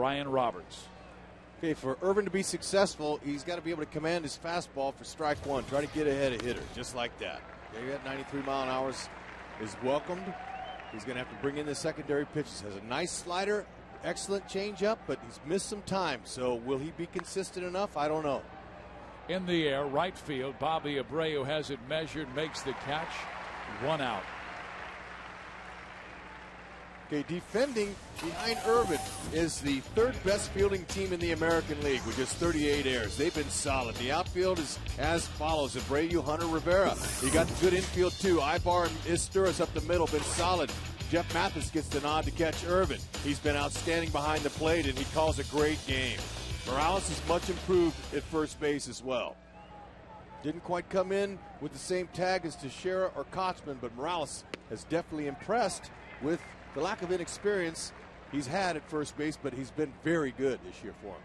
Brian Roberts. Okay, for Irvin to be successful, he's got to be able to command his fastball for strike one. Try to get ahead of hitter, just like that. Okay, that 93 mile an hour is welcomed. He's going to have to bring in the secondary pitches. Has a nice slider, excellent changeup, but he's missed some time. So will he be consistent enough? I don't know. In the air, right field, Bobby Abreu has it measured, makes the catch, 1 out. Okay, defending behind Irvin is the third best fielding team in the American League with just 38 errors. They've been solid. The outfield is as follows: Abreu, Hunter, Rivera. You got the good infield too. Ibar and Isturis up the middle, been solid. Jeff Mathis gets the nod to catch Irvin. He's been outstanding behind the plate, and he calls a great game. Morales is much improved at first base as well. Didn't quite come in with the same tag as Teixeira or Kotzman, but Morales has definitely impressed with the lack of inexperience he's had at first base, but he's been very good this year for him.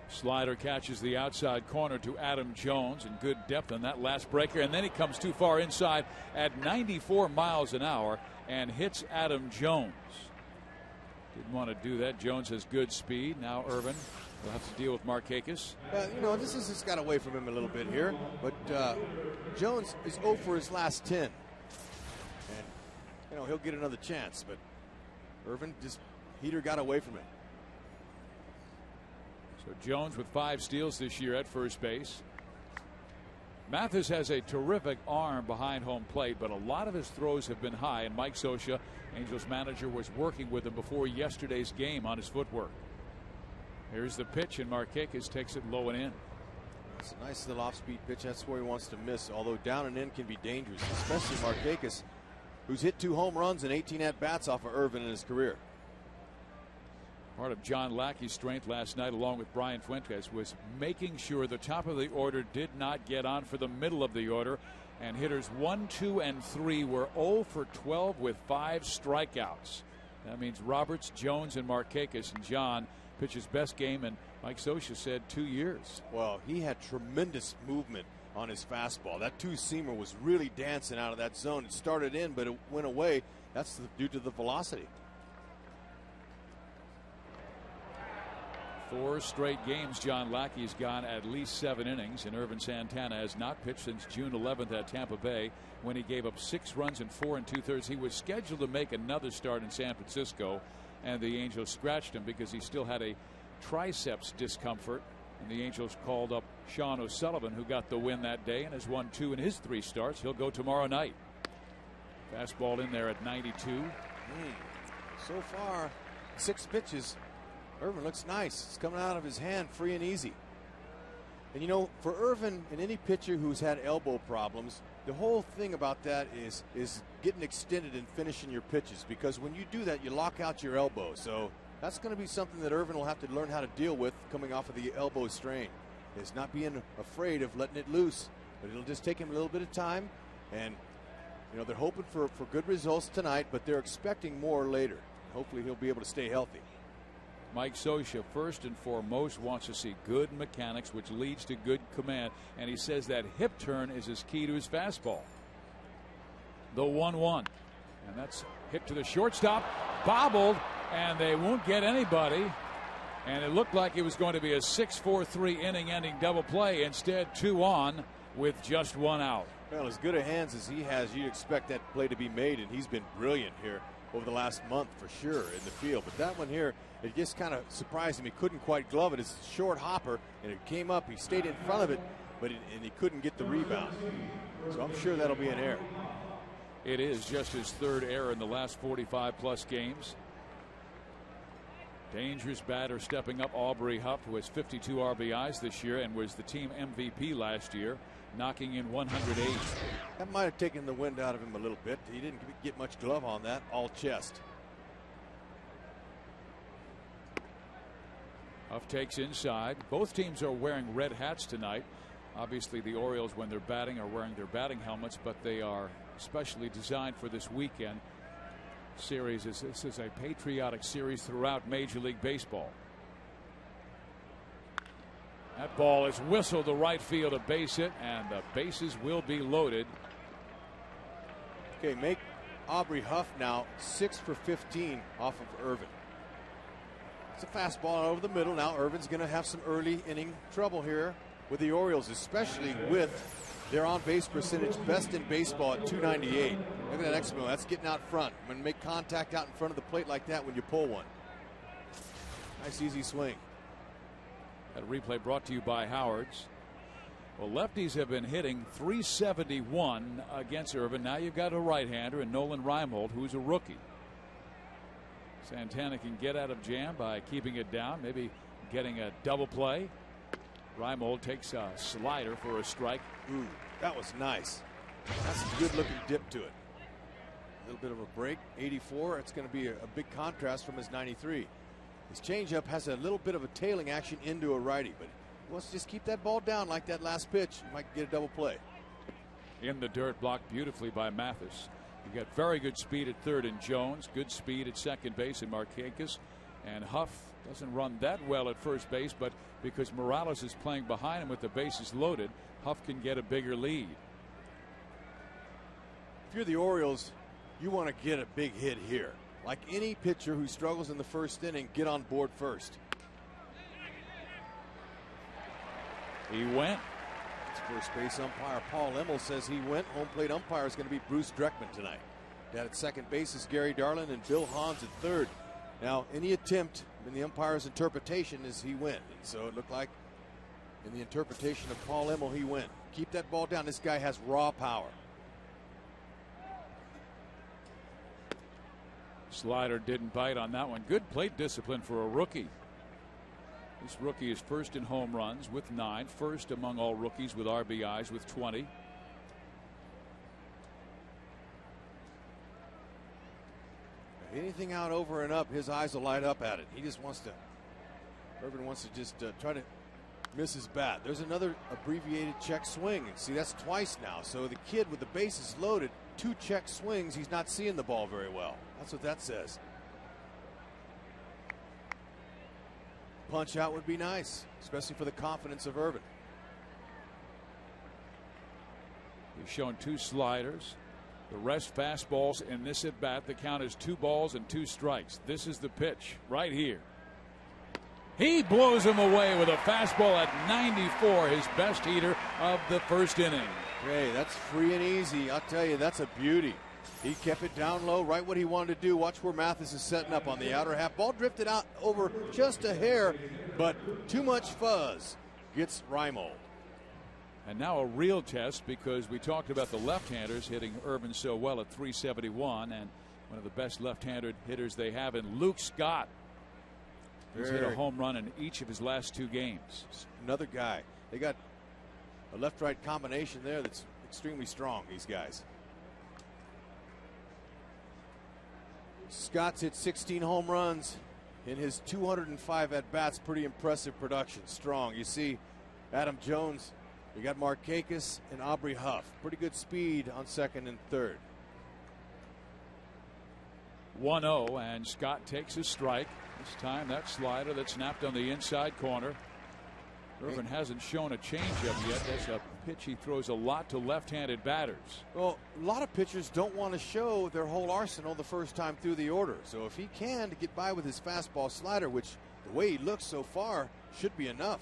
Slider catches the outside corner to Adam Jones, and good depth on that last breaker, and then he comes too far inside at 94 miles an hour and hits Adam Jones. Didn't want to do that. Jones has good speed. Now Irvin will have to deal with Markakis. This has just got away from him a little bit here, but Jones is 0 for his last 10. And he'll get another chance, but Irvin heater got away from him. So Jones with 5 steals this year at first base. Mathis has a terrific arm behind home plate, but a lot of his throws have been high, and Mike Scioscia, Angels manager, was working with him before yesterday's game on his footwork. Here's the pitch, and Markakis takes it low and in. It's a nice little off-speed pitch. That's where he wants to miss, although down and in can be dangerous, especially Markakis, who's hit 2 home runs and 18 at-bats off of Irvin in his career. Part of John Lackey's strength last night, along with Brian Fuentes, was making sure the top of the order did not get on for the middle of the order. And hitters 1, 2, and 3 were 0 for 12 with 5 strikeouts. That means Roberts, Jones, and Markakis. And John pitched his best game, and Mike Scioscia said 2 years. Well, he had tremendous movement on his fastball. That 2-seamer was really dancing out of that zone. It started in, but it went away. That's due to the velocity. 4 straight games John Lackey's gone at least 7 innings, and Irvin Santana has not pitched since June 11th at Tampa Bay, when he gave up 6 runs in 4 2/3. He was scheduled to make another start in San Francisco, and the Angels scratched him because he still had a triceps discomfort. And the Angels called up Sean O'Sullivan, who got the win that day and has won 2 in his 3 starts. He'll go tomorrow night. Fastball in there at 92. So far, 6 pitches. Irvin looks nice. It's coming out of his hand free and easy. And for Irvin and any pitcher who's had elbow problems, the whole thing about that is getting extended and finishing your pitches, because when you do that, you lock out your elbow. So that's going to be something that Irvin will have to learn how to deal with coming off of the elbow strain, is not being afraid of letting it loose. But it'll just take him a little bit of time. And, they're hoping for good results tonight, but they're expecting more later. Hopefully he'll be able to stay healthy. Mike Scioscia, first and foremost, wants to see good mechanics, which leads to good command. And he says that hip turn is his key to his fastball. The 1-1. And that's hit to the shortstop. Bobbled, and they won't get anybody. And it looked like it was going to be a 6-4-3 inning-ending double play. Instead, 2 on with just 1 out. Well, as good a hands as he has, you'd expect that play to be made, and he's been brilliant here over the last month for sure in the field. But that one here, it just kind of surprised him. He couldn't quite glove it. It's a short hopper, and it came up. He stayed in front of it, and he couldn't get the rebound. So I'm sure that'll be an error. It is just his 3rd error in the last 45-plus games. Dangerous batter stepping up, Aubrey Huff, who has 52 RBIs this year and was the team MVP last year, knocking in 108. That might have taken the wind out of him a little bit. He didn't get much glove on that, all chest. Huff takes inside. Both teams are wearing red hats tonight. Obviously, the Orioles, when they're batting, are wearing their batting helmets, but they are specially designed for this weekend series. This is a patriotic series throughout Major League Baseball. That ball is whistled to right field, a base hit, and the bases will be loaded. Okay, make Aubrey Huff now 6 for 15 off of Irvin. It's a fastball over the middle. Now Irvin's going to have some early inning trouble here with the Orioles, especially with their on-base percentage best in baseball at 298. Look at that X-Mo. That's getting out front. When you make contact out in front of the plate like that when you pull one. Nice easy swing. That replay brought to you by Howard's. Well, lefties have been hitting .371 against Irvin. Now you've got a right-hander in Nolan Reimold, who's a rookie. Santana can get out of jam by keeping it down, maybe getting a double play. Reimold takes a slider for a strike. Ooh, that was nice. That's a good-looking dip to it. A little bit of a break. 84. It's going to be a big contrast from his 93. His changeup has a little bit of a tailing action into a righty, but he wants to just keep that ball down like that last pitch. You might get a double play. In the dirt, blocked beautifully by Mathis. You got very good speed at third in Jones, good speed at second base in Markakis, and Huff doesn't run that well at first base, but because Morales is playing behind him with the bases loaded, Huff can get a bigger lead. If you're the Orioles, you want to get a big hit here. Like any pitcher who struggles in the first inning, get on board first. He went. First base umpire Paul Emmel says he went. Home plate umpire is going to be Bruce Dreckman tonight. Down at second base is Gary Darlin and Bill Hans at third. Now, any attempt in the umpire's interpretation is he went. And so it looked like in the interpretation of Paul Emmel, he went. Keep that ball down. This guy has raw power. Slider didn't bite on that one. Good plate discipline for a rookie. This rookie is first in home runs with 9, first among all rookies with RBIs with 20. Anything out over and up, his eyes will light up at it. He just wants to, Irvin wants to just try to miss his bat. There's another abbreviated check swing. And see, that's twice now. So the kid with the bases loaded, 2 check swings, he's not seeing the ball very well. That's what that says. Punch out would be nice, especially for the confidence of Irvin. He's shown 2 sliders. The rest fastballs in this at bat. The count is 2 balls and 2 strikes. This is the pitch right here. He blows him away with a fastball at 94, his best heater of the first inning. Hey, that's free and easy. I'll tell you, that's a beauty. He kept it down low, right what he wanted to do. Watch where Mathis is setting up on the outer half. Ball drifted out over just a hair, but too much fuzz. Gets Reimold. And now a real test, because we talked about the left-handers hitting Irvin so well at .371, and one of the best left-handed hitters they have in Luke Scott. He's hit a home run in each of his last 2 games. Another guy. They got a left-right combination there that's extremely strong, these guys. Scott's hit 16 home runs in his 205 at-bats. Pretty impressive production. Strong. You see Adam Jones. You got Markakis and Aubrey Huff. Pretty good speed on second and third. 1-0, and Scott takes a strike. This time that slider that snapped on the inside corner. Irvin hasn't shown a changeup yet. That's a pitch he throws a lot to left-handed batters. Well, a lot of pitchers don't want to show their whole arsenal the first time through the order. So if he can to get by with his fastball slider, which the way he looks so far should be enough.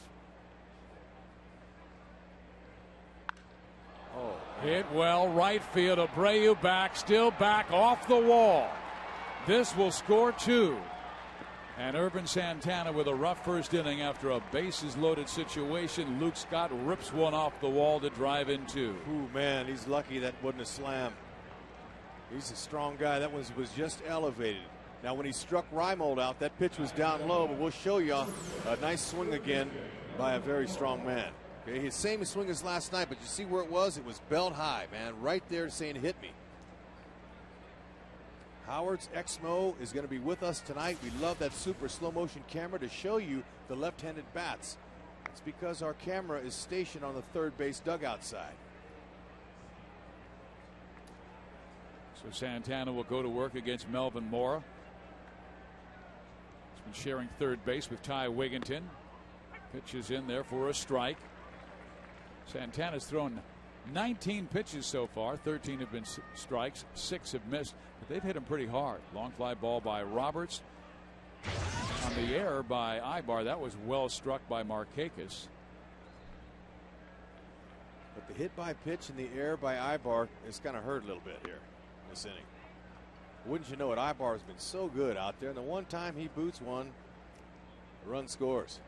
Oh, hit well, right field. Abreu back, still back off the wall. This will score 2. And Irvin Santana with a rough first inning after a bases loaded situation. Luke Scott rips one off the wall to drive in 2. Ooh, man, he's lucky that wasn't a slam. He's a strong guy. That was just elevated. Now, when he struck Reimold out, that pitch was down low, but we'll show you a nice swing again by a very strong man. Okay, his same swing as last night, but you see where it was? It was belt high, man, right there saying hit me. Howard's Exmo is going to be with us tonight. We love that super slow motion camera to show you the left-handed bats. It's because our camera is stationed on the third base dugout side. So Santana will go to work against Melvin Mora. He's been sharing third base with Ty Wigginton. Pitches in there for a strike. Santana's thrown 19 pitches so far. 13 have been strikes, 6 have missed, but they've hit him pretty hard. Long fly ball by Roberts on the air by Ibar. That was well struck by Markakis. But the hit by pitch in the air by Ibar is kind of hurt a little bit here in this inning. Wouldn't you know it, Ibar has been so good out there, and the one time he boots one, the run scores.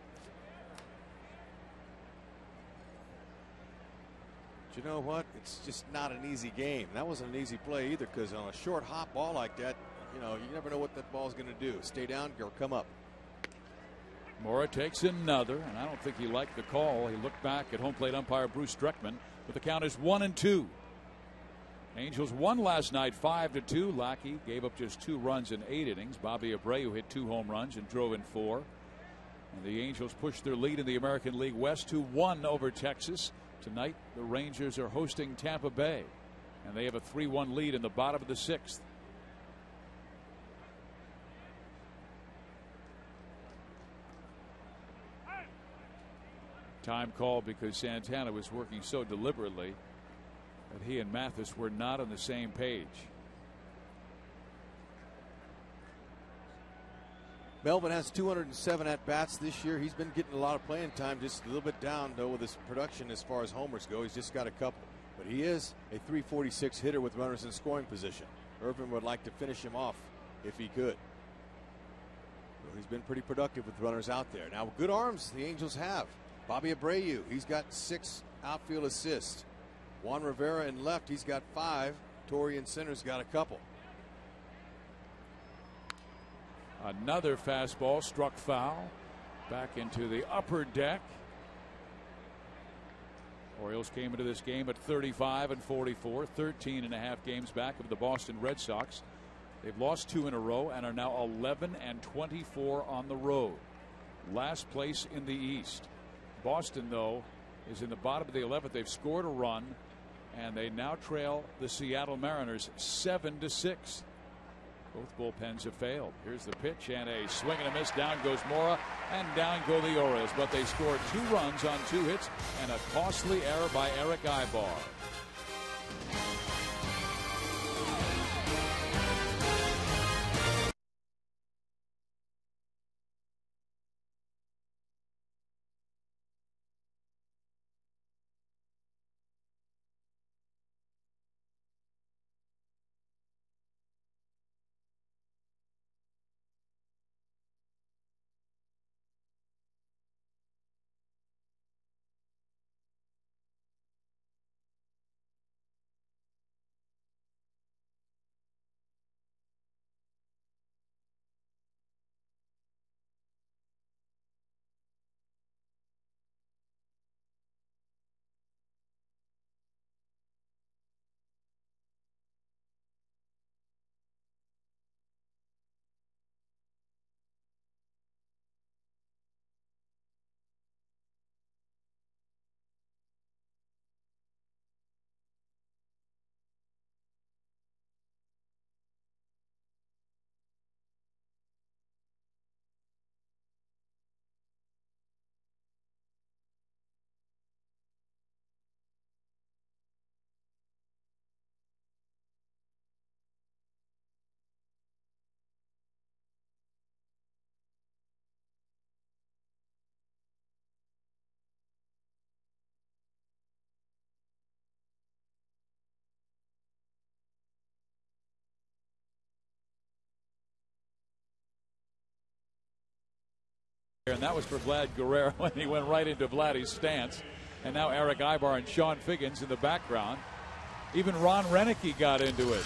But you know what? It's just not an easy game. That wasn't an easy play either, because on a short hop ball like that, you know, you never know what that ball's going to do. Stay down or come up. Mora takes another, and I don't think he liked the call. He looked back at home plate umpire Bruce Streckman, but the count is 1-2. Angels won last night 5-2. Lackey gave up just 2 runs in 8 innings. Bobby Abreu hit 2 home runs and drove in 4. And the Angels pushed their lead in the American League West to 1 over Texas. Tonight, the Rangers are hosting Tampa Bay, and they have a 3-1 lead in the bottom of the 6th. Time called because Santana was working so deliberately that he and Mathis were not on the same page. Melvin has 207 at-bats this year. He's been getting a lot of playing time, just a little bit down, though, with his production as far as homers go. He's just got a couple. But he is a .346 hitter with runners in scoring position. Irvin would like to finish him off if he could. So he's been pretty productive with runners out there. Now, good arms the Angels have. Bobby Abreu, he's got 6 outfield assists. Juan Rivera in left, he's got 5. Torrey in center's got a couple. Another fastball struck foul back into the upper deck. Orioles came into this game at 35-44, 13.5 games back of the Boston Red Sox. They've lost 2 in a row and are now 11-24 on the road. Last place in the East. Boston, though, is in the bottom of the 11th. They've scored a run, and they now trail the Seattle Mariners 7-6. Both bullpens have failed. Here's the pitch and a swing and a miss. Down goes Mora, and down go the Orioles. But they scored 2 runs on 2 hits and a costly error by Eric Ibar. And that was for Vlad Guerrero when he went right into Vladdy's stance. And now Eric Ibar and Sean Figgins in the background. Even Ron Renicky got into it.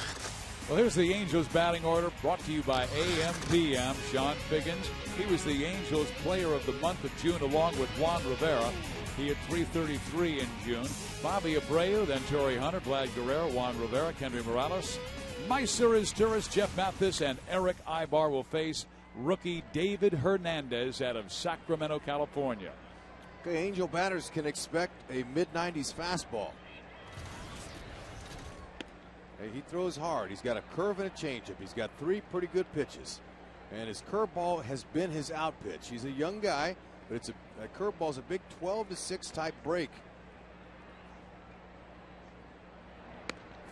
Well, here's the Angels batting order brought to you by AM/PM. Sean Figgins, he was the Angels player of the month of June along with Juan Rivera. He had .333 in June. Bobby Abreu, then Torrey Hunter, Vlad Guerrero, Juan Rivera, Kendry Morales. Meiser is tourist. Jeff Mathis and Eric Ibar will face rookie David Hernandez out of Sacramento, California. Okay, Angel batters can expect a mid-90s fastball. Hey, he throws hard. He's got a curve and a changeup. He's got 3 pretty good pitches. And his curveball has been his out pitch. He's a young guy, but it's a curveball's a big 12-6 type break.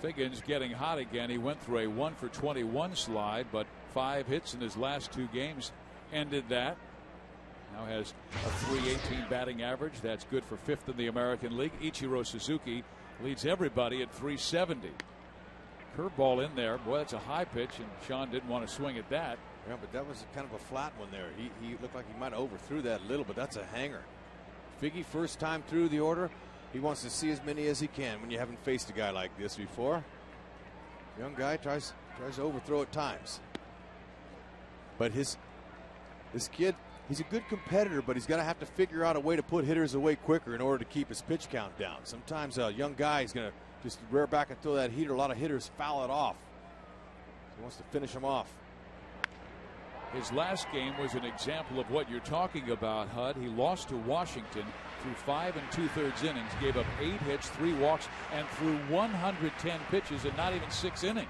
Figgins getting hot again. He went through a 1-for-21 slide, but 5 hits in his last 2 games ended that. Now has a .318 batting average. That's good for 5th in the American League. Ichiro Suzuki leads everybody at .370. Curveball in there. Boy, that's a high pitch, and Sean didn't want to swing at that. Yeah, but that was kind of a flat one there. He looked like he might have overthrew that a little, but that's a hanger. Figgy, first time through the order, he wants to see as many as he can when you haven't faced a guy like this before. Young guy tries to overthrow at times. But this kid, he's a good competitor, but he's got to have to figure out a way to put hitters away quicker in order to keep his pitch count down. Sometimes a young guy is going to just rear back and throw that heater. A lot of hitters foul it off. He wants to finish him off. His last game was an example of what you're talking about, Hud. He lost to Washington through 5 2/3 innings, gave up 8 hits, 3 walks, and threw 110 pitches in not even 6 innings.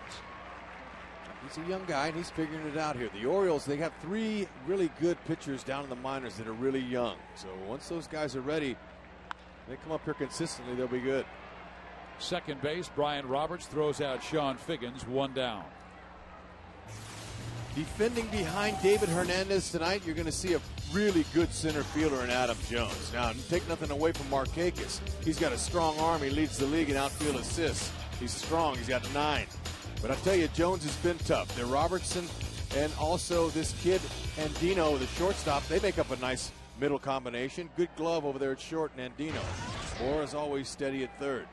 He's a young guy, and he's figuring it out here. The Orioles, they have 3 really good pitchers down in the minors that are really young. So once those guys are ready, they come up here consistently, they'll be good. Second base, Brian Roberts throws out Sean Figgins, 1 down. Defending behind David Hernandez tonight, you're going to see a really good center fielder in Adam Jones. Now, take nothing away from Markakis. He's got a strong arm. He leads the league in outfield assists. He's strong. He's got 9. But I tell you, Jones has been tough. They're Robertson and also this kid Andino, the shortstop. They make up a nice middle combination. Good glove over there at short, and Andino. Moore is always steady at third.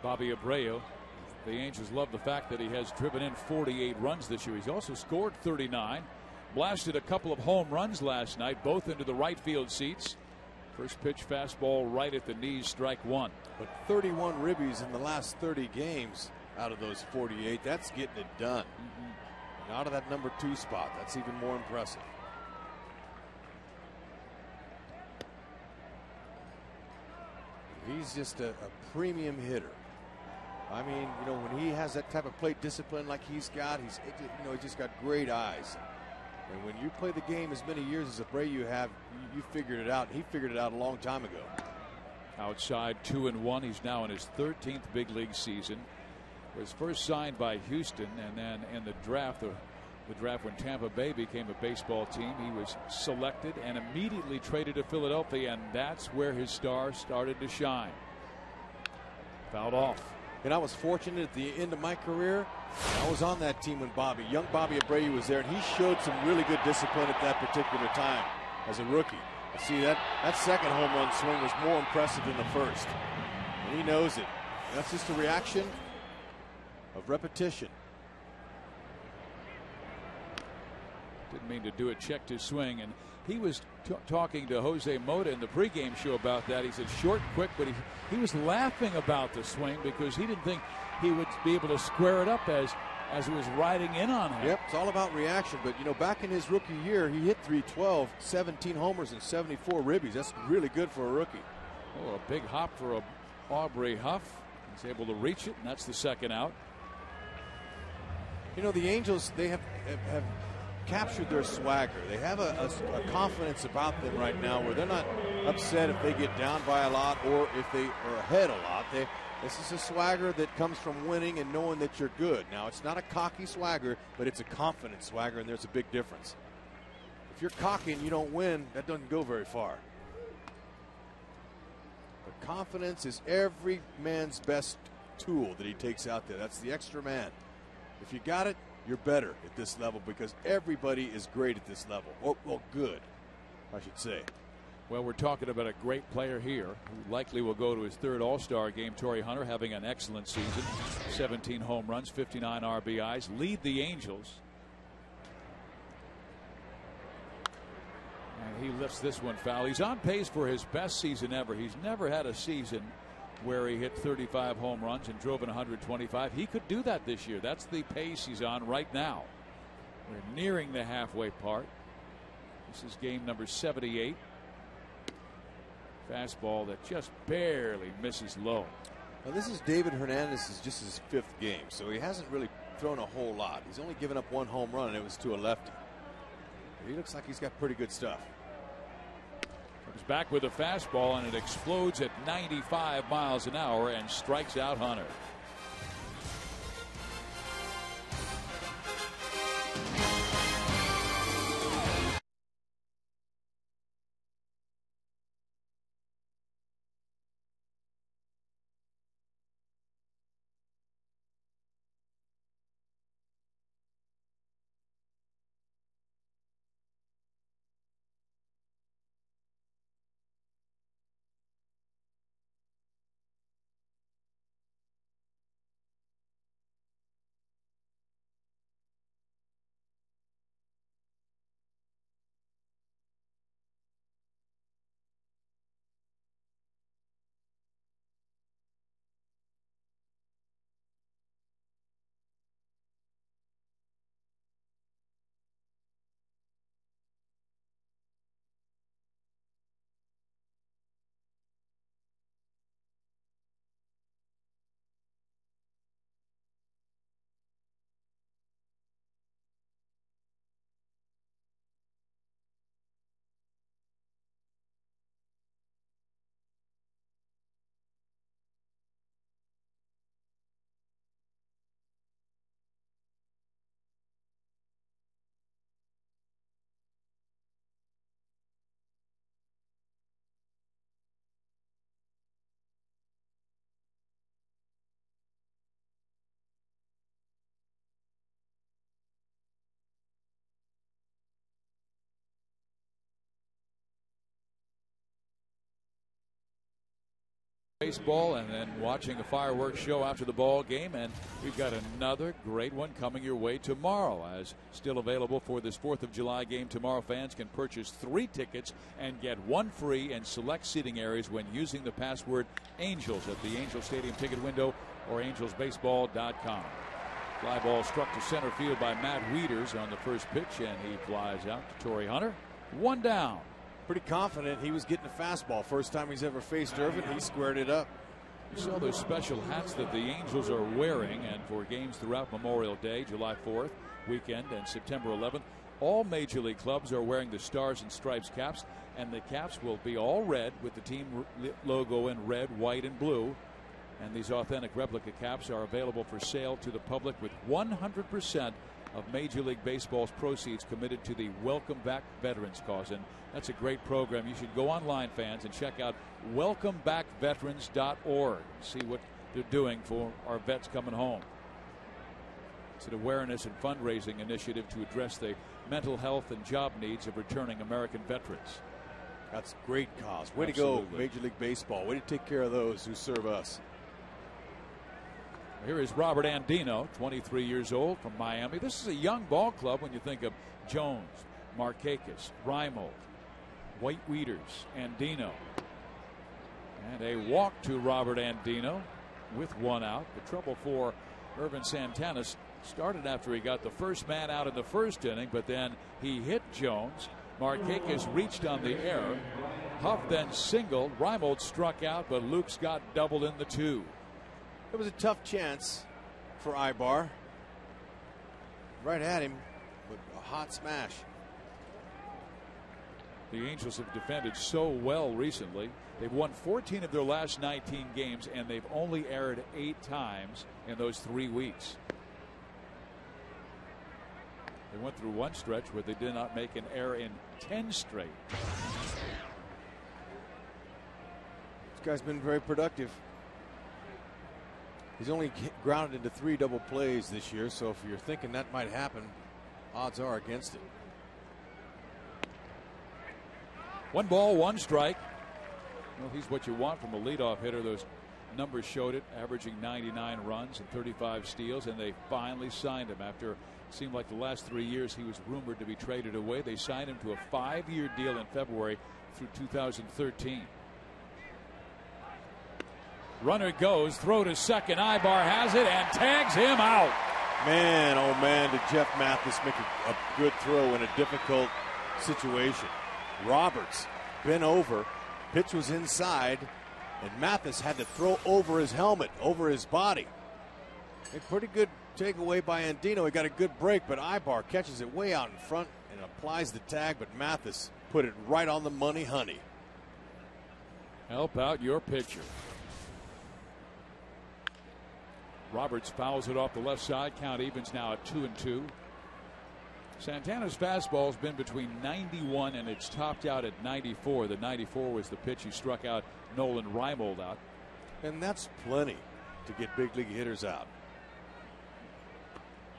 Bobby Abreu. The Angels love the fact that he has driven in 48 runs this year. He's also scored 39. Blasted a couple of home runs last night, both into the right field seats. First pitch fastball right at the knees, strike 1. But 31 ribbies in the last 30 games out of those 48. That's getting it done. And out of that number 2 spot, that's even more impressive. He's just a premium hitter. I mean, you know, when he has that type of plate discipline like he's got, he's just got great eyes. And when you play the game as many years as Abreu have, you figured it out. He figured it out a long time ago. Outside 2-1. He's now in his 13th big league season. Was first signed by Houston, and then in the draft, the draft when Tampa Bay became a baseball team, he was selected and immediately traded to Philadelphia, and that's where his star started to shine. Fouled off. And I was fortunate at the end of my career. I was on that team when young Bobby Abreu was there, and he showed some really good discipline at that particular time as a rookie. See, that second home run swing was more impressive than the first. And he knows it. That's just a reaction of repetition. Didn't mean to do it, checked his swing, and he was talking to Jose Mota in the pregame show about that. He said short, quick, but he was laughing about the swing because he didn't think he would be able to square it up as it was riding in on him. Yep, it's all about reaction. But, you know, back in his rookie year, he hit .312, 17 homers and 74 ribbies. That's really good for a rookie. Oh, a big hop for Aubrey Huff. He's able to reach it, and that's the second out. You know, the Angels, they have captured their swagger. They have a confidence about them right now where they're not upset if they get down by a lot or if they are ahead a lot. This is a swagger that comes from winning and knowing that you're good. Now, it's not a cocky swagger, but it's a confident swagger, and there's a big difference. If you're cocky and you don't win, that doesn't go very far. But confidence is every man's best tool that he takes out there. That's the extra man. If you got it, you're better at this level because everybody is great at this level. Well, good, I should say. Well, we're talking about a great player here who likely will go to his 3rd All-Star game. Torrey Hunter having an excellent season. 17 home runs, 59 RBIs. Lead the Angels. And he lifts this one foul. He's on pace for his best season ever. He's never had a season where he hit 35 home runs and drove in 125. He could do that this year. That's the pace he's on right now. We're nearing the halfway part. This is game number 78. Fastball that just barely misses low. Now, this is David Hernandez, just his 5th game, so he hasn't really thrown a whole lot. He's only given up 1 home run, and it was to a lefty. He looks like he's got pretty good stuff. Comes back with a fastball, and it explodes at 95 miles an hour and strikes out Hunter. Baseball and then watching a fireworks show after the ball game, and we've got another great one coming your way tomorrow. As still available for this 4th of July game tomorrow, fans can purchase 3 tickets and get 1 free in select seating areas when using the password Angels at the Angel Stadium ticket window or angelsbaseball.com. Fly ball struck to center field by Matt Wieters on the first pitch, and he flies out to Torrey Hunter. 1 down. Pretty confident he was getting a fastball. First time he's ever faced Irvin, he squared it up. You saw those special hats that the Angels are wearing, and for games throughout Memorial Day, July 4th weekend, and September 11th, all Major League clubs are wearing the Stars and Stripes caps, and the caps will be all red with the team logo in red, white, and blue. And these authentic replica caps are available for sale to the public, with 100% of Major League Baseball's proceeds committed to the Welcome Back Veterans cause. And that's a great program. You should go online, fans, and check out welcomebackveterans.org. See what they're doing for our vets coming home. It's an awareness and fundraising initiative to address the mental health and job needs of returning American veterans. That's a great cause. Way Absolutely. to go, Major League Baseball. Way to take care of those who serve us. Here is Robert Andino, 23 years old, from Miami. This is a young ball club when you think of Jones, Markakis, Reimold, White Wieters, Andino. And a walk to Robert Andino with 1 out. The trouble for Irvin Santana started after he got the first man out in the first inning, but then he hit Jones. Markakis reached on the error. Huff then singled. Reimold struck out, but Luke Scott doubled in the 2. It was a tough chance for Ibar. Right at him, but a hot smash. The Angels have defended so well recently. They've won 14 of their last 19 games, and they've only erred 8 times in those 3 weeks. They went through one stretch where they did not make an error in 10 straight. This guy's been very productive. He's only grounded into 3 double plays this year, so if you're thinking that might happen, odds are against it. 1 ball, 1 strike. Well, he's what you want from a leadoff hitter. Those numbers showed it, averaging 99 runs and 35 steals, and they finally signed him after it seemed like the last 3 years he was rumored to be traded away. They signed him to a 5-year deal in February through 2013. Runner goes, throw to second. Ibar has it and tags him out. Man, oh man, did Jeff Mathis make a good throw in a difficult situation. Roberts bent over, pitch was inside, and Mathis had to throw over his helmet, over his body. A pretty good takeaway by Andino. He got a good break, but Ibar catches it way out in front and applies the tag, but Mathis put it right on the money, honey. Help out your pitcher. Roberts fouls it off the left side. Count evens now at 2-2. Santana's fastball has been between 91 and it's topped out at 94. The 94 was the pitch he struck out Nolan Reimold out. And that's plenty to get big league hitters out.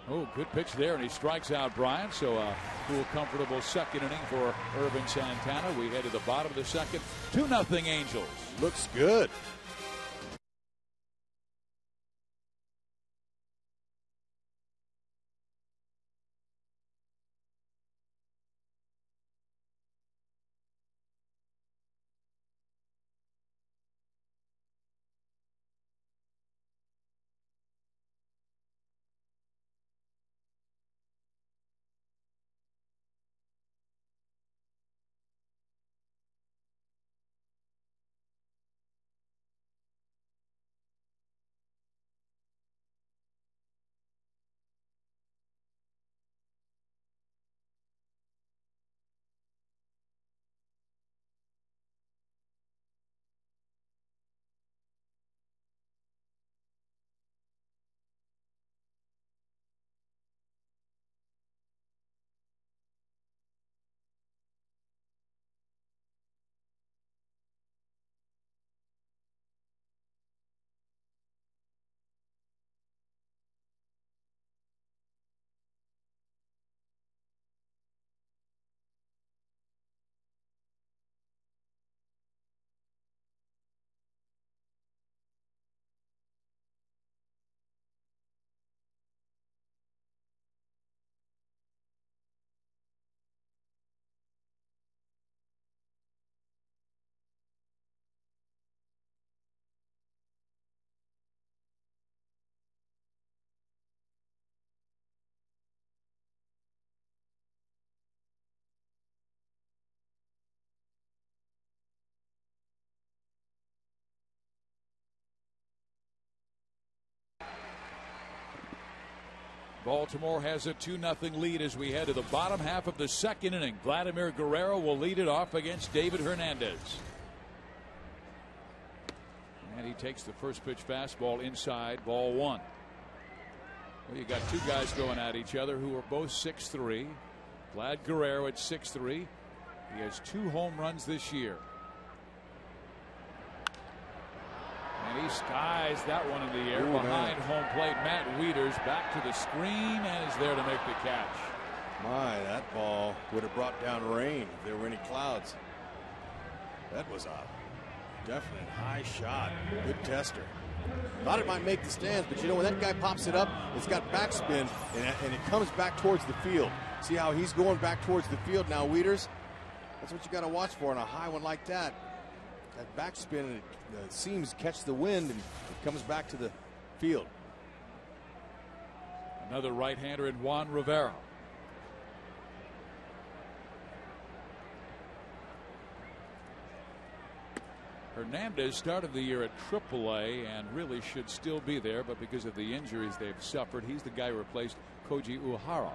Oh, good pitch there, and he strikes out Bryant. So a cool, comfortable second inning for Irvin Santana. We head to the bottom of the second. 2-0 Angels. Looks good. Baltimore has a 2-0 lead as we head to the bottom half of the second inning. Vladimir Guerrero will lead it off against David Hernandez. And he takes the first pitch fastball inside, ball one. Well, you got two guys going at each other who are both 6'3". Vlad Guerrero at 6'3". He has 2 home runs this year. And he skies that one in the air behind home plate. Matt Wieters back to the screen and is there to make the catch. My, that ball would have brought down rain if there were any clouds. That was a definite high shot. Good tester. Thought it might make the stands, but you know, when that guy pops it up, it's got backspin and it comes back towards the field. See how he's going back towards the field now, Wieters? That's what you got to watch for on a high one like that. That backspin, the seams catch the wind and it comes back to the field. Another right-hander in Juan Rivera. Hernandez started the year at AAA and really should still be there, but because of the injuries they've suffered, he's the guy who replaced Koji Uehara,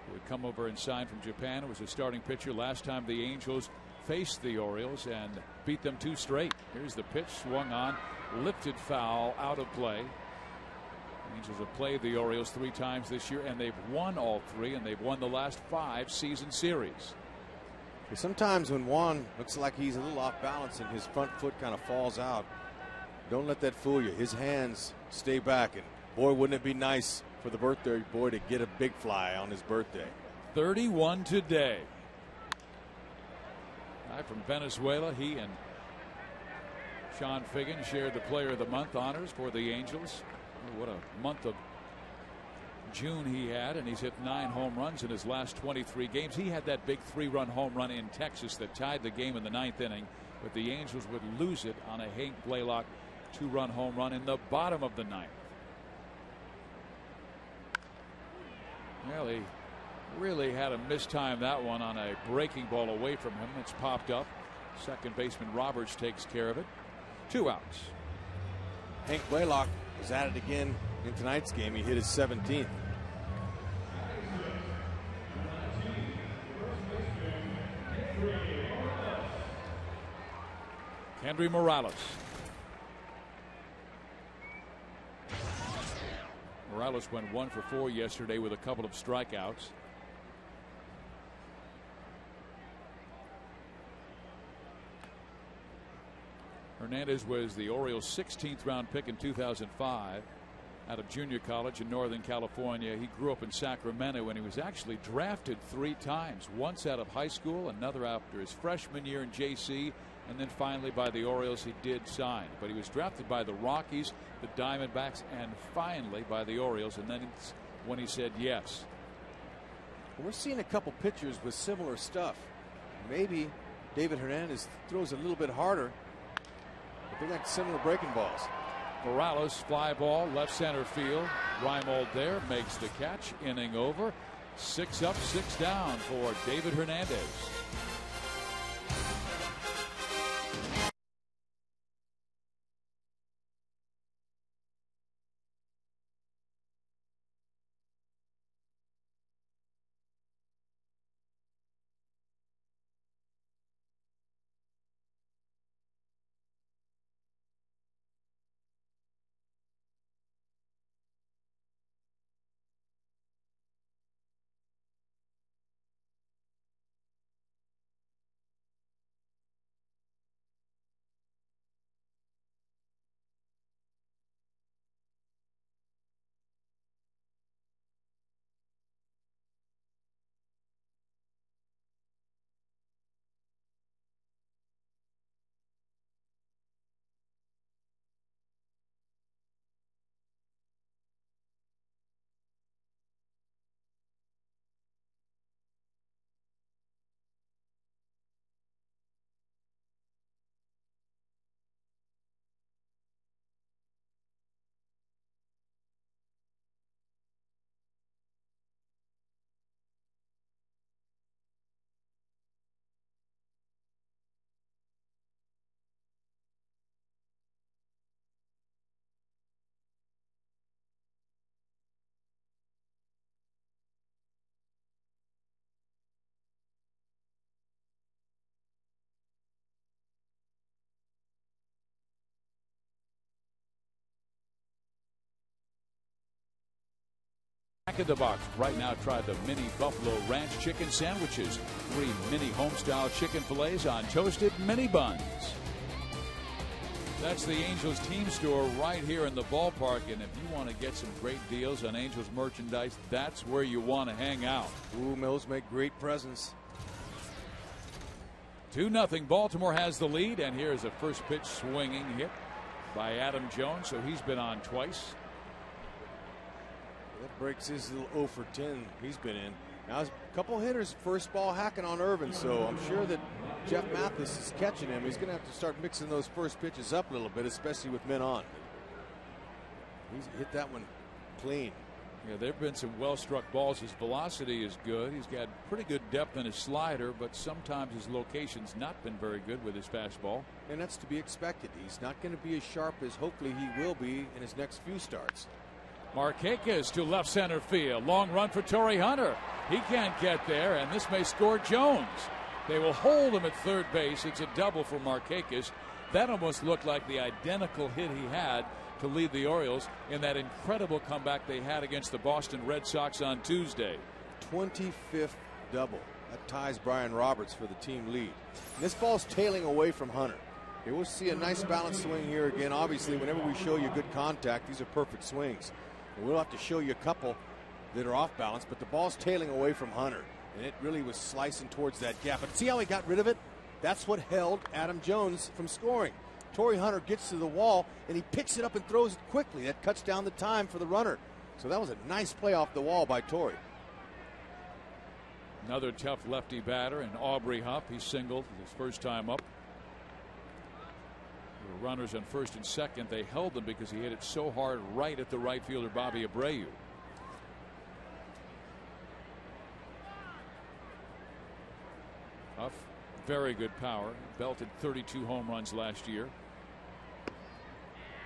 who had come over and signed from Japan. It was a starting pitcher last time the Angels faced the Orioles and beat them 2 straight. Here's the pitch, swung on, lifted foul, out of play. The Angels have played the Orioles 3 times this year and they've won all 3, and they've won the last 5 season series. Sometimes when Juan looks like he's a little off balance and his front foot kind of falls out, don't let that fool you. His hands stay back, and boy, wouldn't it be nice for the birthday boy to get a big fly on his birthday. 31 today. Guy from Venezuela, he and Sean Figgin shared the Player of the Month honors for the Angels. What a month of June he had, and he's hit 9 home runs in his last 23 games. He had that big 3-run home run in Texas that tied the game in the 9th inning, but the Angels would lose it on a Hank Blaylock 2-run home run in the bottom of the 9th. Well, he really had to mistime that one on a breaking ball away from him. It's popped up. Second baseman Roberts takes care of it. 2 outs. Hank Blaylock was at it again in tonight's game. He hit his 17th. Henry Morales. Morales went 1 for 4 yesterday with a couple of strikeouts. Hernandez was the Orioles' 16th round pick in 2005 out of junior college in Northern California. He grew up in Sacramento and he was actually drafted 3 times. Once out of high school, another after his freshman year in JC, and then finally by the Orioles he did sign. But he was drafted by the Rockies, the Diamondbacks, and finally by the Orioles, and then it's when he said yes. We're seeing a couple pitchers with similar stuff. Maybe David Hernandez throws a little bit harder, but they got similar breaking balls. Morales, fly ball, left center field. Reimold there, makes the catch. Inning over. 6 up, 6 down for David Hernandez. Back of the box right now, try the mini Buffalo Ranch chicken sandwiches. 3 mini home-style chicken fillets on toasted mini buns. That's the Angels team store right here in the ballpark, and if you want to get some great deals on Angels merchandise, that's where you want to hang out. Ooh, Mills make great presents. 2-0. Baltimore has the lead, and here's a first pitch swinging hit by Adam Jones, so he's been on twice. That breaks his little 0 for 10 he's been in. Now, a couple hitters, first ball hacking on Irvin, so I'm sure that Jeff Mathis is catching him. He's going to have to start mixing those first pitches up a little bit, especially with men on. He's hit that one clean. Yeah, there have been some well-struck balls. His velocity is good. He's got pretty good depth in his slider, but sometimes his location's not been very good with his fastball. And that's to be expected. He's not going to be as sharp as hopefully he will be in his next few starts. Markakis to left center field. Long run for Torrey Hunter. He can't get there, and this may score Jones. They will hold him at third base. It's a double for Markakis. That almost looked like the identical hit he had to lead the Orioles in that incredible comeback they had against the Boston Red Sox on Tuesday. 25th double. That ties Brian Roberts for the team lead. And this ball's tailing away from Hunter. Okay, we'll see a nice balanced swing here again. Obviously, whenever we show you good contact, these are perfect swings. And we'll have to show you a couple that are off balance, but the ball's tailing away from Hunter, and it really was slicing towards that gap. But see how he got rid of it? That's what held Adam Jones from scoring. Torrey Hunter gets to the wall, and he picks it up and throws it quickly. That cuts down the time for the runner. So that was a nice play off the wall by Torrey. Another tough lefty batter, and Aubrey Huff. He singled his first time up. The runners on first and second. They held them because he hit it so hard right at the right fielder, Bobby Abreu. Huff, very good power. Belted 32 home runs last year.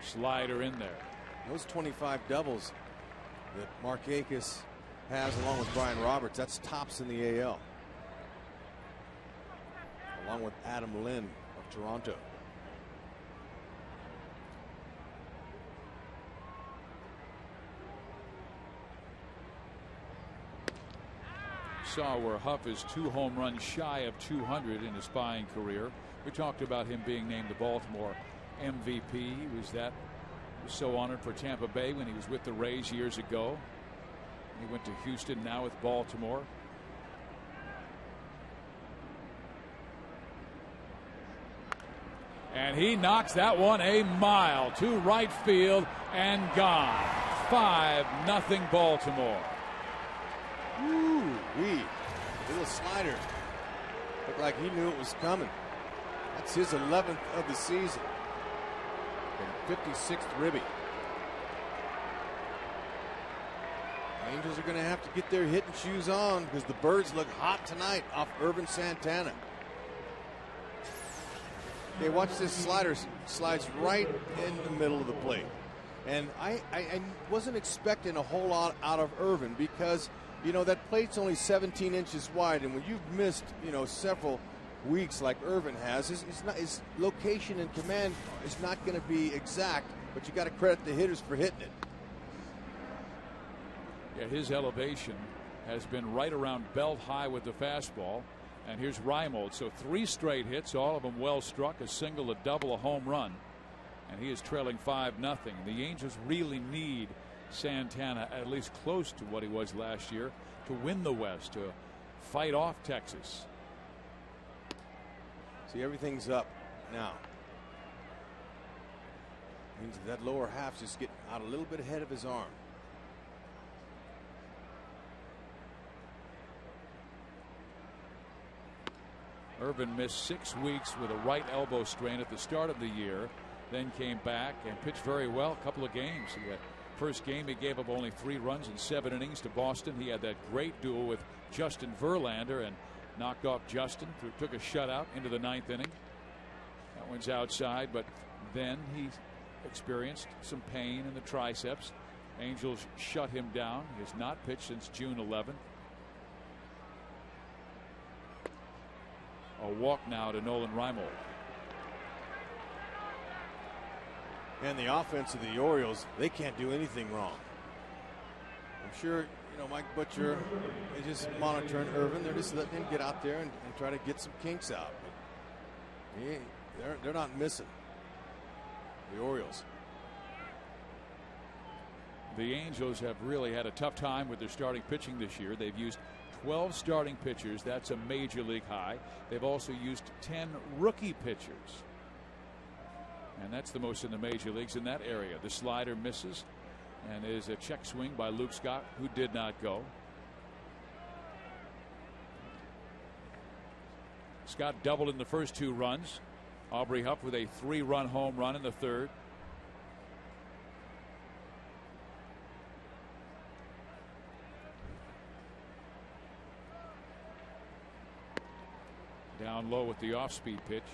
Slider in there. Those 25 doubles that Markakis has along with Brian Roberts, that's tops in the AL. Along with Adam Lynn of Toronto. Saw where Huff is 2 home runs shy of 200 in his spying career. We talked about him being named the Baltimore MVP. He was so honored for Tampa Bay when he was with the Rays years ago. He went to Houston, now with Baltimore. And he knocks that one a mile to right field and gone. 5-0 Baltimore. Ooh-wee. Little slider. Looked like he knew it was coming. That's his 11th of the season. And 56th ribby. Angels are going to have to get their hitting shoes on because the Birds look hot tonight off Irvin Santana. Okay, watch this slider slides right in the middle of the plate. And I wasn't expecting a whole lot out of Irvin because, you know, that plate's only 17 inches wide, and when you've missed, you know, several weeks like Irvin has, his location and command is not going to be exact, but you got to credit the hitters for hitting it. Yeah, his elevation has been right around belt high with the fastball. And here's Reimold. So 3 straight hits, all of them well struck, a single, a double, a home run. And he is trailing 5-0. The Angels really need Santana at least close to what he was last year to win the West, to fight off Texas. See, everything's up now. Means that lower half's just getting out a little bit ahead of his arm. Irvin missed 6 weeks with a right elbow strain at the start of the year, then came back and pitched very well a couple of games. First game he gave up only 3 runs in 7 innings to Boston. He had that great duel with Justin Verlander and knocked off Justin, took a shutout into the 9th inning. That one's outside, but then he experienced some pain in the triceps. Angels shut him down. He has not pitched since June 11th. A walk now to Nolan Reimold. And the offense of the Orioles, they can't do anything wrong. I'm sure Mike Butcher is just monitoring Irvin. They're just letting him get out there and try to get some kinks out. But they're not missing the Orioles. The Angels have really had a tough time with their starting pitching this year. They've used 12 starting pitchers. That's a major league high. They've also used 10 rookie pitchers. And that's the most in the major leagues in that area. The slider misses and is a check swing by Luke Scott, who did not go. Scott doubled in the first 2 runs. Aubrey Huff with a 3-run home run in the third. Down low with the off-speed pitch.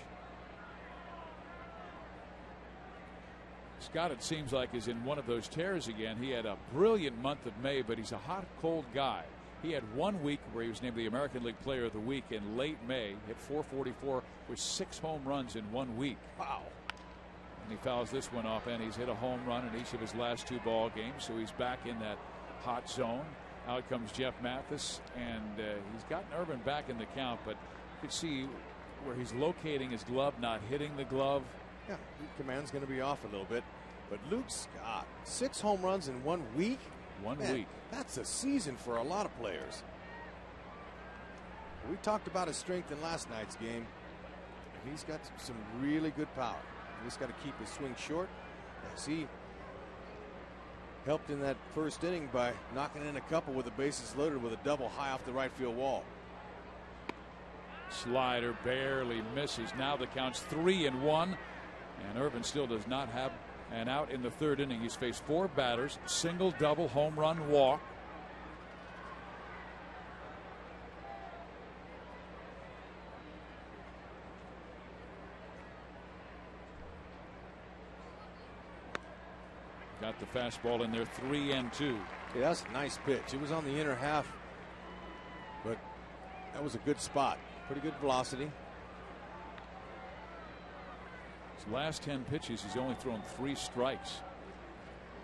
Scott, it seems like, is in one of those tears again. He had a brilliant month of May, but he's a hot, cold guy. He had 1 week where he was named the American League Player of the Week in late May. Hit .444 with 6 home runs in 1 week. Wow. And he fouls this one off, and he's hit a home run in each of his last 2 ball games, so he's back in that hot zone. Out comes Jeff Mathis, and he's gotten Irvin back in the count, but you can see where he's locating his glove, not hitting the glove. Yeah, command's going to be off a little bit. But Luke Scott, 6 home runs in 1 week. 1 Man, week. That's a season for a lot of players. We talked about his strength in last night's game. He's got some really good power. He just got to keep his swing short. As he helped in that first inning by knocking in a couple with the bases loaded with a double high off the right field wall. Slider barely misses. Now the count's 3-1, and Irvin still does not have an out in the third inning. He's faced 4 batters, single, double, home run, walk. Got the fastball in there, 3-2. Yeah, that's a nice pitch. It was on the inner half, but that was a good spot. Pretty good velocity. His last 10 pitches, he's only thrown 3 strikes.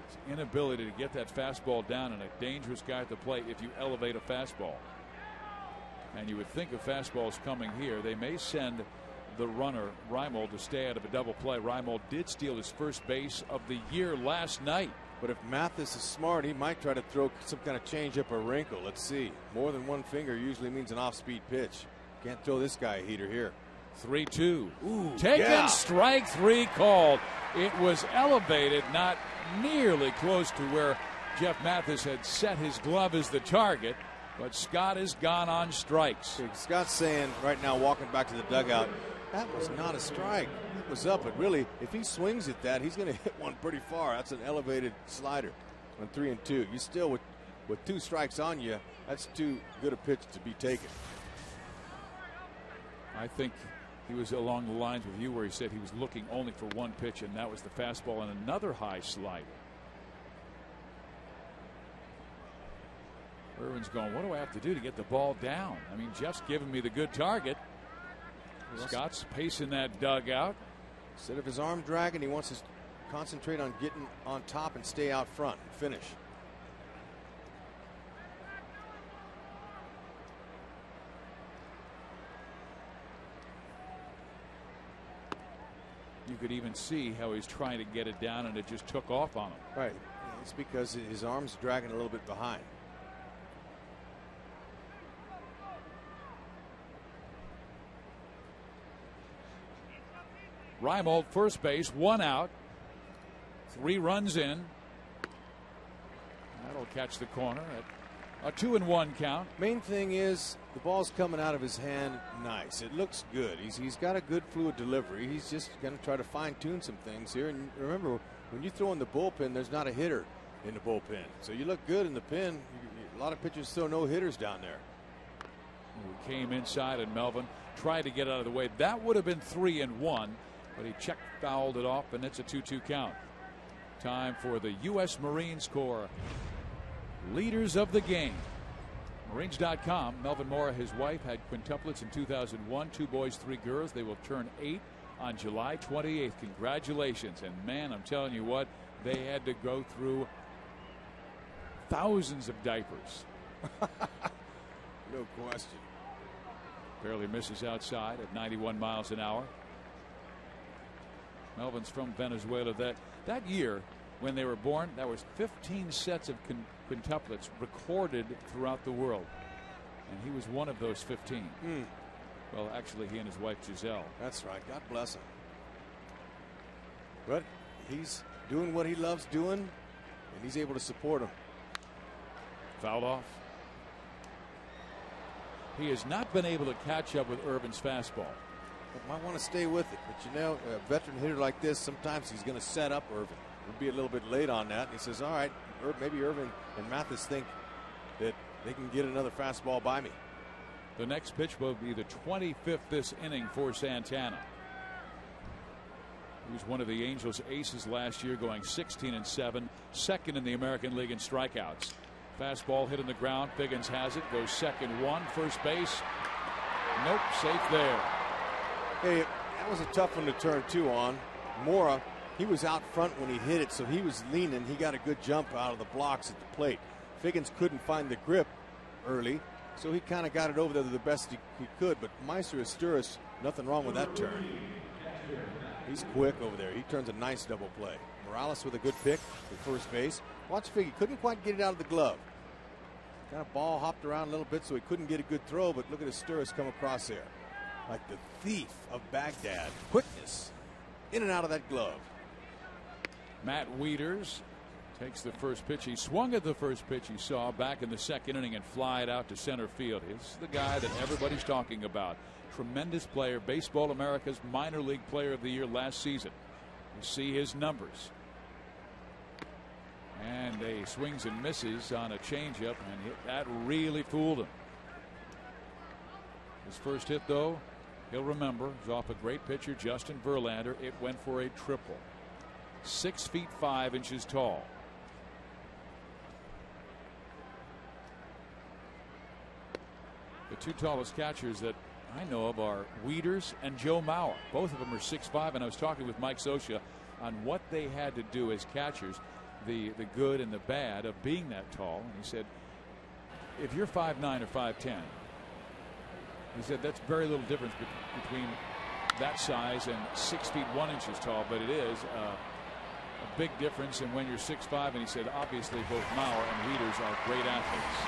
His inability to get that fastball down, and a dangerous guy at the plate if you elevate a fastball. And you would think a fastball's coming here. They may send the runner, Reimold, to stay out of a double play. Reimold did steal his first base of the year last night. But if Mathis is smart, he might try to throw some kind of change up or wrinkle. Let's see. More than one finger usually means an off-speed pitch. Can't throw this guy a heater here. 3-2. Ooh, taken, yeah. strike 3 called. It was elevated, not nearly close to where Jeff Mathis had set his glove as the target, but Scott has gone on strikes. Scott's saying right now, walking back to the dugout, that was not a strike. It was up, but really, if he swings at that, he's going to hit one pretty far. That's an elevated slider on 3-2. You still, with 2 strikes on you, that's too good a pitch to be taken. I think he was along the lines with you where he said he was looking only for 1 pitch, and that was the fastball and another high slider. Irvin's going, what do I have to do to get the ball down? I mean, Jeff's giving me the good target. Scott's pacing that dugout. Instead of his arm dragging, he wants to concentrate on getting on top and stay out front and finish. You could even see how he's trying to get it down, and it just took off on him. Right. It's because his arm's dragging a little bit behind. Reimold, first base, 1 out, 3 runs in. That'll catch the corner at a 2-1 count. Main thing is the ball's coming out of his hand nice. It looks good. He's got a good fluid delivery. He's just going to try to fine-tune some things here. And remember, when you throw in the bullpen, there's not a hitter in the bullpen. So you look good in the pen. A lot of pitchers throw no hitters down there. He came inside, and Melvin tried to get out of the way. That would have been 3-1. But he check fouled it off, and it's a 2-2 count. Time for the U.S. Marines Corps leaders of the game. Marines.com. Melvin Mora, his wife, had quintuplets in 2001. 2 boys, 3 girls. They will turn 8 on July 28th. Congratulations. And man, I'm telling you what, they had to go through thousands of diapers. No question. Barely misses outside at 91 miles an hour. Melvin's from Venezuela. That year when they were born, that was 15 sets of quintuplets recorded throughout the world. And he was one of those 15. Well, actually, he and his wife Giselle. That's right. God bless him. But he's doing what he loves doing, and he's able to support him. Fouled off. He has not been able to catch up with Irvin's fastball. But might want to stay with it. But you know, a veteran hitter like this, sometimes he's going to set up Irvin. He'll be a little bit late on that. And he says, all right, maybe Irvin and Mathis think that they can get another fastball by me. The next pitch will be the 25th this inning for Santana. He was one of the Angels' aces last year, going 16-7, second in the American League in strikeouts. Fastball hit in the ground. Figgins has it. Goes 2nd, first base. Nope, safe there. Hey, that was a tough one to turn two on. Mora, he was out front when he hit it, so he was leaning. He got a good jump out of the blocks at the plate. Figgins couldn't find the grip early, so he kind of got it over there the best he could. But Meister Asturis, nothing wrong with that turn. He's quick over there. He turns a nice double play. Morales with a good pick at first base. Watch Figgy, couldn't quite get it out of the glove. Kind of ball hopped around a little bit, so he couldn't get a good throw, but look at Asturis come across there. Like the thief of Baghdad. Quickness in and out of that glove. Matt Wieters takes the first pitch. He swung at the first pitch he saw back in the 2nd inning and fly it out to center field. He's the guy that everybody's talking about. Tremendous player. Baseball America's minor league player of the year last season. You see his numbers. And a swings and misses on a changeup, and that really fooled him. His first hit, though, he'll remember, was off a great pitcher, Justin Verlander. It went for a triple. 6 feet 5 inches tall. The two tallest catchers that I know of are Wieters and Joe Mauer. Both of them are 6'5", and I was talking with Mike Scioscia on what they had to do as catchers, the good and the bad of being that tall. And he said, if you're 5'9" or 5'10", he said that's very little difference between that size and 6 feet 1 inches tall, but it is a big difference. And when you're 6'5", and he said obviously both Mauer and Wieters are great athletes.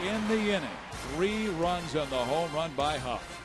In the inning, 3 runs on the home run by Huff.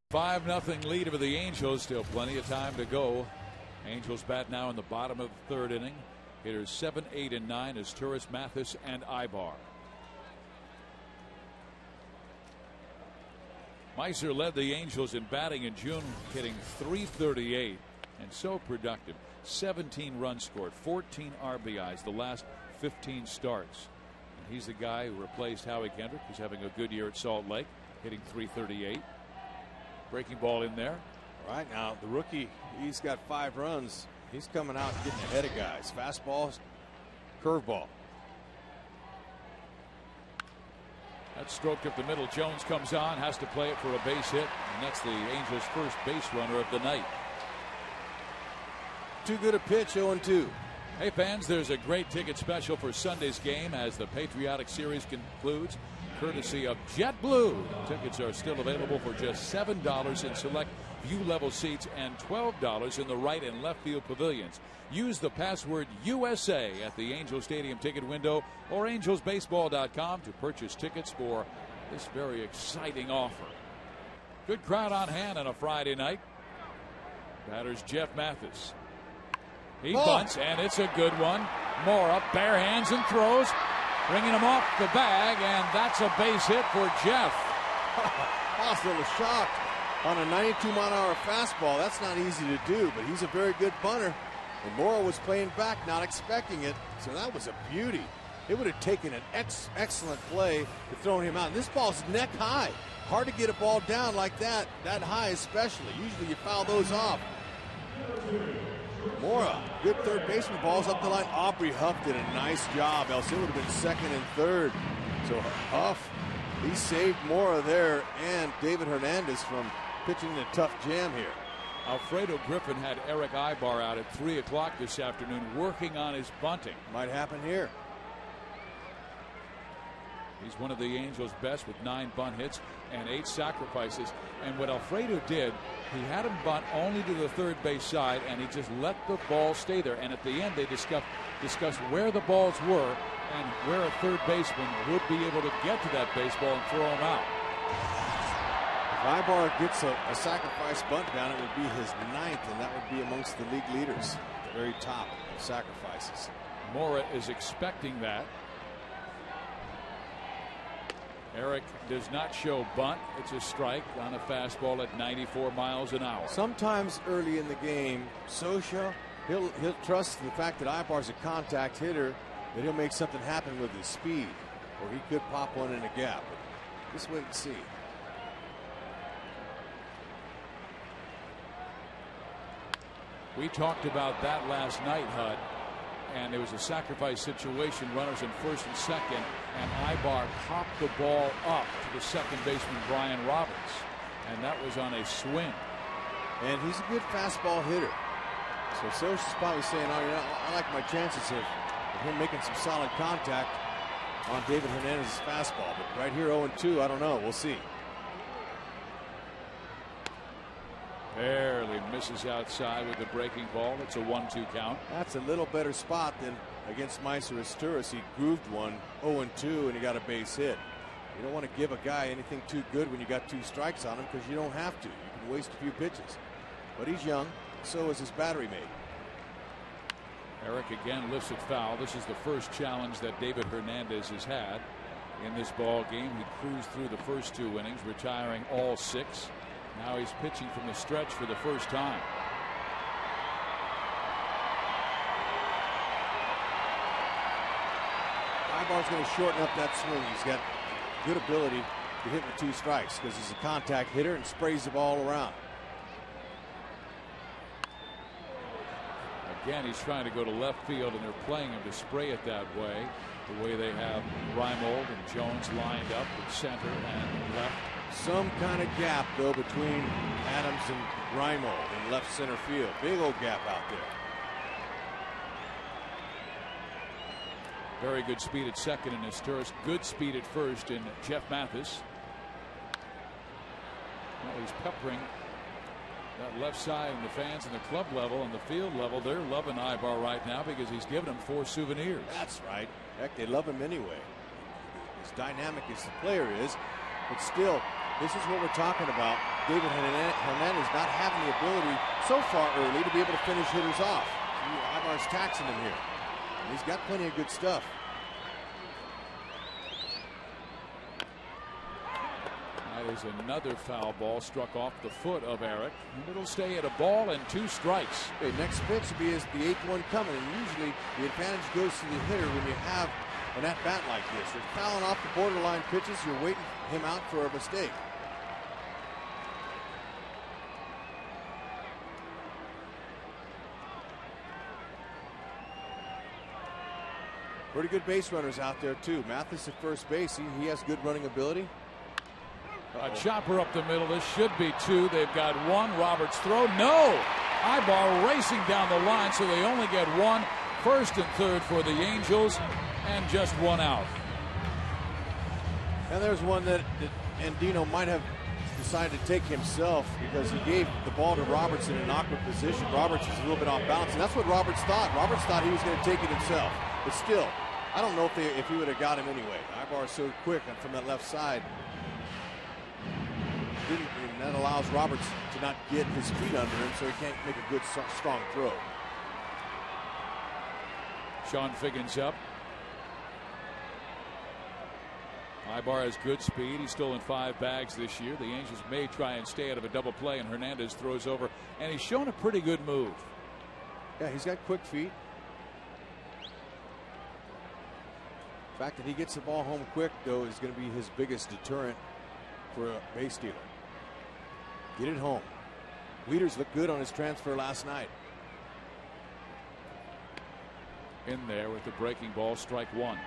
Five 5-0 lead over the Angels. Still plenty of time to go. Angels bat now in the bottom of the 3rd inning. Hitters 7, 8, and 9 is Turris, Mathis, and Ibar. Meister led the Angels in batting in June, hitting .338. and so productive. 17 runs scored, 14 RBIs the last 15 starts. And he's the guy who replaced Howie Kendrick, who's having a good year at Salt Lake, hitting .338. Breaking ball in there. Right now, the rookie, he's got 5 runs. He's coming out and getting ahead of guys. Fastball, curveball. That's stroked up the middle. Jones comes on, has to play it for a base hit, and that's the Angels' first base runner of the night. Too good a pitch, 0-2. Hey fans, there's a great ticket special for Sunday's game as the Patriotic Series concludes, courtesy of JetBlue. Tickets are still available for just $7 in select view level seats and $12 in the right and left field pavilions. Use the password USA at the Angels Stadium ticket window or angelsbaseball.com to purchase tickets for this very exciting offer. Good crowd on hand on a Friday night. Batters Jeff Mathis. He bunts, and it's a good one. Mora bare hands and throws, bringing him off the bag, and that's a base hit for Jeff. Haas a little shocked on a 92-mile-an-hour fastball. That's not easy to do, but he's a very good bunter. And Mora was playing back, not expecting it, so that was a beauty. It would have taken an excellent play to throw him out. And this ball's neck high. Hard to get a ball down like that high especially. Usually you foul those off. Mora, good third baseman, balls up the line. Aubrey Huff did a nice job, else it would have been second and third. So Huff, he saved Mora there, and David Hernandez from pitching in a tough jam here. Alfredo Griffin had Eric Ibar out at 3 o'clock this afternoon working on his bunting. Might happen here. He's one of the Angels' best with 9 bunt hits and 8 sacrifices. And what Alfredo did, he had him bunt only to the third base side, and he just let the ball stay there. And at the end, they discussed where the balls were and where a third baseman would be able to get to that baseball and throw him out. If Ibar gets a sacrifice bunt down, it would be his 9th, and that would be amongst the league leaders at the very top of sacrifices. Mora is expecting that. Eric does not show bunt. It's a strike on a fastball at 94 miles an hour. Sometimes early in the game, Scioscia, he'll trust the fact that Ibar's a contact hitter, that he'll make something happen with his speed, or he could pop one in a gap. But just wait and see. We talked about that last night, Hud, and there was a sacrifice situation, runners in first and second, and Ibar popped the ball up to the second baseman Brian Roberts, and that was on a swing. And he's a good fastball hitter. So Scioscia's probably saying, oh, you know, I like my chances of him making some solid contact on David Hernandez's fastball. But right here, 0-2, I don't know. We'll see. Barely misses outside with the breaking ball. It's a 1-2 count. That's a little better spot than against Meiser Asturias. He grooved one 0-2 and he got a base hit. You don't want to give a guy anything too good when you got 2 strikes on him, because you don't have to. You can waste a few pitches. But he's young. So is his battery mate. Eric again lifts it foul. This is the first challenge that David Hernandez has had in this ball game. He cruised through the first 2 innings, retiring all 6. Now he's pitching from the stretch for the first time. Ibar's going to shorten up that swing. He's got good ability to hit with 2 strikes because he's a contact hitter and sprays the ball around. Again, he's trying to go to left field, and they're playing him to spray it that way. The way they have Reimold and Jones lined up in center and left. Some kind of gap, though, between Adams and Reimold in left center field. Big old gap out there. Very good speed at second in Asturias. Good speed at first in Jeff Mathis. Well, he's peppering that left side, and the fans in the club level and the field level, they're loving Ibar right now because he's given them 4 souvenirs. That's right. Heck, they love him anyway. As dynamic as the player is, but still, this is what we're talking about. David Hernandez not having the ability so far early to be able to finish hitters off. Ibar's taxing him here. And he's got plenty of good stuff. That is another foul ball struck off the foot of Eric. And it'll stay at a ball and 2 strikes. Okay, next pitch will be the 8th one coming, and usually the advantage goes to the hitter when you have an at-bat like this. You're fouling off the borderline pitches. You're waiting him out for a mistake. Pretty good base runners out there, too. Mathis at first base. He has good running ability. A chopper up the middle. This should be 2. They've got 1. Roberts throw. No! Ibar racing down the line, so they only get 1. First and third for the Angels, and just 1 out. And there's one that Andino might have decided to take himself because he gave the ball to Roberts in an awkward position. Roberts is a little bit off balance, and that's what Roberts thought. Roberts thought he was going to take it himself. But still, I don't know if he would have got him anyway. Ibar is so quick from that left side. And that allows Roberts to not get his feet under him, so he can't make a good, strong throw. Sean Figgins up. Ibar has good speed. He's stolen 5 bags this year. The Angels may try and stay out of a double play, and Hernandez throws over, and he's shown a pretty good move. Yeah, he's got quick feet. The fact that he gets the ball home quick, though, is going to be his biggest deterrent for a base stealer. Get it home. Wieters looked good on his transfer last night. In there with the breaking ball, strike 1.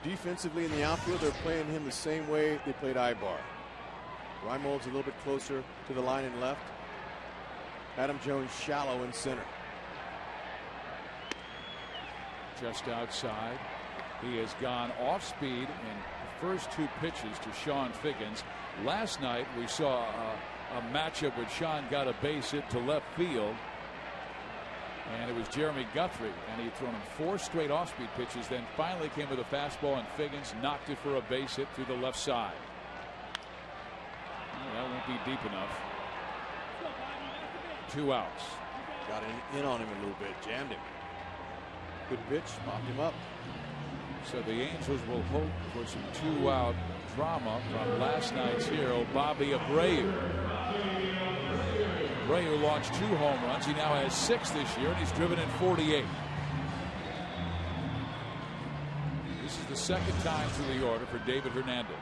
Defensively in the outfield, they're playing him the same way they played Ibar. Reimold's a little bit closer to the line and left. Adam Jones shallow in center. Just outside. He has gone off speed in the first 2 pitches to Sean Figgins. Last night we saw a matchup with Sean got a base hit to left field, and it was Jeremy Guthrie, and he had thrown him 4 straight off-speed pitches, then finally came with a fastball, and Figgins knocked it for a base hit through the left side. Well, that won't be deep enough. 2 outs. Got in on him a little bit, jammed him. Good pitch, popped him up. So the Angels will hope for some 2-out drama from last night's hero, Bobby Abreu. Abreu launched 2 home runs. He now has 6 this year, and he's driven in 48. This is the second time through the order for David Hernandez.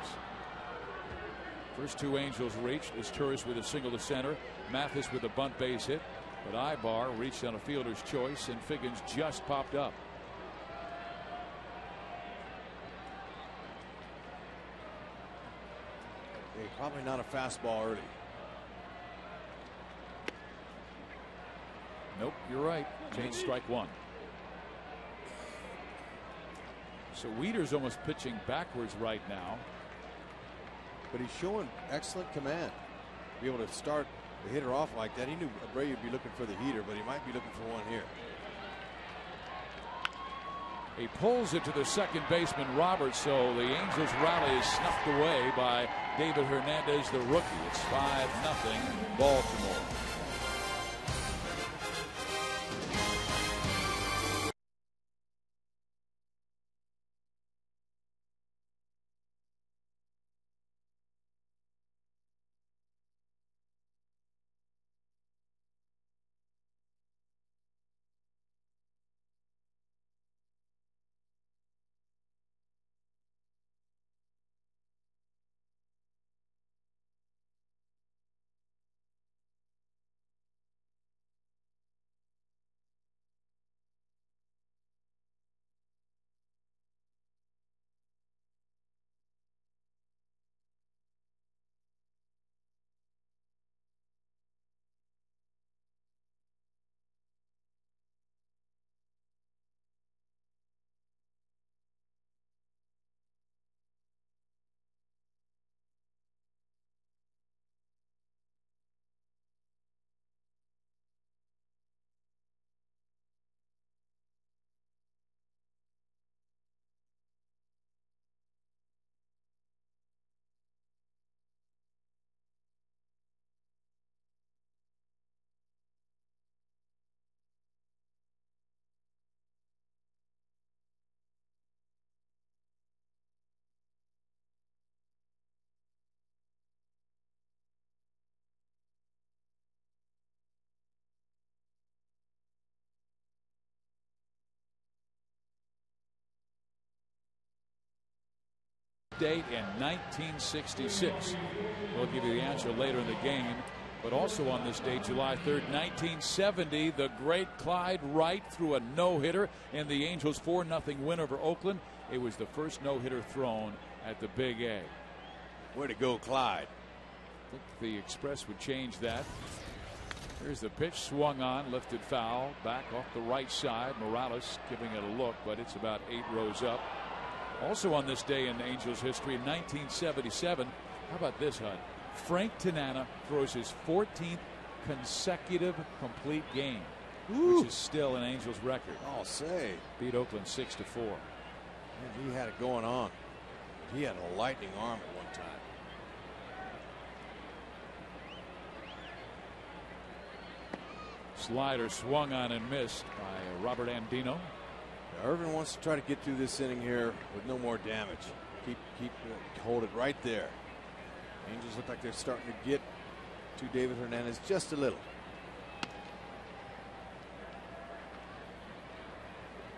First 2 Angels reached as Turris with a single to center, Mathis with a bunt base hit, but Ibar reached on a fielder's choice, and Figgins just popped up. Okay, probably not a fastball early. Nope, you're right. Change strike 1. So Wieters almost pitching backwards right now. But he's showing excellent command. Be able to start the hitter off like that. He knew Abreu would be looking for the heater, but he might be looking for one here. He pulls it to the second baseman, Roberts, so the Angels rally is snuffed away by David Hernandez, the rookie. It's 5-0 Baltimore. date in 1966. We'll give you the answer later in the game. But also on this day, July 3rd, 1970, the great Clyde Wright threw a no-hitter in the Angels' 4-0 win over Oakland. It was the first no-hitter thrown at the Big A. Way to go, Clyde. I think the Express would change that. Here's the pitch, swung on, lifted foul, back off the right side. Morales giving it a look, but it's about 8 rows up. Also on this day in Angels history, in 1977, how about this, Hud? Frank Tanana throws his 14th consecutive complete game, which is still an Angels record. I'll say. Beat Oakland 6-4. Man, he had it going on. He had a lightning arm at one time. Slider swung on and missed by Robert Andino. Now, Irvin wants to try to get through this inning here with no more damage. Hold it right there. Angels look like they're starting to get to David Hernandez just a little.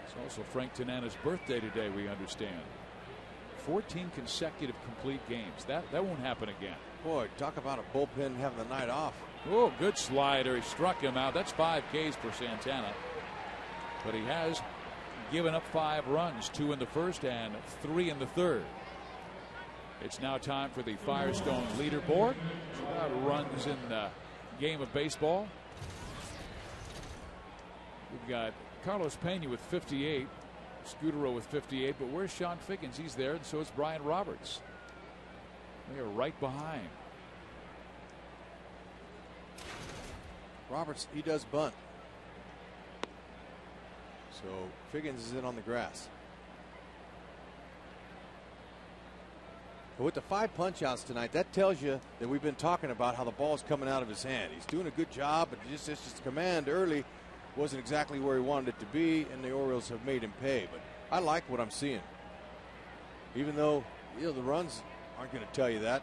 It's also Frank Tanana's birthday today, we understand. 14 consecutive complete games. That won't happen again. Boy, talk about a bullpen having the night off. Oh, good slider. He struck him out. That's 5 Ks for Santana. But he has given up 5 runs, 2 in the first and 3 in the third. It's now time for the Firestone leaderboard. Runs in the game of baseball. We've got Carlos Pena with 58. Scudero with 58. But where's Sean Figgins? He's there, and so is Brian Roberts. They are right behind. Roberts, he does bunt. So Figgins is in on the grass. But with the 5 punch outs tonight, that tells you that we've been talking about how the ball's coming out of his hand. He's doing a good job, but just his command early wasn't exactly where he wanted it to be, and the Orioles have made him pay. But I like what I'm seeing. Even though, the runs aren't going to tell you that.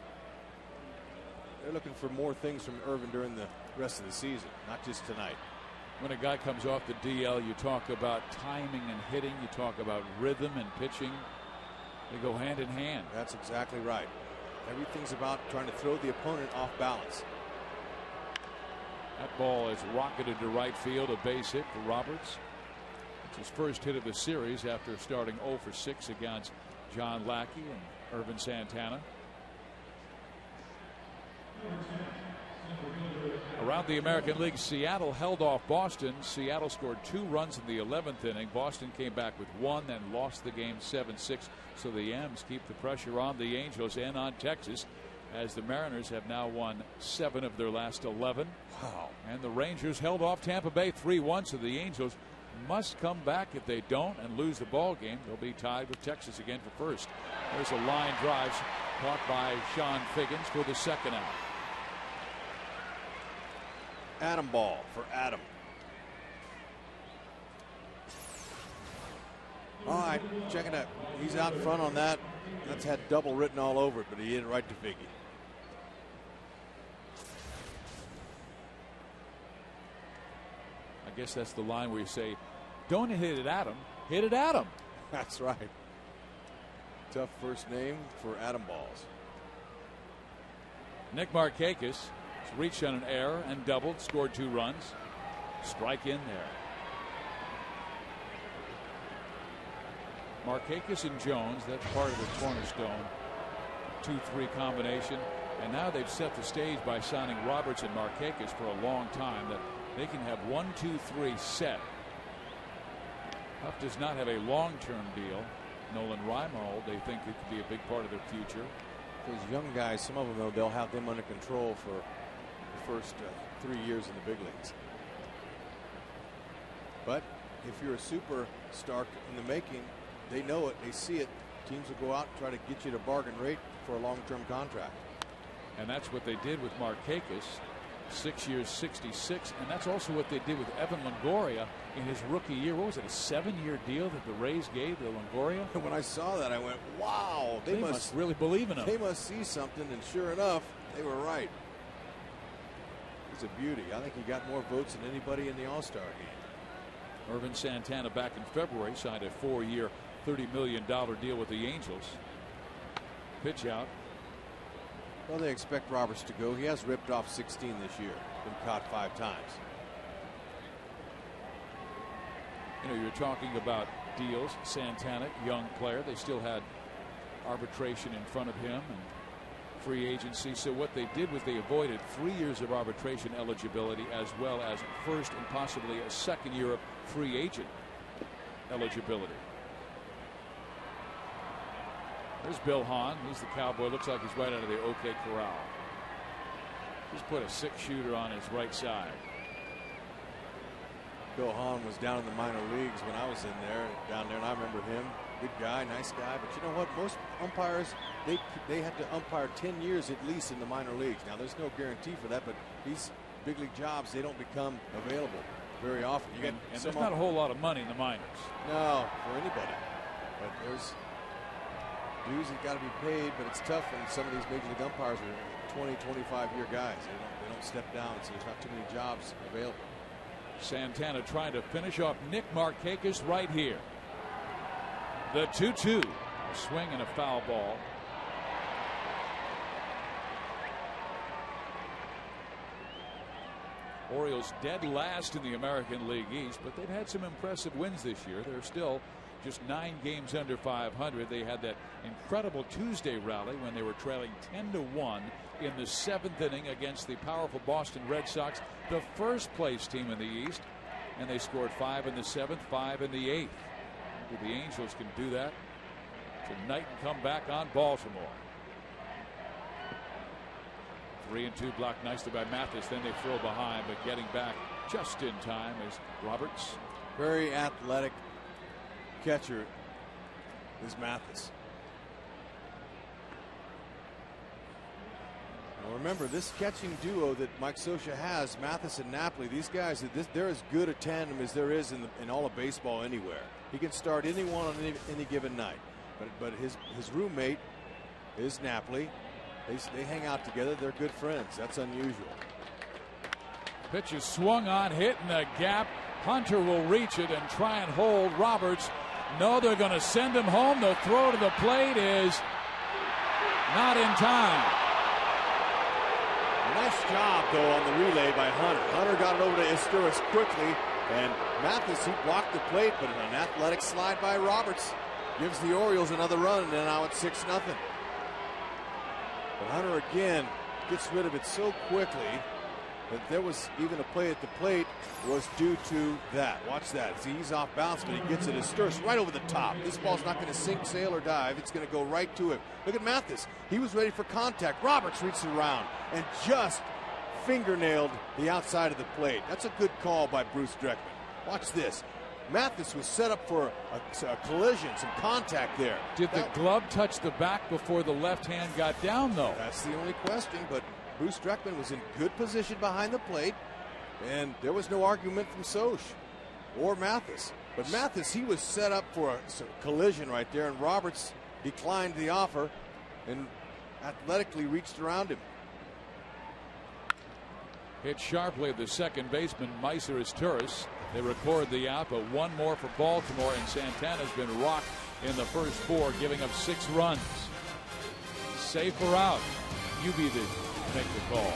They're looking for more things from Irvin during the rest of the season, not just tonight. When a guy comes off the DL, you talk about timing and hitting. You talk about rhythm and pitching. They go hand in hand. That's exactly right. Everything's about trying to throw the opponent off balance. That ball is rocketed to right field, a base hit for Roberts. It's his first hit of the series after starting 0 for 6 against John Lackey and Irvin Santana. Around the American League, Seattle held off Boston. Seattle scored 2 runs in the 11th inning. Boston came back with 1 and lost the game 7-6. So the M's keep the pressure on the Angels and on Texas, as the Mariners have now won 7 of their last 11. Wow. And the Rangers held off Tampa Bay 3-1. So the Angels must come back. If they don't and lose the ball game, they'll be tied with Texas again for first. There's a line drive caught by Sean Figgins for the second out. Adam ball for Adam. All right, check it out. He's out front on that. That's had double written all over it, but he hit it right to Figgy. I guess that's the line where you say, don't hit it at him, hit it at him. That's right. Tough first name for Adam balls. Nick Markakis reached on an error and doubled, scored 2 runs. Strike in there. Markakis and Jones, that's part of the cornerstone 2-3 combination. And now they've set the stage by signing Roberts and Markakis for a long time, that they can have 1-2-3 set. Huff does not have a long-term deal. Nolan Reimold, they think it could be a big part of their future. Those young guys, some of them, though, they'll have them under control for the first 3 years in the big leagues. But if you're a superstar in the making, they know it, they see it. Teams will go out and try to get you to bargain rate for a long-term contract. And that's what they did with Markakis, 6 years, $66, and that's also what they did with Evan Longoria in his rookie year. What was it, a 7-year deal that the Rays gave to Longoria? And when I saw that, I went, wow, they must really believe in him. They must see something, and sure enough, they were right. He's a beauty. I think he got more votes than anybody in the All-Star game. Irvin Santana back in February signed a 4-year, $30 million deal with the Angels. Pitch out. Well, they expect Roberts to go. He has ripped off 16 this year. Been caught 5 times. You know, you're talking about deals. Santana, young player. They still had arbitration in front of him and free agency. So what they did was they avoided 3 years of arbitration eligibility as well as first and possibly a second year of free agent eligibility. There's Bill Hahn. He's the Cowboy. Looks like he's right out of the OK Corral. Just put a 6-shooter on his right side. Bill Hahn was down in the minor leagues when I was down there, and I remember him. Good guy, nice guy. But you know what? Most umpires, they have to umpire 10 years at least in the minor leagues. Now, there's no guarantee for that, but these big league jobs, they don't become available very often. And there's not a whole lot of money in the minors. No, for anybody. But there's dues that got to be paid, but it's tough when some of these major league umpires are 20, 25-year guys. They don't step down, so there's not too many jobs available. Santana trying to finish off Nick Markakis right here. The 2-2. A swing and a foul ball. Orioles dead last in the American League East, but they've had some impressive wins this year. They're still just 9 games under 500. They had that incredible Tuesday rally when they were trailing 10-1 in the 7th inning against the powerful Boston Red Sox, the first place team in the East, and they scored 5 in the 7th, 5 in the 8th. If the Angels can do that tonight and come back on Baltimore. 3-2 blocked nicely by Mathis. Then they throw behind, but getting back just in time is Roberts. Very athletic catcher is Mathis. Now remember, this catching duo that Mike Scioscia has, Mathis and Napoli, these guys, they're as good a tandem as there is in all of baseball anywhere. He can start anyone on any given night. But his roommate is Napoli. They hang out together. They're good friends. That's unusual. Pitch is swung on, hit in the gap. Hunter will reach it and try and hold Roberts. No, they're going to send him home. The throw to the plate is not in time. Nice job, though, on the relay by Hunter. Hunter got it over to Isturis quickly, and Mathis, he blocked the plate, but an athletic slide by Roberts gives the Orioles another run, and now it's 6-0. But Hunter again gets rid of it so quickly that there was even a play at the plate was due to that. Watch that. See, he's off balance, but he gets it as Sturz right over the top. This ball's not going to sink, sail, or dive. It's going to go right to him. Look at Mathis. He was ready for contact. Roberts reached around and just fingernailed the outside of the plate. That's a good call by Bruce Dreckman. Watch this. Mathis was set up for a collision, some contact there. Did the glove touch the back before the left hand got down, though? That's the only question, but Bruce Dreckman was in good position behind the plate, and there was no argument from Soch or Mathis. But Mathis, he was set up for a collision right there, and Roberts declined the offer and athletically reached around him. Hit sharply at the second baseman, Meiser Isturis. They record the out, but one more for Baltimore, and Santana's been rocked in the first 4, giving up 6 runs. Safe or out? You be the make the call.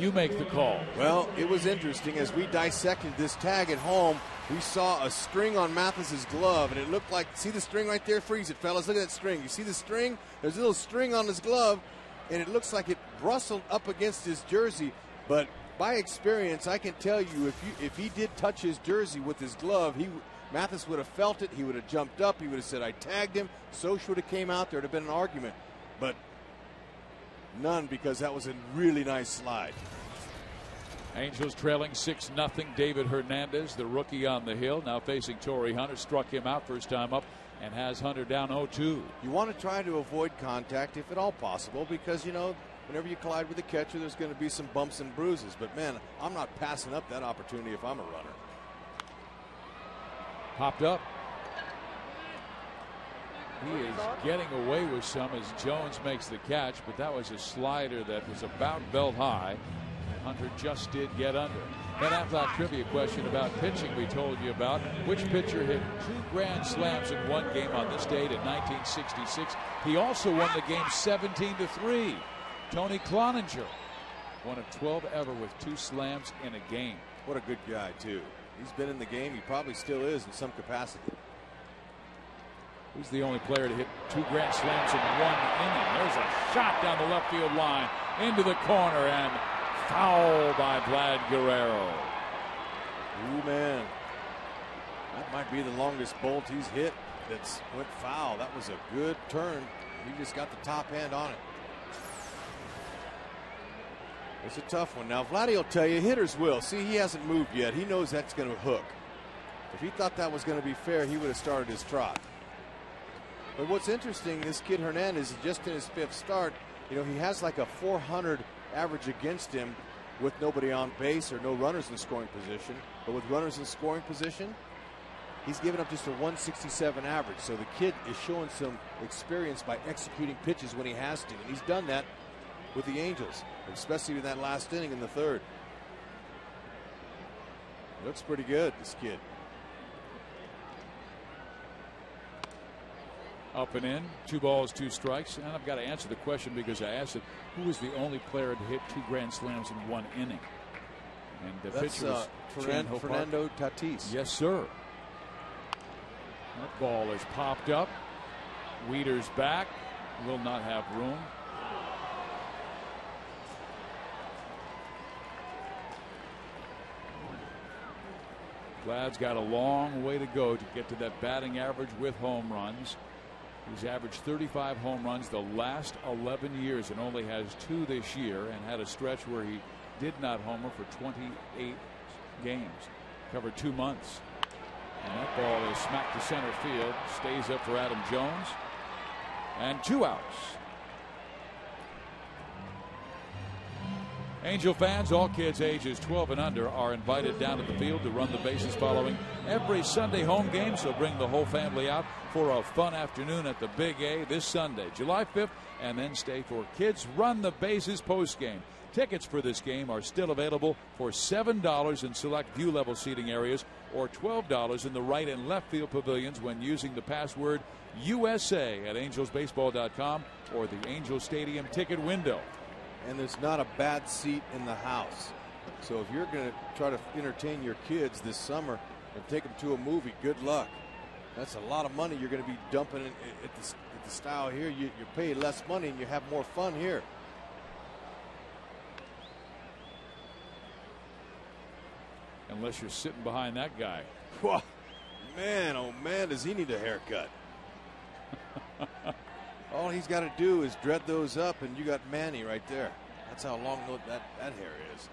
You make the call. Well, it was interesting. As we dissected this tag at home, we saw a string on Mathis's glove, and it looked like, see the string right there? Freeze it, fellas. Look at that string. You see the string? There's a little string on his glove, and it looks like it bristled up against his jersey. But by experience, I can tell you, if he did touch his jersey with his glove, Mathis would have felt it. He would have jumped up. He would have said, I tagged him. Soch would have came out. There would have been an argument. But none, because that was a really nice slide. Angels trailing 6-0. David Hernandez, the rookie on the hill, now facing Torrey Hunter. Struck him out first time up and has Hunter down 0-2. You want to try to avoid contact if at all possible, because, you know, whenever you collide with the catcher, there's going to be some bumps and bruises. But, man, I'm not passing up that opportunity if I'm a runner. Popped up. He is getting away with some as Jones makes the catch, but that was a slider that was about belt high. Hunter just did get under. Ben Affleck trivia question about pitching we told you about. Which pitcher hit 2 grand slams in one game on this date in 1966? He also won the game 17-3. Tony Cloninger, one of 12 ever with 2 slams in a game. What a good guy, too. He's been in the game. He probably still is in some capacity. He's the only player to hit 2 grand slams in one inning. There's a shot down the left field line into the corner, and foul by Vlad Guerrero. Ooh, man. That might be the longest bolt he's hit that's went foul. That was a good turn. He just got the top hand on it. It's a tough one. Now, Vladdy will tell you, hitters will. See, he hasn't moved yet. He knows that's going to hook. If he thought that was going to be fair, he would have started his trot. But what's interesting, this kid Hernandez, just in his 5th start, you know, he has like a 400 average against him with nobody on base or no runners in scoring position. But with runners in scoring position, he's given up just a 167 average. So the kid is showing some experience by executing pitches when he has to. And he's done that with the Angels, especially in that last inning in the 3rd. Looks pretty good, this kid. Up and in, 2 balls, 2 strikes. And I've got to answer the question because I asked it, who was the only player to hit 2 grand slams in one inning? And the pitcher was Fernando Tatis. Yes, sir. That ball is popped up. Weeder's back. Will not have room. Vlad's got a long way to go to get to that batting average with home runs. He's averaged 35 home runs the last 11 years and only has 2 this year, and had a stretch where he did not homer for 28 games. Covered 2 months. And that ball is smacked to center field. Stays up for Adam Jones. And 2 outs. Angel fans, all kids ages 12 and under, are invited down to the field to run the bases following every Sunday home game. So bring the whole family out for a fun afternoon at the Big A this Sunday, July 5th, and then stay for Kids Run the Bases postgame. Tickets for this game are still available for $7 in select view level seating areas, or $12 in the right and left field pavilions when using the password USA at angelsbaseball.com or the Angel Stadium ticket window. And there's not a bad seat in the house. So if you're going to try to entertain your kids this summer and take them to a movie, good luck. That's a lot of money you're going to be dumping at the style here. You pay less money and you have more fun here. Unless you're sitting behind that guy. Whoa, man, oh man, does he need a haircut? All he's got to do is dread those up, and you got Manny right there. That's how long that hair is.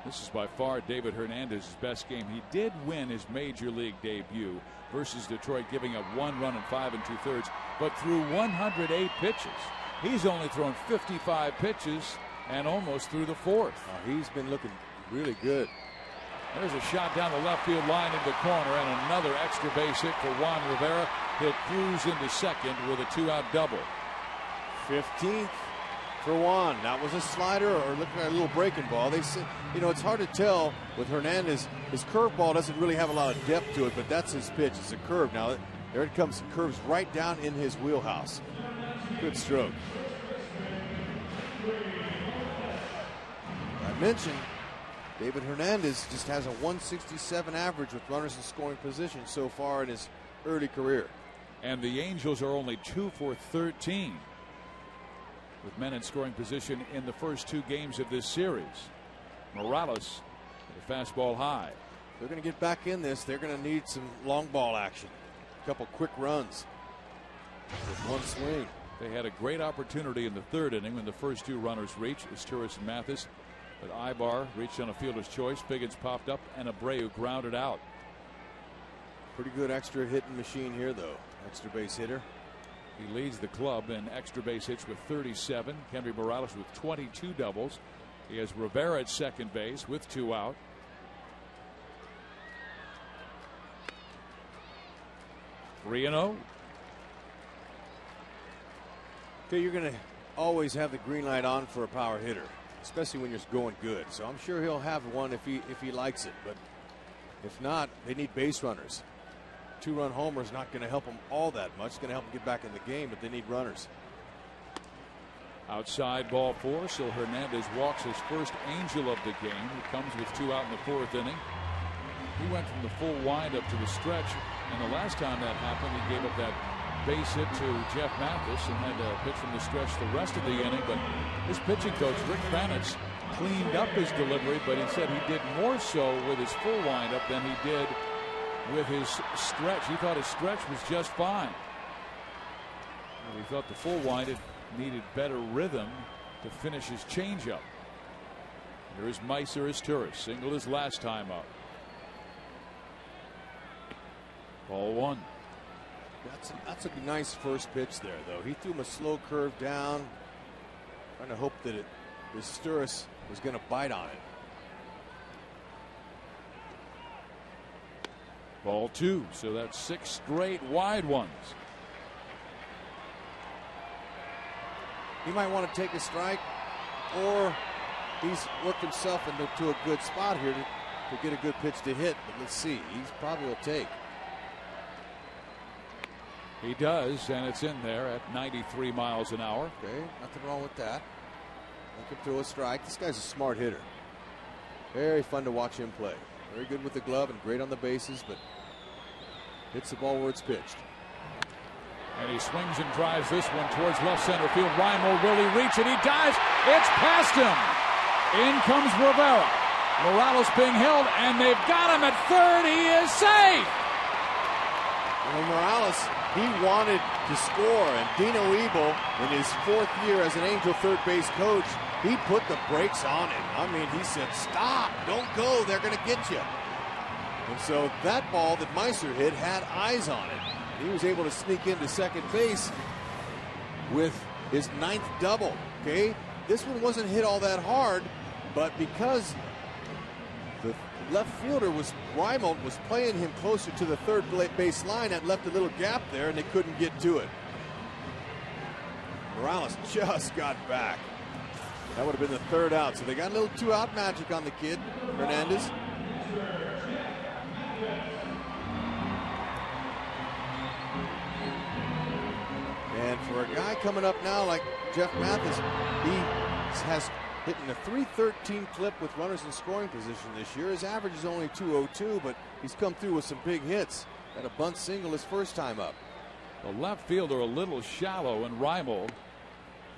This is by far David Hernandez's best game. He did win his major league debut versus Detroit, giving up 1 run and 5 2/3, but threw 108 pitches. He's only thrown 55 pitches and almost through the 4th. He's been looking really good. There's a shot down the left field line in the corner, and another extra base hit for Juan Rivera. He'll cruise into second with a 2-out double. 15th for Juan. That was a slider or looking at a little breaking ball. They said, you know, it's hard to tell with Hernandez. His curveball doesn't really have a lot of depth to it, but that's his pitch. It's a curve. Now there it comes. Curves right down in his wheelhouse. Good stroke. I mentioned David Hernandez just has a 167 average with runners in scoring position so far in his early career. And the Angels are only 2 for 13 with men in scoring position in the first 2 games of this series. Morales with a fastball high. They're going to get back in this. They're going to need some long ball action. A couple quick runs with one swing. They had a great opportunity in the 3rd inning when the first 2 runners reached. It was Turris and Mathis. But Ibar reached on a fielder's choice. Biggins popped up and Abreu grounded out. Pretty good extra hitting machine here, though. Extra base hitter. He leads the club in extra base hits with 37. Henry Morales with 22 doubles. He has Rivera at second base with 2 out. Three and 0. Okay, you're going to always have the green light on for a power hitter, especially when you're going good. So I'm sure he'll have one if he likes it. But if not, they need base runners. 2-run homer is not going to help them all that much. It's going to help them get back in the game, but they need runners. Outside ball 4. So Hernandez walks his first Angel of the game. He comes with 2 out in the 4th inning. He went from the full windup to the stretch, and the last time that happened, he gave up that base hit to Jeff Mathis and had to pitch from the stretch the rest of the inning. But his pitching coach, Rick Banitz, cleaned up his delivery, but he said he did more so with his full windup than he did with his stretch. He thought his stretch was just fine. He thought the full windup needed better rhythm to finish his changeup. Here's Meiser as Turris. Singled his last time up. Ball 1. That's a nice first pitch there, though. He threw him a slow curve down, trying to hope that this Turris was going to bite on it. Ball 2. So that's 6 straight wide ones. He might want to take a strike, or he's worked himself into a good spot here to get a good pitch to hit. But let's see. He probably will take. He does, and it's in there at 93 miles an hour. Okay, nothing wrong with that. He can throw a strike. This guy's a smart hitter. Very fun to watch him play. Very good with the glove and great on the bases, but hits the ball where it's pitched. And he swings and drives this one towards left center field. Reimold, will he reach it? He dives. It's past him. In comes Rivera. Morales being held, and they've got him at third. He is safe. Well, Morales, he wanted to score, and Dino Ebel, in his 4th year as an Angel third base coach, he put the brakes on him. I mean, he said, stop, don't go, they're going to get you. And so that ball that Meiser hit had eyes on it. He was able to sneak into second base with his 9th double. Okay, this one wasn't hit all that hard, but because the left fielder Reimold was playing him closer to the third base line, that left a little gap there, and they couldn't get to it. Morales just got back. That would have been the 3rd out, so they got a little 2-out magic on the kid, Hernandez. And for a guy coming up now like Jeff Mathis, he has hitting a .313 clip with runners in scoring position this year. His average is only .202, but he's come through with some big hits. Got a bunt single his first time up. The left fielder a little shallow, and Reimold,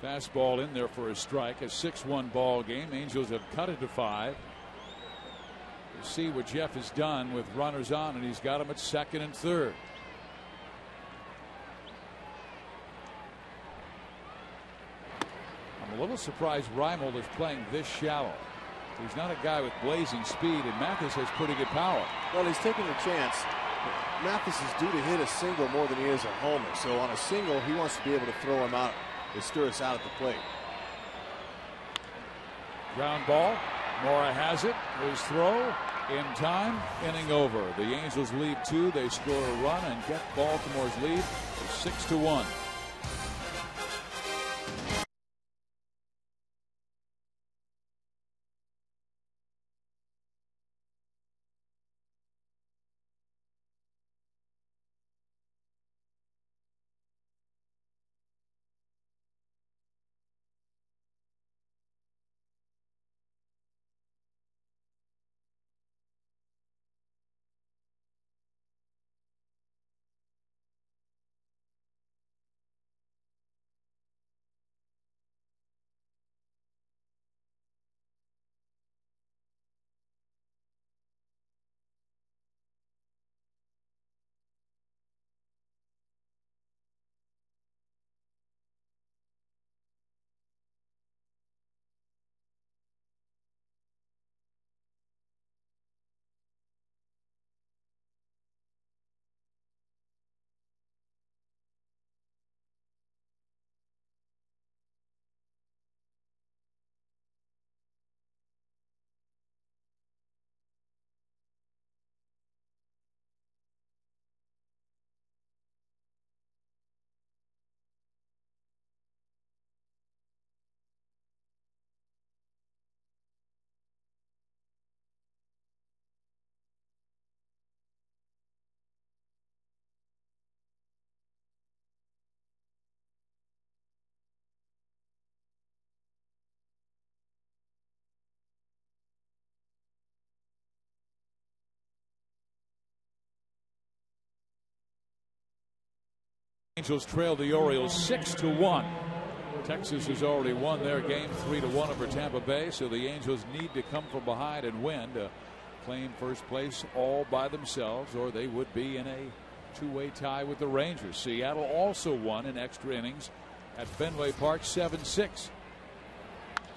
fastball in there for a strike. A 6-1 ball game. Angels have cut it to 5. We'll see what Jeff has done with runners on, and he's got them at 2nd and 3rd. I'm a little surprised Reimold is playing this shallow. He's not a guy with blazing speed, and Mathis has pretty good power. Well, he's taking a chance. Mathis is due to hit a single more than he is a homer. So on a single, he wants to be able to throw him out, to stir us out at the plate. Ground ball. Mora has it. His throw in time. Inning over. The Angels lead 2. They score a run and get Baltimore's lead to 6-1. Angels trail the Orioles 6-1. Texas has already won their game 3-1 over Tampa Bay, so the Angels need to come from behind and win to claim first place all by themselves, or they would be in a two-way tie with the Rangers. Seattle also won in extra innings at Fenway Park 7-6.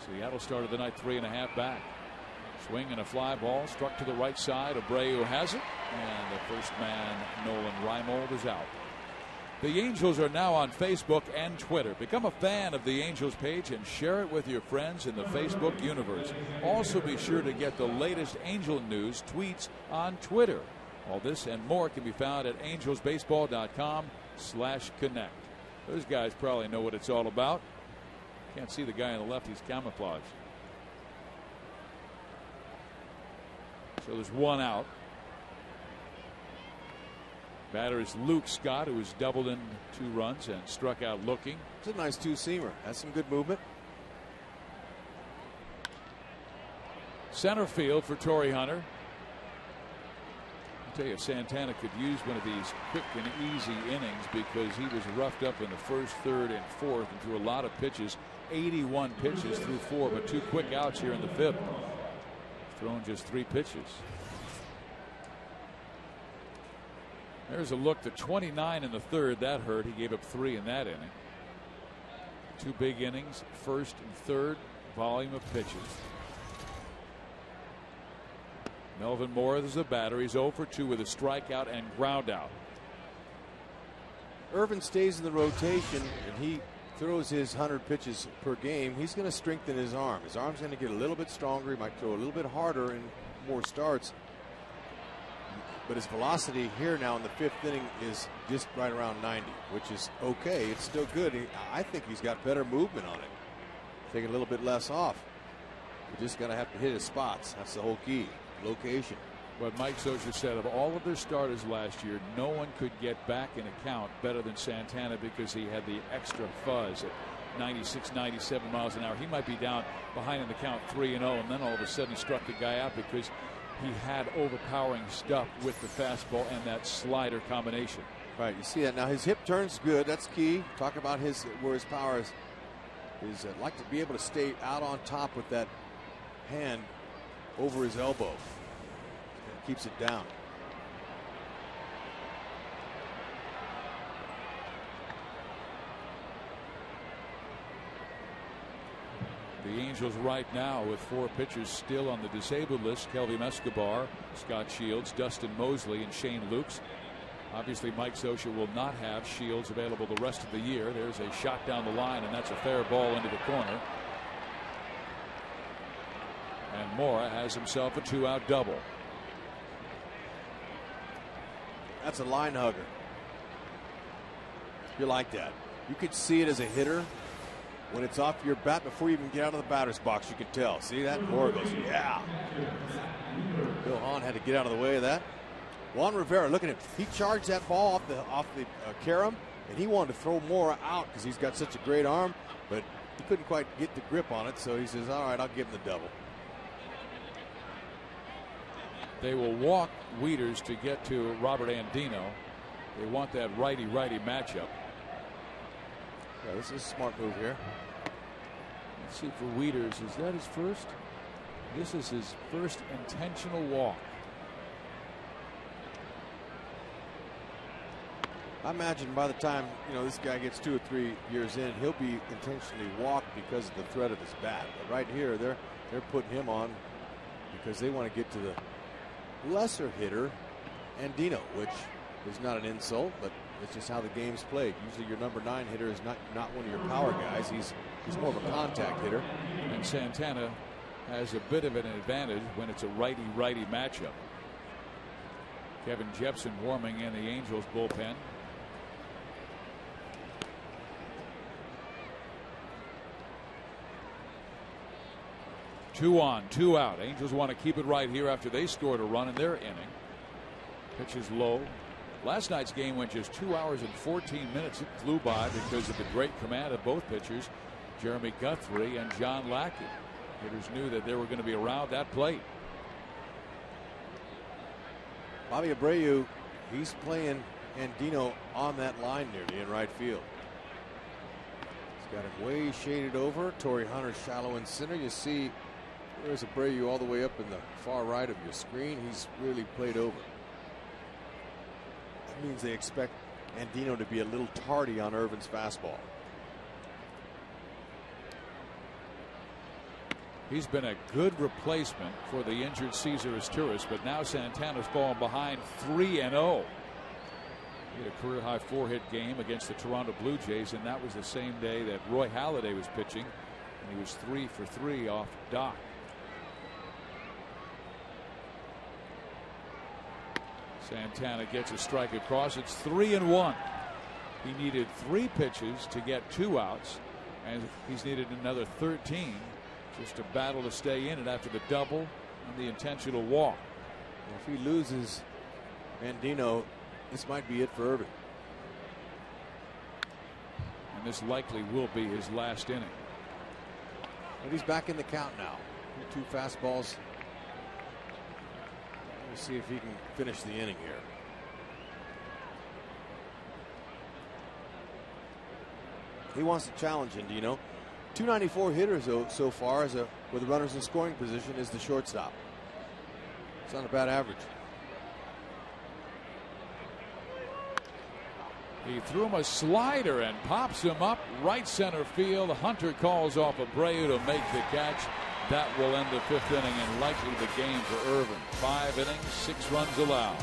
Seattle started the night 3.5 back. Swing and a fly ball struck to the right side. Abreu has it, and the first man, Nolan Reimold, is out. The Angels are now on Facebook and Twitter. Become a fan of the Angels page and share it with your friends in the Facebook universe. Also be sure to get the latest Angel news tweets on Twitter. All this and more can be found at angelsbaseball.com/connect. Those guys probably know what it's all about. Can't see the guy on the left. He's camouflaged. So there's one out. Batter is Luke Scott, who has doubled in 2 runs and struck out looking. It's a nice two-seamer. That's some good movement. Center field for Torrey Hunter. I'll tell you, Santana could use one of these quick and easy innings because he was roughed up in the first, third, and fourth and threw a lot of pitches. 81 pitches through 4, but 2 quick outs here in the 5th. Thrown just 3 pitches. There's a look to 29 in the 3rd. That hurt. He gave up 3 in that inning. 2 big innings, 1st and 3rd, volume of pitches. Melvin Moore is the batter. He's 0 for 2 with a strikeout and ground out. Irvin stays in the rotation and he throws his 100 pitches per game. He's going to strengthen his arm. His arm's going to get a little bit stronger. He might throw a little bit harder in more starts. But his velocity here now in the 5th inning is just right around 90, which is okay. It's still good. I think he's got better movement on it. Taking a little bit less off. You're just going to have to hit his spots. That's the whole key. Location. What Mike Scioscia said, of all of their starters last year, no one could get back in a count better than Santana because he had the extra fuzz at 96, 97 miles an hour. He might be down behind in the count 3-0, and then all of a sudden he struck the guy out because he had overpowering stuff with the fastball and that slider combination. Right, you see that now. His hip turn's good. That's key. Talk about where his power is. Like to be able to stay out on top with that hand over his elbow. It keeps it down. The Angels right now with 4 pitchers still on the disabled list: Kelvin Escobar, Scott Shields, Dustin Mosley, and Shane Lukes. Obviously, Mike Scioscia will not have Shields available the rest of the year. There's a shot down the line, and that's a fair ball into the corner. And Mora has himself a 2-out double. That's a line hugger. You like that. You could see it as a hitter. When it's off your bat before you even get out of the batter's box, you can tell. See that? Mora goes, yeah. Bill Hahn had to get out of the way of that. Juan Rivera, look at him. He charged that ball off the carom, and he wanted to throw Mora out because he's got such a great arm, but he couldn't quite get the grip on it, so he says, all right, I'll give him the double. They will walk Wieters to get to Robert Andino. They want that righty-righty matchup. Yeah, this is a smart move here. Let's see for Wieters. Is that his first? This is his first intentional walk. I imagine by the time this guy gets 2 or 3 years in, he'll be intentionally walked because of the threat of his bat. But right here, they're putting him on because they want to get to the lesser hitter, Andino, which is not an insult, but it's just how the game's played. Usually your number 9 hitter is not one of your power guys. He's more of a contact hitter. And Santana has a bit of an advantage when it's a righty-righty matchup. Kevin Jepson warming in the Angels bullpen. Two on, 2 out. Angels want to keep it right here after they scored a run in their inning. Pitch is low. Last night's game went just 2 hours and 14 minutes. It flew by because of the great command of both pitchers, Jeremy Guthrie and John Lackey. Hitters knew that they were going to be around that plate. Bobby Abreu, he's playing Andino on that line nearly in right field. He's got him way shaded over. Torrey Hunter shallow in center. You see there's Abreu all the way up in the far right of your screen. He's really played over. That means they expect Andino to be a little tardy on Irvin's fastball. He's been a good replacement for the injured Cesar Izturis, but now Santana's fallen behind 3-0. He had a career high 4-hit game against the Toronto Blue Jays, and that was the same day that Roy Halladay was pitching, and he was 3 for 3 off Doc. Santana gets a strike across. It's 3-1. He needed 3 pitches to get 2 outs, and he's needed another 13 just to battle to stay in it after the double and the intentional walk. If he loses Andino, this might be it for Irvin. And this likely will be his last inning. But he's back in the count now. 2 fastballs. Let's see if he can finish the inning here. He wants to challenge Andino. 294 hitters so far with runners in scoring position is the shortstop. It's not a bad average. He threw him a slider and pops him up right center field. Hunter calls off Abreu to make the catch. That will end the 5th inning and likely the game for Irvin. 5 innings, 6 runs allowed.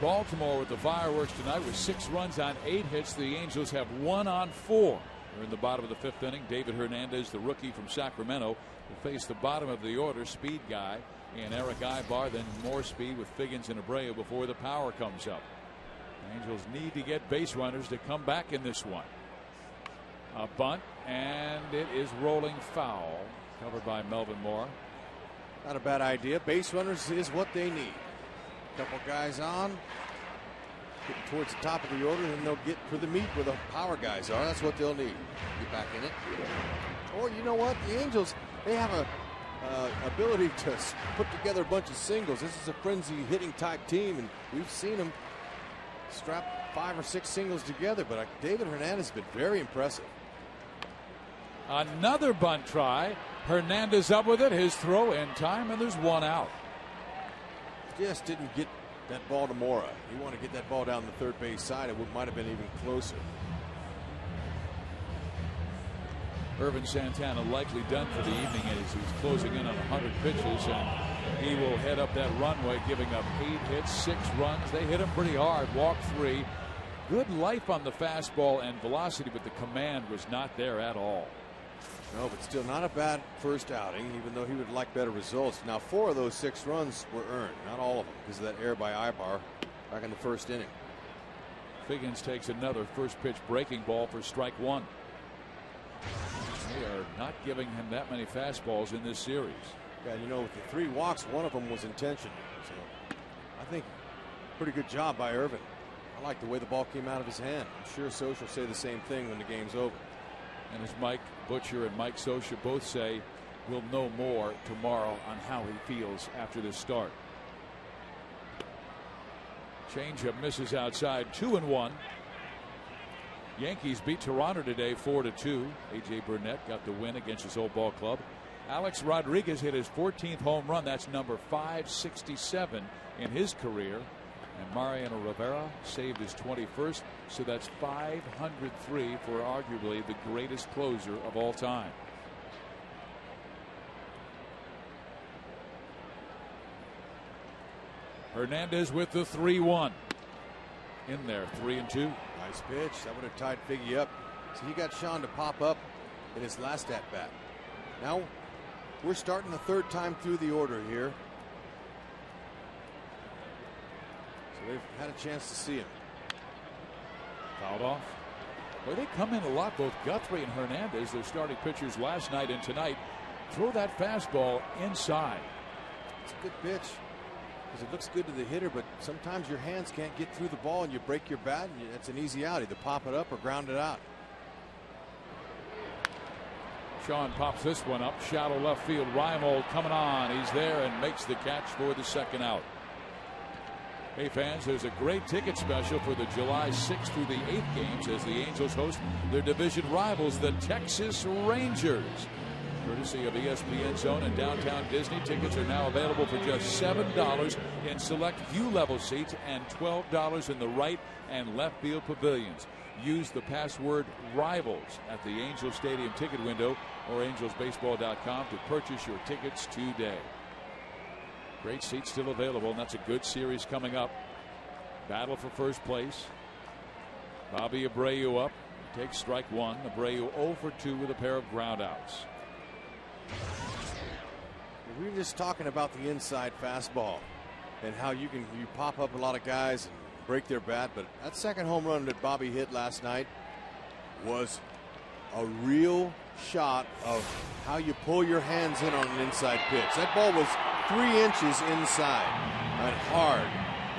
Baltimore with the fireworks tonight with 6 runs on 8 hits. The Angels have 1 on 4. We're in the bottom of the 5th inning. David Hernandez, the rookie from Sacramento, will face the bottom of the order speed guy and Eric Ibar. Then more speed with Figgins and Abreu before the power comes up. The Angels need to get base runners to come back in this one. A bunt, and it is rolling foul, covered by Melvin Moore. Not a bad idea. Base runners is what they need. Couple guys on, getting towards the top of the order, and they'll get for the meat where the power guys are. That's what they'll need. Get back in it. Or you know what? The Angels, they have a ability to put together a bunch of singles. This is a frenzy hitting type team, and we've seen them strap 5 or 6 singles together. But David Hernandez has been very impressive. Another bunt try. Hernandez up with it. His throw in time, and there's 1 out. Just didn't get that ball to Mora. He wanted to get that ball down the third base side. It might have been even closer. Irvin Santana likely done for the evening as he's closing in on 100 pitches, and he will head up that runway, giving up 8 hits, 6 runs. They hit him pretty hard. Walk 3. Good life on the fastball and velocity, but the command was not there at all. No, but still not a bad first outing, even though he would like better results. Now, 4 of those 6 runs were earned, not all of them, because of that error by Ibar back in the first inning. Figgins takes another first pitch breaking ball for strike 1. They are not giving him that many fastballs in this series. Yeah, you know, with the 3 walks, 1 of them was intentional. So I think pretty good job by Irvin. I like the way the ball came out of his hand. I'm sure Socha will say the same thing when the game's over. And as Mike Butcher and Mike Socha both say, we'll know more tomorrow on how he feels after this start. Changeup misses outside, 2-1. Yankees beat Toronto today 4-2. A.J. Burnett got the win against his old ball club. Alex Rodriguez hit his 14th home run. That's number 567 in his career. And Mariano Rivera saved his 21st. So that's 503 for arguably the greatest closer of all time. Hernandez with the 3-1. In there, 3-2. Nice pitch. That would have tied Figgy up. So he got Sean to pop up in his last at bat. Now we're starting the 3rd time through the order here. So they've had a chance to see him. Fouled off. Well, they come in a lot, both Guthrie and Hernandez, their starting pitchers last night and tonight. Throw that fastball inside. It's a good pitch, because it looks good to the hitter, but sometimes your hands can't get through the ball and you break your bat, and it's an easy out. Either pop it up or ground it out. Sean pops this one up, shallow left field. Reimold coming on. He's there and makes the catch for the 2nd out. Hey fans, there's a great ticket special for the July 6th through the 8th games as the Angels host their division rivals, the Texas Rangers. Courtesy of ESPN Zone and Downtown Disney, tickets are now available for just $7 in select view level seats and $12 in the right and left field pavilions. Use the password RIVALS at the Angels Stadium ticket window or angelsbaseball.com to purchase your tickets today. Great seats still available, and that's a good series coming up. Battle for first place. Bobby Abreu up. Takes strike 1. Abreu 0 for 2 with a pair of groundouts. We were just talking about the inside fastball and how you pop up a lot of guys and break their bat, but that 2nd home run that Bobby hit last night was a real shot of how you pull your hands in on an inside pitch. That ball was 3 inches inside and hard,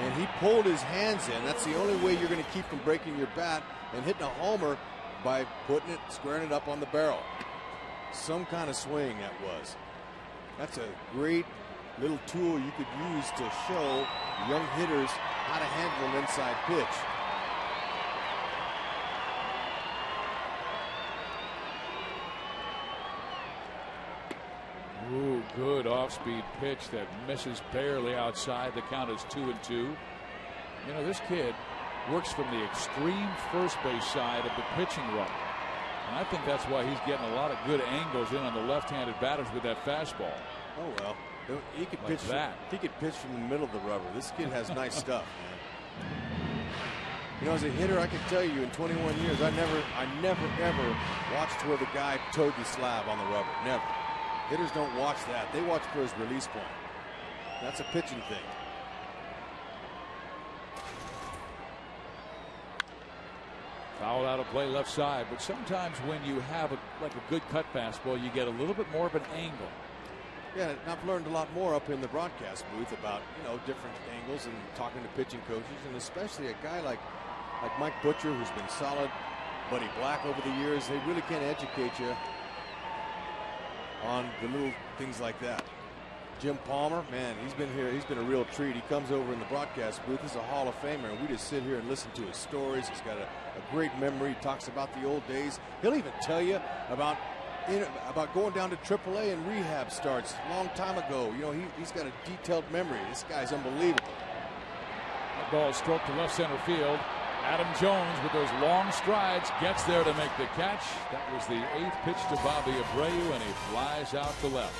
and he pulled his hands in. That's the only way you're going to keep from breaking your bat and hitting a homer, by squaring it up on the barrel. Some kind of swing that was. That's a great little tool you could use to show young hitters how to handle an inside pitch. Ooh, good off-speed pitch that misses barely outside. The count is 2-2. You know, this kid works from the extreme first base side of the pitching run. And I think that's why he's getting a lot of good angles in on the left-handed batters with that fastball. Oh, well, he could like pitch that. He could pitch from the middle of the rubber. This kid has nice stuff, man. You know, as a hitter, I can tell you in 21 years, I never ever watched where the guy towed the slab on the rubber. Never. Hitters don't watch that. They watch for his release point. That's a pitching thing. Foul out of play left side, but sometimes when you have a good cut fastball, you get a little bit more of an angle. Yeah, and I've learned a lot more up in the broadcast booth about, you know, different angles and talking to pitching coaches, and especially a guy like Mike Butcher, who's been solid, Buddy Black over the years. They really can educate you on the little things like that. Jim Palmer, man, he's been here. He's been a real treat. He comes over in the broadcast booth. He's a Hall of Famer, and we just sit here and listen to his stories. He's got a great memory. He talks about the old days. He'll even tell you about going down to AAA and rehab starts a long time ago. You know, he's got a detailed memory. This guy's unbelievable. That ball stroked to left center field. Adam Jones, with those long strides, gets there to make the catch. That was the 8th pitch to Bobby Abreu, and he flies out to left.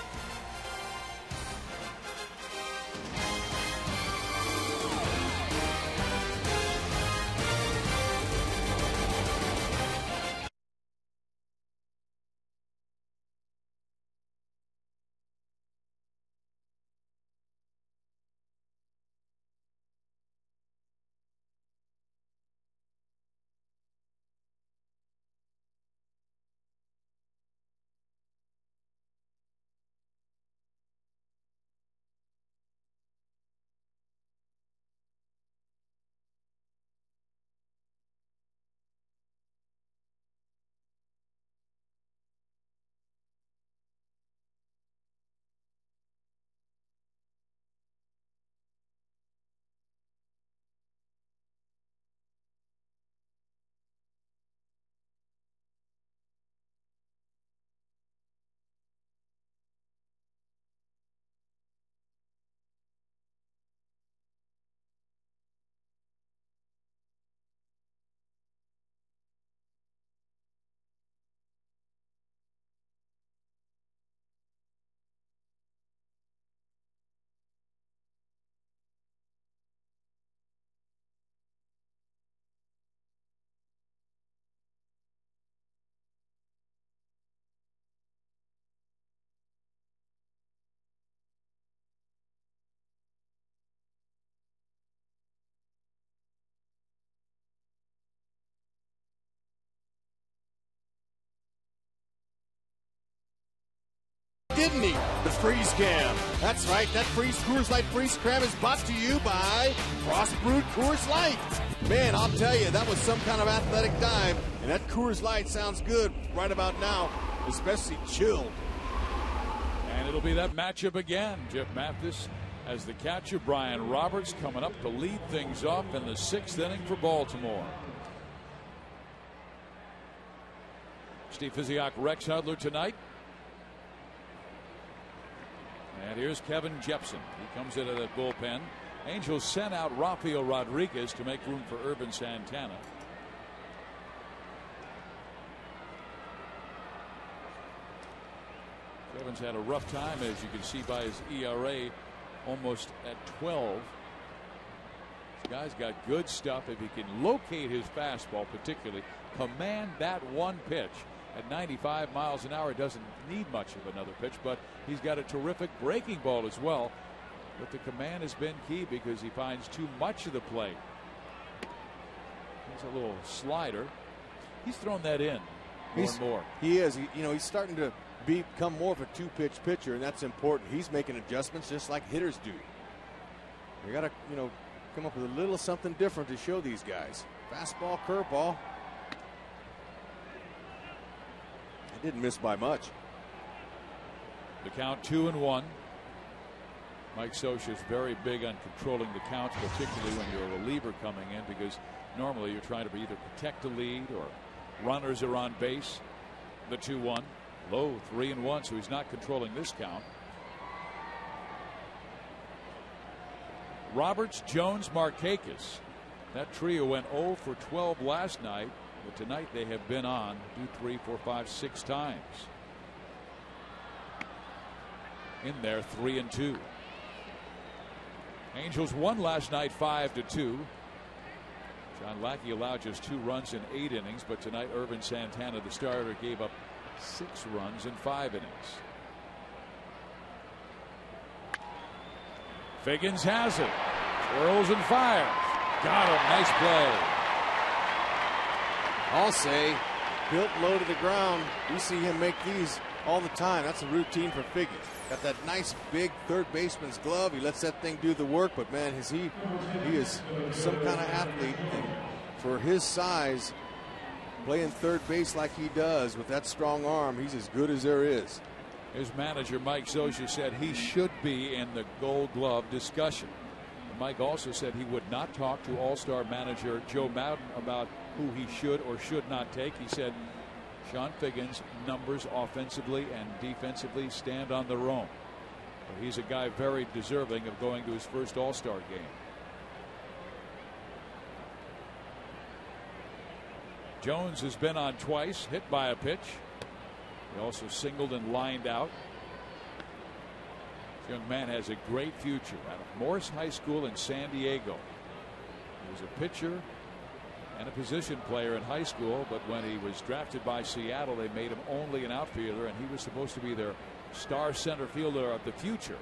didn't he? The Freeze Cam. That's right, that Coors Light Freeze Cam is brought to you by Frost Brewed Coors Light. Man, I'll tell you, that was some kind of athletic dive, and that Coors Light sounds good right about now, especially chilled. And it'll be that matchup again. Jeff Mathis as the catcher, Brian Roberts coming up to lead things off in the 6th inning for Baltimore. Steve Physiak, Rex Hudler tonight. And here's Kevin Jepson. He comes into that bullpen. Angels sent out Rafael Rodriguez to make room for Urban Santana. Kevin's had a rough time, as you can see by his ERA, almost at 12. This guy's got good stuff. If he can locate his fastball, particularly command that one pitch at 95 miles an hour, doesn't need much of another pitch, but he's got a terrific breaking ball as well. But the command has been key because he finds too much of the plate. There's a little slider. He's thrown that in more and more. He is. He's starting to become more of a two-pitch pitcher, and that's important. He's making adjustments just like hitters do. You got to, come up with a little something different to show these guys. Fastball, curveball. It didn't miss by much. The count 2-1. Mike Scioscia is very big on controlling the counts, particularly when you're a reliever coming in, because normally you're trying to either protect the lead or runners are on base. The 2-1. Low, 3-1, so he's not controlling this count. Roberts, Jones, Markakis. That trio went 0 for 12 last night, but tonight they have been on 2, 3, 4, 5, 6 times. In there, 3-2. Angels won last night 5-2. John Lackey allowed just 2 runs in 8 innings, but tonight Urban Santana, the starter, gave up 6 runs in 5 innings. Figgins has it. Twirls and fires. Got him. Nice play. I'll say, built low to the ground. We see him make these all the time. That's a routine for Figgins. Got that nice big third baseman's glove. He lets that thing do the work, but man, he is some kind of athlete, and for his size, playing third base like he does with that strong arm, he's as good as there is. His manager, Mike Scioscia, said he should be in the Gold Glove discussion. And Mike also said he would not talk to All-Star manager Joe Maddon about who he should or should not take. He said Sean Figgins' numbers offensively and defensively stand on their own. But he's a guy very deserving of going to his first All-Star game. Jones has been on twice, hit by a pitch. He also singled and lined out. This young man has a great future out of Morse High School in San Diego. He was a pitcher and a position player in high school, but when he was drafted by Seattle, they made him only an outfielder, and he was supposed to be their star center fielder of the future.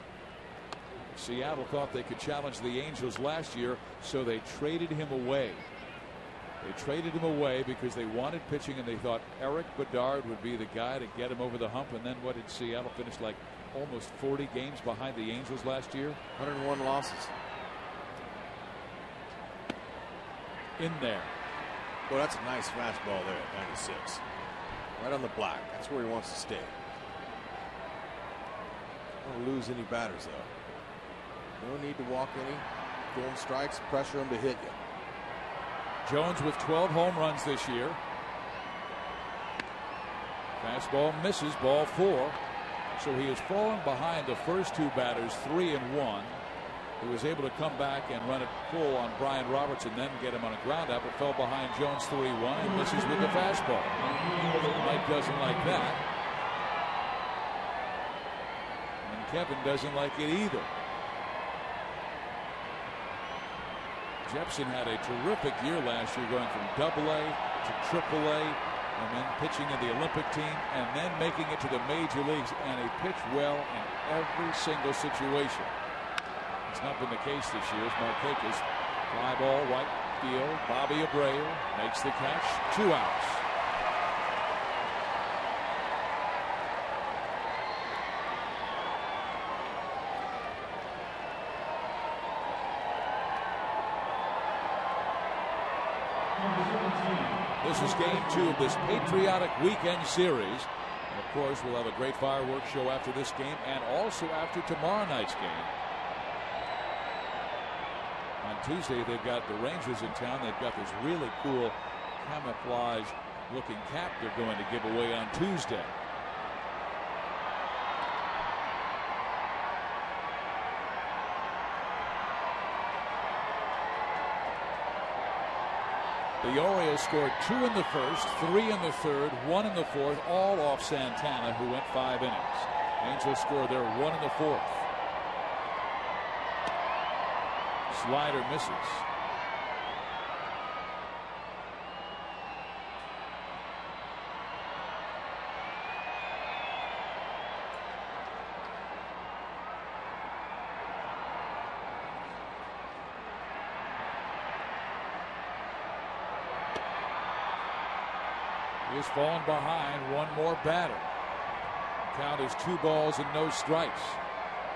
Seattle thought they could challenge the Angels last year, so they traded him away. They traded him away because they wanted pitching, and they thought Eric Bedard would be the guy to get him over the hump. And then what did Seattle finish, like almost 40 games behind the Angels last year? 101 losses. In there. Well, that's a nice fastball there at 96. Right on the block. That's where he wants to stay. Don't lose any batters, though. No need to walk any. Throw him strikes, pressure him to hit you. Jones with 12 home runs this year. Fastball misses, ball 4. So he has fallen behind the first 2 batters, 3-1. He was able to come back and run it full on Brian Roberts and then get him on a ground out, but fell behind Jones 3-1 and misses with the fastball. Mike doesn't like that. And Kevin doesn't like it either. Jepson had a terrific year last year, going from AA to AAA, and then pitching in the Olympic team, and then making it to the major leagues, and he pitched well in every single situation. It's not been the case this year. Markakis, fly ball, right field. Bobby Abreu makes the catch. 2 outs. This is game 2 of this patriotic weekend series. And of course, we'll have a great fireworks show after this game and also after tomorrow night's game. On Tuesday, they've got the Rangers in town. They've got this really cool camouflage looking cap they're going to give away on Tuesday. The Orioles scored 2 in the first, 3 in the third, 1 in the fourth, all off Santana, who went 5 innings. Angels scored their 1 in the fourth. Slider misses. He has fallen behind one more batter. Count is 2 balls and no strikes.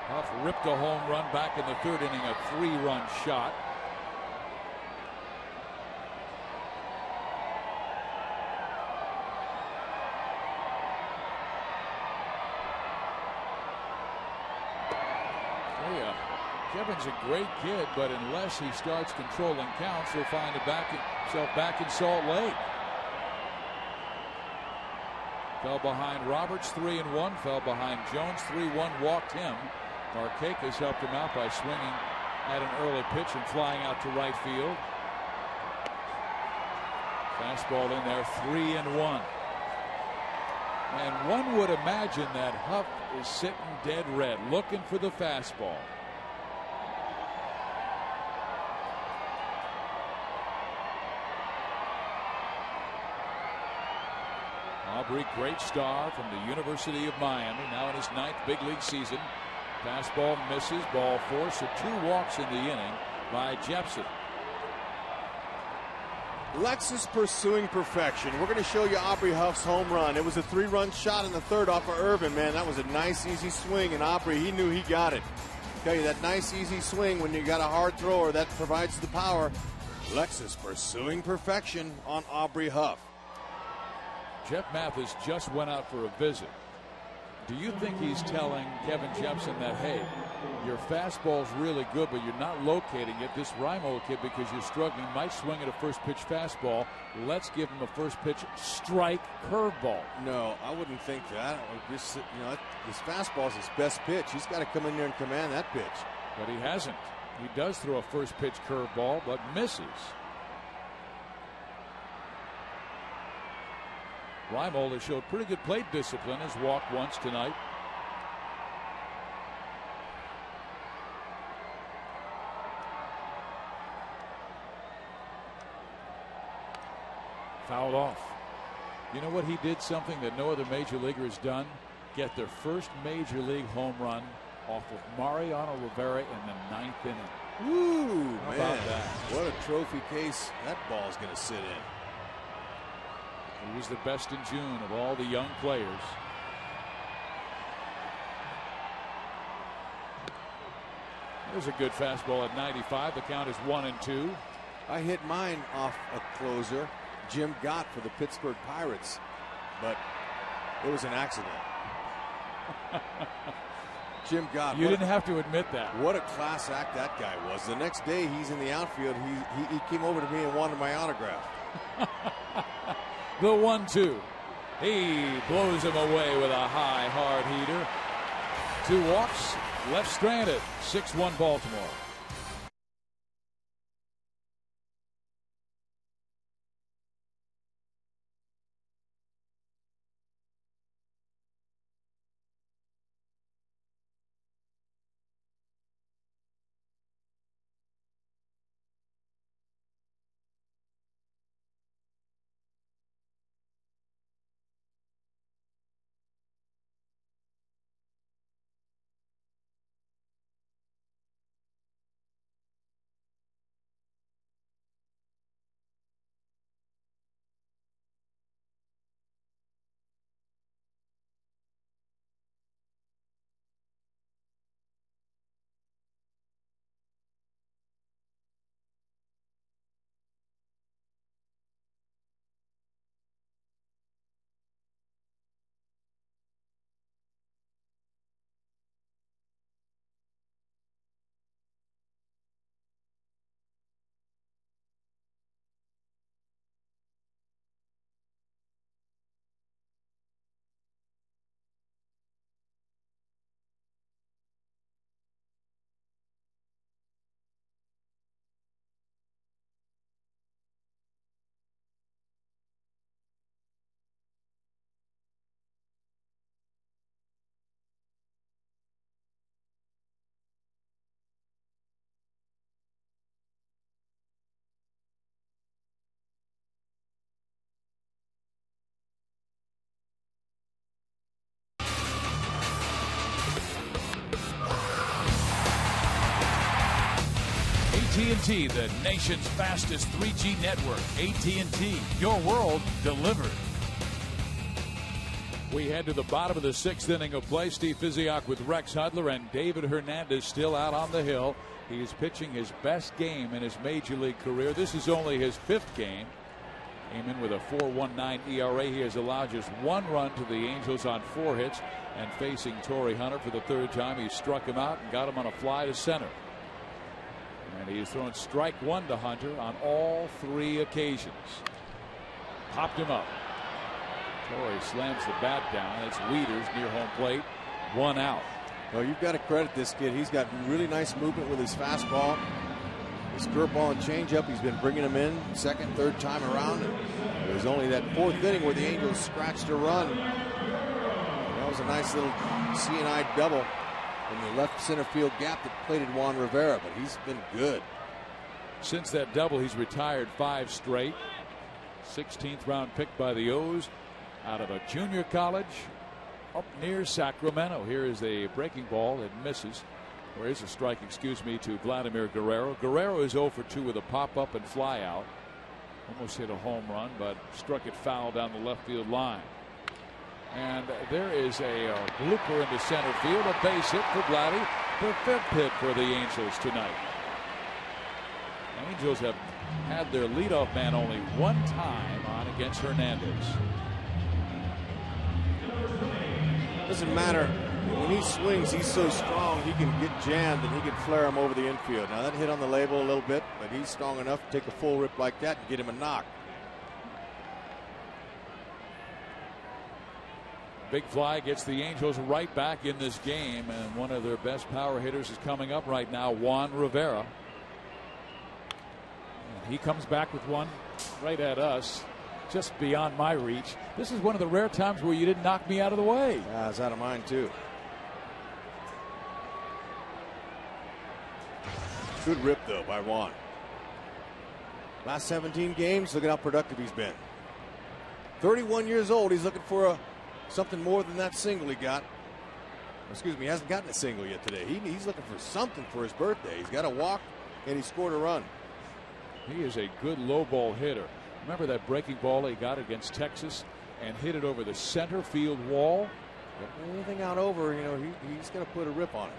Huff ripped a home run back in the third inning, a 3-run shot. Kevin's a great kid, but unless he starts controlling counts, he'll find himself back in Salt Lake. Fell behind Roberts 3-1, fell behind Jones 3-1, walked him. Markakis helped him out by swinging at an early pitch and flying out to right field. Fastball in there, 3-1. And one would imagine that Huff is sitting dead red, looking for the fastball. Aubrey, great star from the University of Miami, now in his 9th big league season. Fastball misses, ball 4, so 2 walks in the inning by Jepson. Lexus pursuing perfection. We're going to show you Aubrey Huff's home run. It was a 3-run shot in the third off of Irvin. Man, that was a nice, easy swing, and Aubrey, he knew he got it. Tell you, that nice, easy swing when you got a hard thrower that provides the power. Lexus pursuing perfection on Aubrey Huff. Jeff Mathis just went out for a visit. Do you think he's telling Kevin Jepson that, hey, your fastball's really good, but you're not locating it? This Reimold kid, because you're struggling, might swing at a first pitch fastball. Let's give him a first pitch strike curveball. No, I wouldn't think that. This fastball's his best pitch. He's got to come in there and command that pitch. But he hasn't. He does throw a first pitch curveball, but misses. Reimold has showed pretty good plate discipline. Has walked once tonight. Fouled off. You know what? He did something that no other major leaguer has done. Get their first major league home run off of Mariano Rivera in the 9th inning. Ooh, How man. about that? What a trophy case that ball's going to sit in. He was the best in June of all the young players. There's a good fastball at 95. The count is 1-2. I hit mine off a closer, Jim Gott, for the Pittsburgh Pirates, but it was an accident. Jim Gott. You didn't have to admit that. What a class act that guy was. The next day he's in the outfield. He came over to me and wanted my autograph. The 1-2. He blows him away with a high, hard heater. 2 walks, left stranded. 6-1 Baltimore. AT&T, the nation's fastest 3G network. AT&T, your world delivered. We head to the bottom of the 6th inning of play. Steve Physiok with Rex Hudler, and David Hernandez still out on the hill. He is pitching his best game in his major league career. This is only his 5th game. Came in with a 4.19 ERA. He has allowed just 1 run to the Angels on 4 hits. And facing Torrey Hunter for the 3rd time, he struck him out and got him on a fly to center. And he has thrown strike 1 to Hunter on all 3 occasions. Popped him up. Torrey slams the bat down. It's Wieters near home plate. 1 out. Well, you've got to credit this kid. He's got really nice movement with his fastball. His curveball and changeup, he's been bringing them in 2nd, 3rd time around. And it was only that 4th inning where the Angels scratched a run. That was a nice little C&I double in the left center field gap that plated Juan Rivera, but he's been good. Since that double, he's retired 5 straight. 16th round pick by the O's out of a junior college up near Sacramento. Here is a breaking ball that misses. Or is a strike, excuse me, to Vladimir Guerrero. Guerrero is 0 for 2 with a pop-up and fly out. Almost hit a home run, but struck it foul down the left field line. And there is a blooper into center field, a base hit for Vladdy. The 5th hit for the Angels tonight. Angels have had their leadoff man only 1 time on against Hernandez. Doesn't matter. When he swings, he's so strong he can get jammed and he can flare him over the infield. Now that hit on the label a little bit, but he's strong enough to take a full rip like that and get him a knock. Big fly gets the Angels right back in this game, and one of their best power hitters is coming up right now, Juan Rivera. And he comes back with one right at us, just beyond my reach. This is one of the rare times where you didn't knock me out of the way. Yeah, it's out of mine too. Good rip though by Juan. Last 17 games, look at how productive he's been. 31 years old. He's looking for something more than that single he got. Excuse me, he hasn't gotten a single yet today. He's looking for something for his birthday. He's got a walk and he scored a run. He is a good low ball hitter. Remember that breaking ball he got against Texas and hit it over the center field wall? Anything out over, he's going to put a rip on it.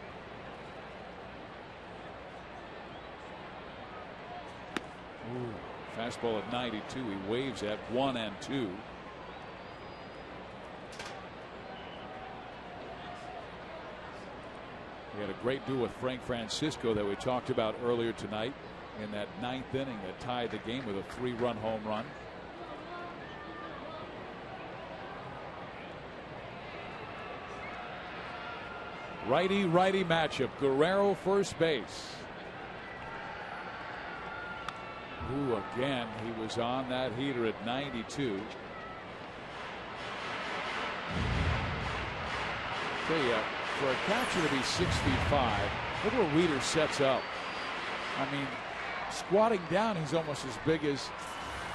Ooh, fastball at 92. He waves at 1 and 2. He had a great duel with Frank Francisco that we talked about earlier tonight in that 9th inning that tied the game with a 3-run home run. Righty-righty matchup. Guerrero first base. Ooh, again, he was on that heater at 92. Tell you, for a catcher to be 6'5", look where Wieters sets up. I mean, squatting down, he's almost as big as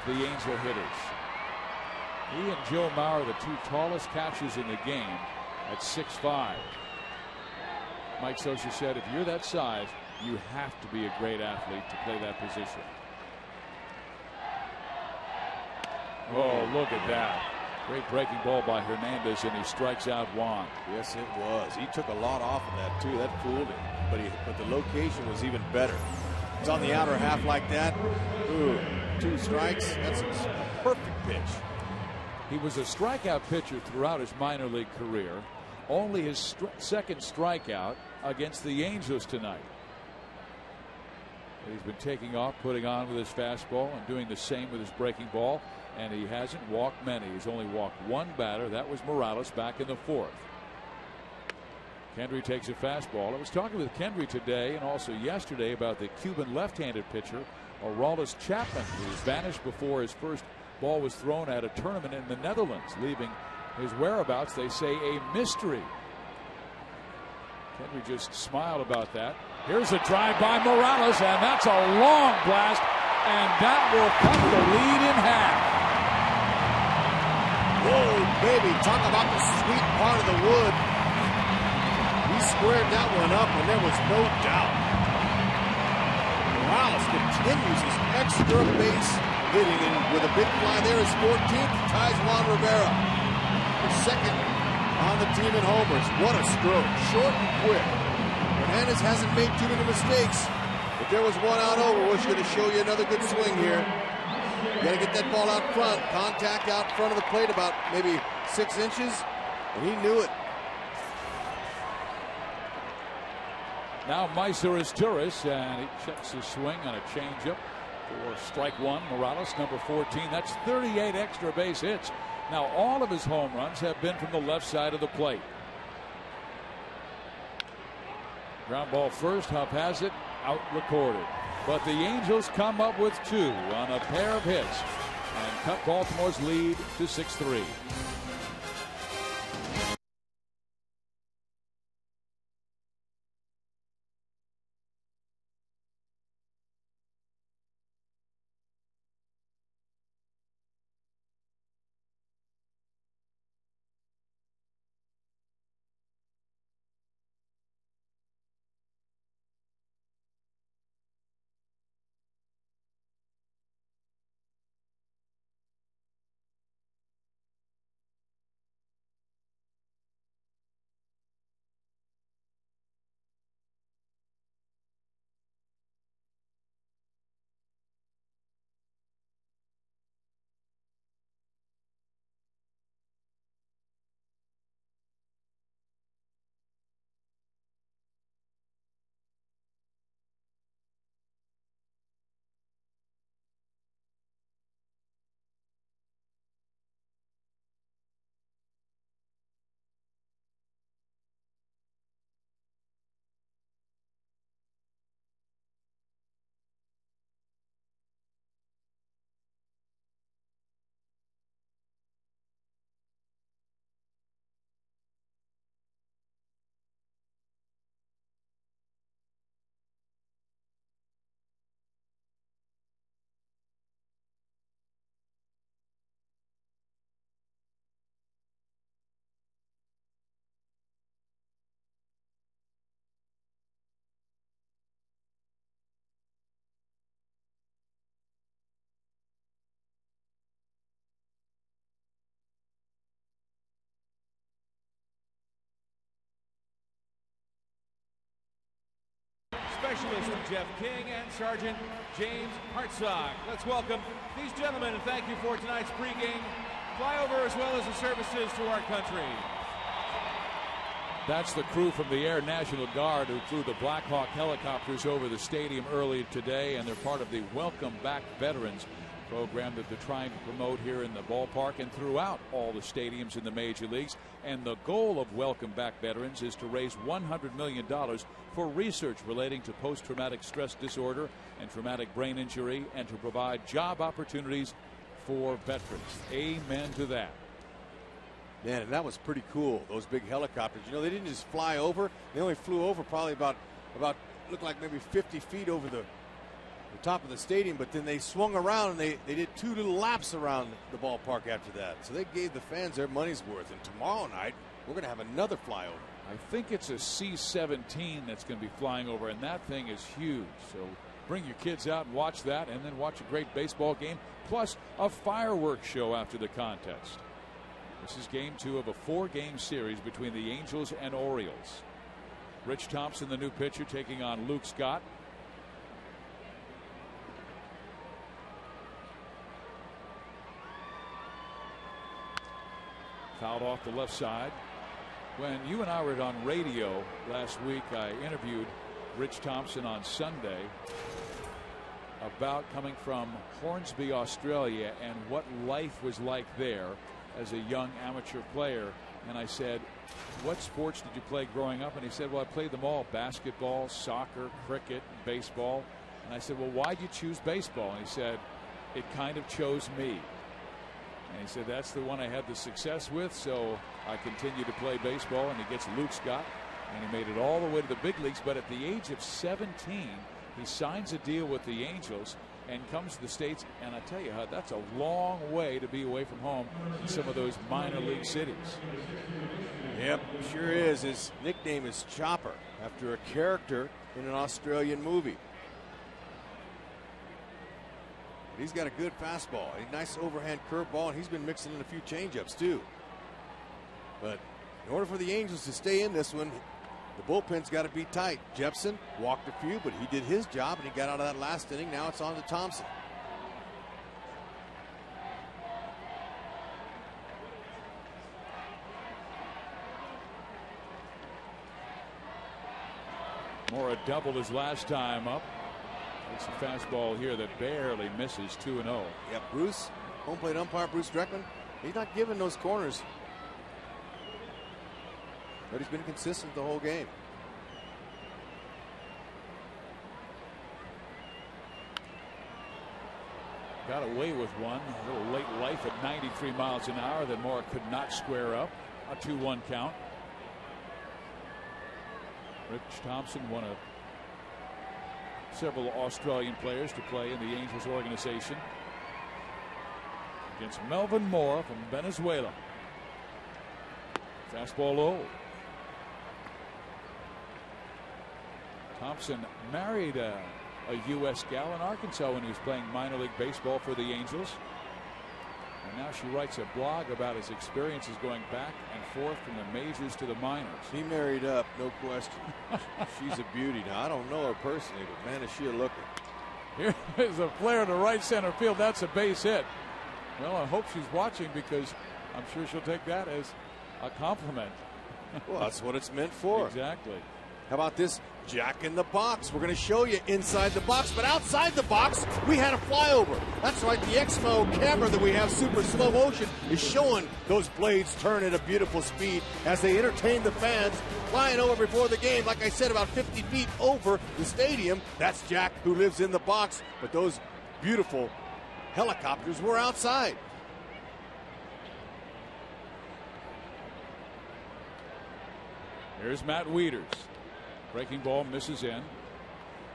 the Angel hitters. He and Joe Mauer are the 2 tallest catchers in the game at 6'5". Mike Scioscia said, if you're that size, you have to be a great athlete to play that position. Oh, look at that. Great breaking ball by Hernandez, and he strikes out Juan. Yes, it was. He took a lot off of that, too. That fooled him. But the location was even better. It's on the outer half like that. Ooh, 2 strikes. That's a perfect pitch. He was a strikeout pitcher throughout his minor league career. Only his 2nd strikeout against the Angels tonight. He's been taking off, putting on with his fastball, and doing the same with his breaking ball. And he hasn't walked many. He's only walked 1 batter. That was Morales back in the 4th. Kendry takes a fastball. I was talking with Kendry today and also yesterday about the Cuban left-handed pitcher, Aroldis Chapman, who vanished before his first ball was thrown at a tournament in the Netherlands, leaving his whereabouts, they say, a mystery. Kendry just smiled about that. Here's a drive by Morales, and that's a long blast, and that will cut the lead in half. Whoa, baby, talk about the sweet part of the wood. He squared that one up, and there was no doubt. Wow, Morales continues his extra base hitting, and with a big fly there, his 14th, ties Juan Rivera for second on the team in homers. What a stroke, short and quick. Hernandez hasn't made too many mistakes, but there was one out over. We're going to show you another good swing here. You got to get that ball out front, contact out front of the plate about maybe 6 inches, and he knew it. Now Meiser is Turris, and he checks his swing on a changeup for strike one. Morales, number 14. That's 38 extra base hits. Now all of his home runs have been from the left side of the plate. Ground ball first. Huff has it. Out recorded. But the Angels come up with 2 on a pair of hits and cut Baltimore's lead to 6-3. Specialist Jeff King and Sergeant James Hartzog. Let's welcome these gentlemen and thank you for tonight's pregame flyover as well as the services to our country. That's the crew from the Air National Guard who flew the Black Hawk helicopters over the stadium early today, and they're part of the Welcome Back Veterans program that they're trying to promote here in the ballpark and throughout all the stadiums in the major leagues. And the goal of Welcome Back Veterans is to raise $100 million for research relating to post-traumatic stress disorder and traumatic brain injury, and to provide job opportunities for veterans. Amen to that. Man, and that was pretty cool, those big helicopters. You know, they didn't just fly over. They only flew over probably about looked like maybe 50 feet over the top of the stadium, but then they swung around and they did 2 little laps around the ballpark after that. So they gave the fans their money's worth. And tomorrow night, we're going to have another flyover. I think it's a C-17 that's going to be flying over, and that thing is huge. So bring your kids out and watch that, and then watch a great baseball game, plus a fireworks show after the contest. This is game 2 of a 4-game series between the Angels and Orioles. Rich Thompson, the new pitcher, taking on Luke Scott. Fouled off the left side. When you and I were on radio last week, I interviewed Rich Thompson on Sunday about coming from Hornsby, Australia, and what life was like there as a young amateur player. And I said, what sports did you play growing up? And he said, well, I played them all: basketball, soccer, cricket, baseball. And I said, well, why'd you choose baseball? And he said, it kind of chose me. And he said, that's the one I had the success with, so I continue to play baseball. And he gets Luke Scott, and he made it all the way to the big leagues. But at the age of 17, he signs a deal with the Angels and comes to the States. And I tell you, that's a long way to be away from home in some of those minor league cities. Yep, sure is. His nickname is Chopper, after a character in an Australian movie. He's got a good fastball, a nice overhand curveball, and he's been mixing in a few changeups too. But in order for the Angels to stay in this one, the bullpen's got to be tight. Jepson walked a few, but he did his job, and he got out of that last inning. Now it's on to Thompson. Mora doubled his last time up. It's a fastball here that barely misses 2-0. Yep, Bruce, home plate umpire Bruce Dreckman, he's not giving those corners. But he's been consistent the whole game. Got away with one. A little late life at 93 miles an hour that Mora could not square up. A 2-1 count. Rich Thompson, one of several Australian players to play in the Angels organization, against Melvin Mora from Venezuela. Fastball low. Thompson married a U.S. gal in Arkansas when he was playing minor league baseball for the Angels. And now she writes a blog about his experiences going back and forth from the majors to the minors. He married up, no question. She's a beauty. Now, I don't know her personally, but man, is she a looker. Here is a flare to right center field. That's a base hit. Well, I hope she's watching, because I'm sure she'll take that as a compliment. Well, that's what it's meant for. Exactly. How about this? Jack in the box. We're going to show you inside the box, but outside the box, we had a flyover. That's right, the Exmo camera that we have, super slow motion, is showing those blades turn at a beautiful speed as they entertain the fans, flying over before the game, like I said, about 50 feet over the stadium. That's Jack, who lives in the box, but those beautiful helicopters were outside. Here's Matt Wieters. Breaking ball misses in.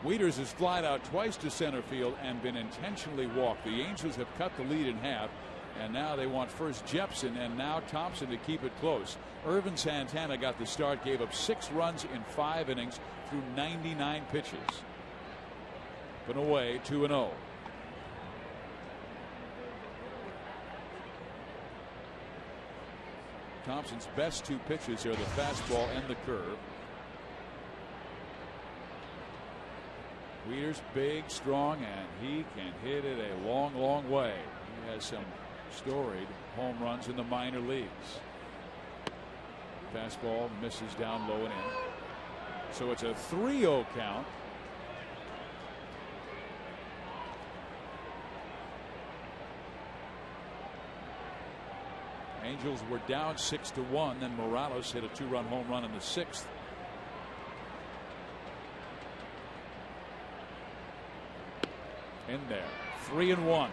Wieters has flied out twice to center field and been intentionally walked. The Angels have cut the lead in half, and now they want first Jepson and now Thompson to keep it close. Irvin Santana got the start, gave up 6 runs in 5 innings through 99 pitches. But away, 2-0. Thompson's best 2 pitches are the fastball and the curve. Wieters big, strong, and he can hit it a long, long way. He has some storied home runs in the minor leagues. Fastball misses down low and in. So it's a 3-0 count. Angels were down 6-1. Then Morales hit a 2-run home run in the 6th. In there, 3-1.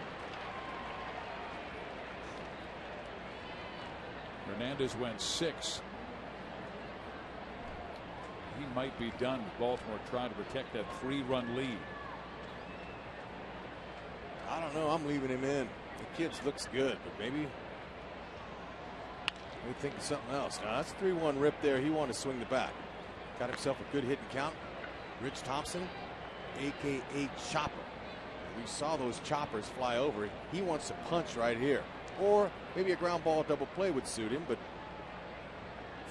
Hernandez went 6. He might be done with Baltimore trying to protect that 3-run lead. I don't know. I'm leaving him in. The kid looks good, but maybe we think of something else. Now that's a 3-1 rip there. He wanted to swing the bat. Got himself a good hit and count. Rich Thompson, a.k.a. Chopper. We saw those choppers fly over. He wants to punch right here. Or maybe a ground ball double play would suit him, but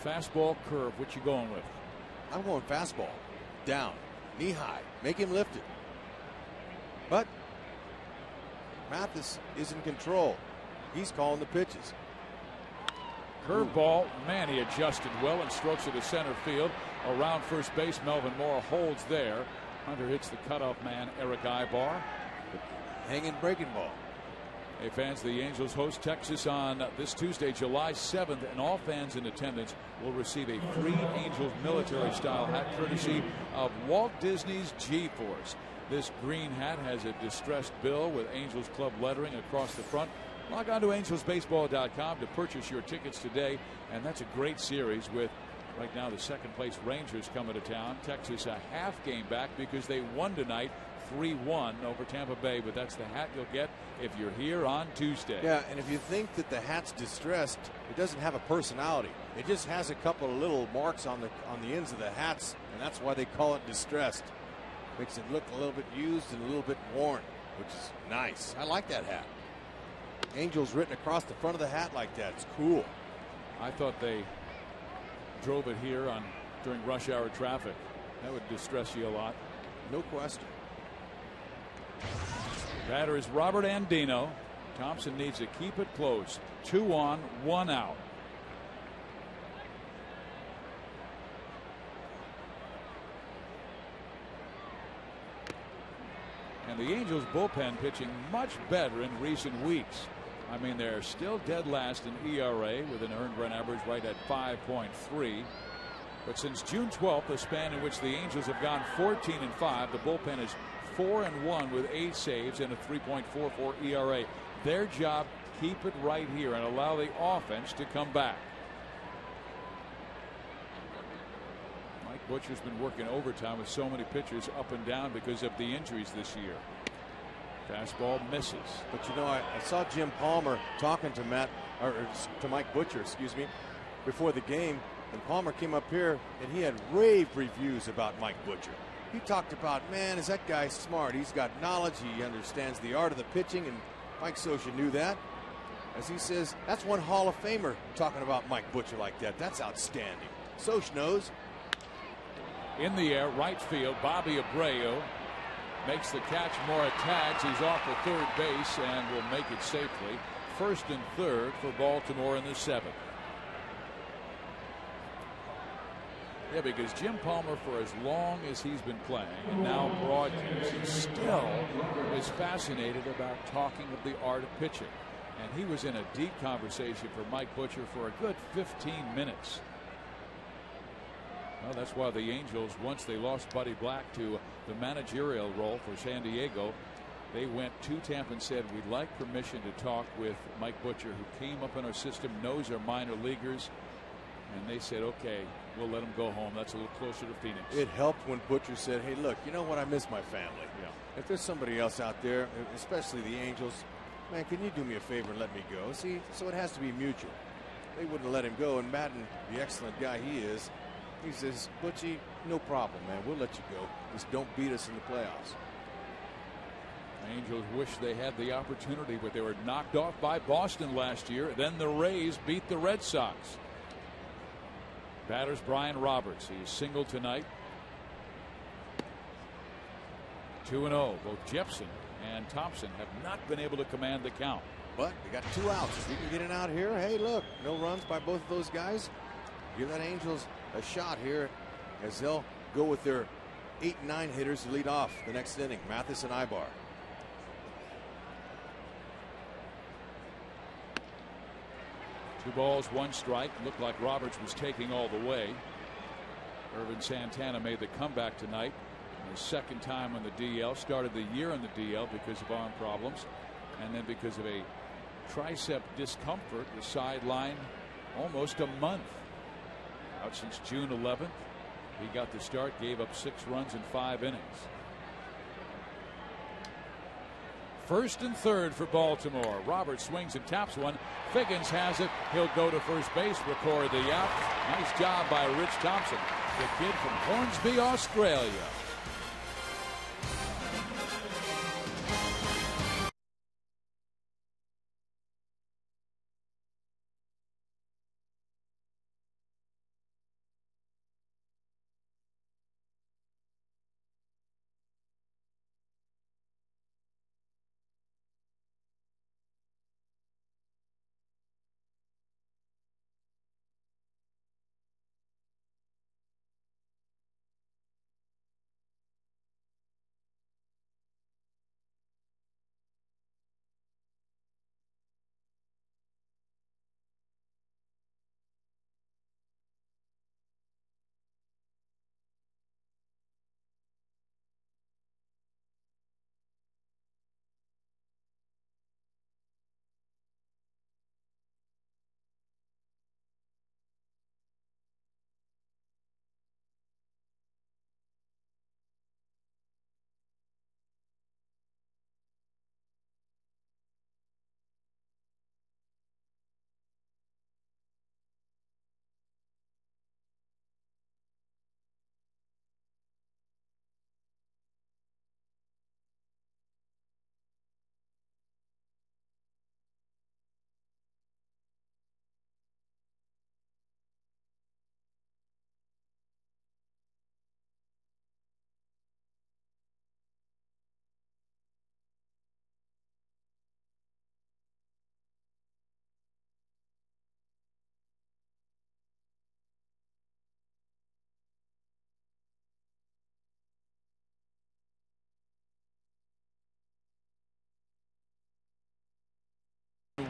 fastball, curve, what you going with? I'm going fastball. Down, knee high, make him lift it. But Mathis is in control. He's calling the pitches. Curveball, man, he adjusted well and strokes it to center field. Around first base, Melvin Mora holds there. Hunter hits the cutoff man, Eric Ibar. Hanging breaking ball. Hey fans, the Angels host Texas on this Tuesday, July 7th, and all fans in attendance will receive a free Angels military style hat courtesy of Walt Disney's G-Force. This green hat has a distressed bill with Angels Club lettering across the front. Log on to angelsbaseball.com to purchase your tickets today, and that's a great series with right now the second place Rangers coming to town. Texas a half game back because they won tonight 3-1 over Tampa Bay, but that's the hat you'll get if you're here on Tuesday. Yeah, and if you think that the hat's distressed, it doesn't have a personality. It just has a couple of little marks on the ends of the hats, and that's why they call it distressed. Makes it look a little bit used and a little bit worn. which is nice. I like that hat. Angels written across the front of the hat like that. It's cool. I thought they drove it here during rush hour traffic. That would distress you a lot. No question. Batter is Robert Andino. Thompson needs to keep it close. 2 on, 1 out. And the Angels bullpen pitching much better in recent weeks. I mean, they're still dead last in ERA with an earned run average right at 5.3. But since June 12th, a span in which the Angels have gone 14-5, the bullpen is 4-1 with 8 saves and a 3.44 ERA. Their job, keep it right here and allow the offense to come back. Mike Butcher's been working overtime with so many pitchers up and down because of the injuries this year. Fastball misses. But you know, I saw Jim Palmer talking to to Mike Butcher, excuse me, before the game, and Palmer came up here and he had rave reviews about Mike Butcher. He talked about, man, is that guy smart? He's got knowledge. He understands the art of the pitching, and Mike Scioscia knew that. As he says, that's one Hall of Famer talking about Mike Butcher like that. That's outstanding. Scioscia knows. In the air, right field, Bobby Abreu makes the catch. Mora tags. He's off the third base and will make it safely. 1st and 3rd for Baltimore in the 7th. Yeah, because Jim Palmer, for as long as he's been playing and now broadcasting, still is fascinated about talking of the art of pitching. And he was in a deep conversation for Mike Butcher for a good 15 minutes. Well, that's why the Angels, once they lost Buddy Black to the managerial role for San Diego, they went to Tampa and said, we'd like permission to talk with Mike Butcher, who came up in our system, knows our minor leaguers. And they said, okay, we'll let him go home. That's a little closer to Phoenix. It helped when Butcher said, hey, look, you know what? I miss my family. Yeah. If there's somebody else out there, especially the Angels, man, can you do me a favor and let me go? See, so it has to be mutual. They wouldn't let him go. And Madden, the excellent guy he is, he says, Butchie, no problem, man. We'll let you go. Just don't beat us in the playoffs. The Angels wish they had the opportunity, but they were knocked off by Boston last year. Then the Rays beat the Red Sox. Batters Brian Roberts. He's singled tonight. 2-0. Both Jepson and Thompson have not been able to command the count. But they got 2 outs. If you can get it out here, hey, look, no runs by both of those guys. Give that Angels a shot here as they'll go with their 8 and 9 hitters to lead off the next inning. Mathis and Ibar. Two balls, 1 strike. Looked like Roberts was taking all the way. Irvin Santana made the comeback tonight. His 2nd time on the DL. Started the year on the DL because of arm problems. And then because of a tricep discomfort, the sideline almost a month. Out since June 11th. He got the start, gave up 6 runs in 5 innings. 1st and 3rd for Baltimore. Roberts swings and taps one. Figgins has it. He'll go to first base, record the out. Nice job by Rich Thompson, the kid from Hornsby, Australia.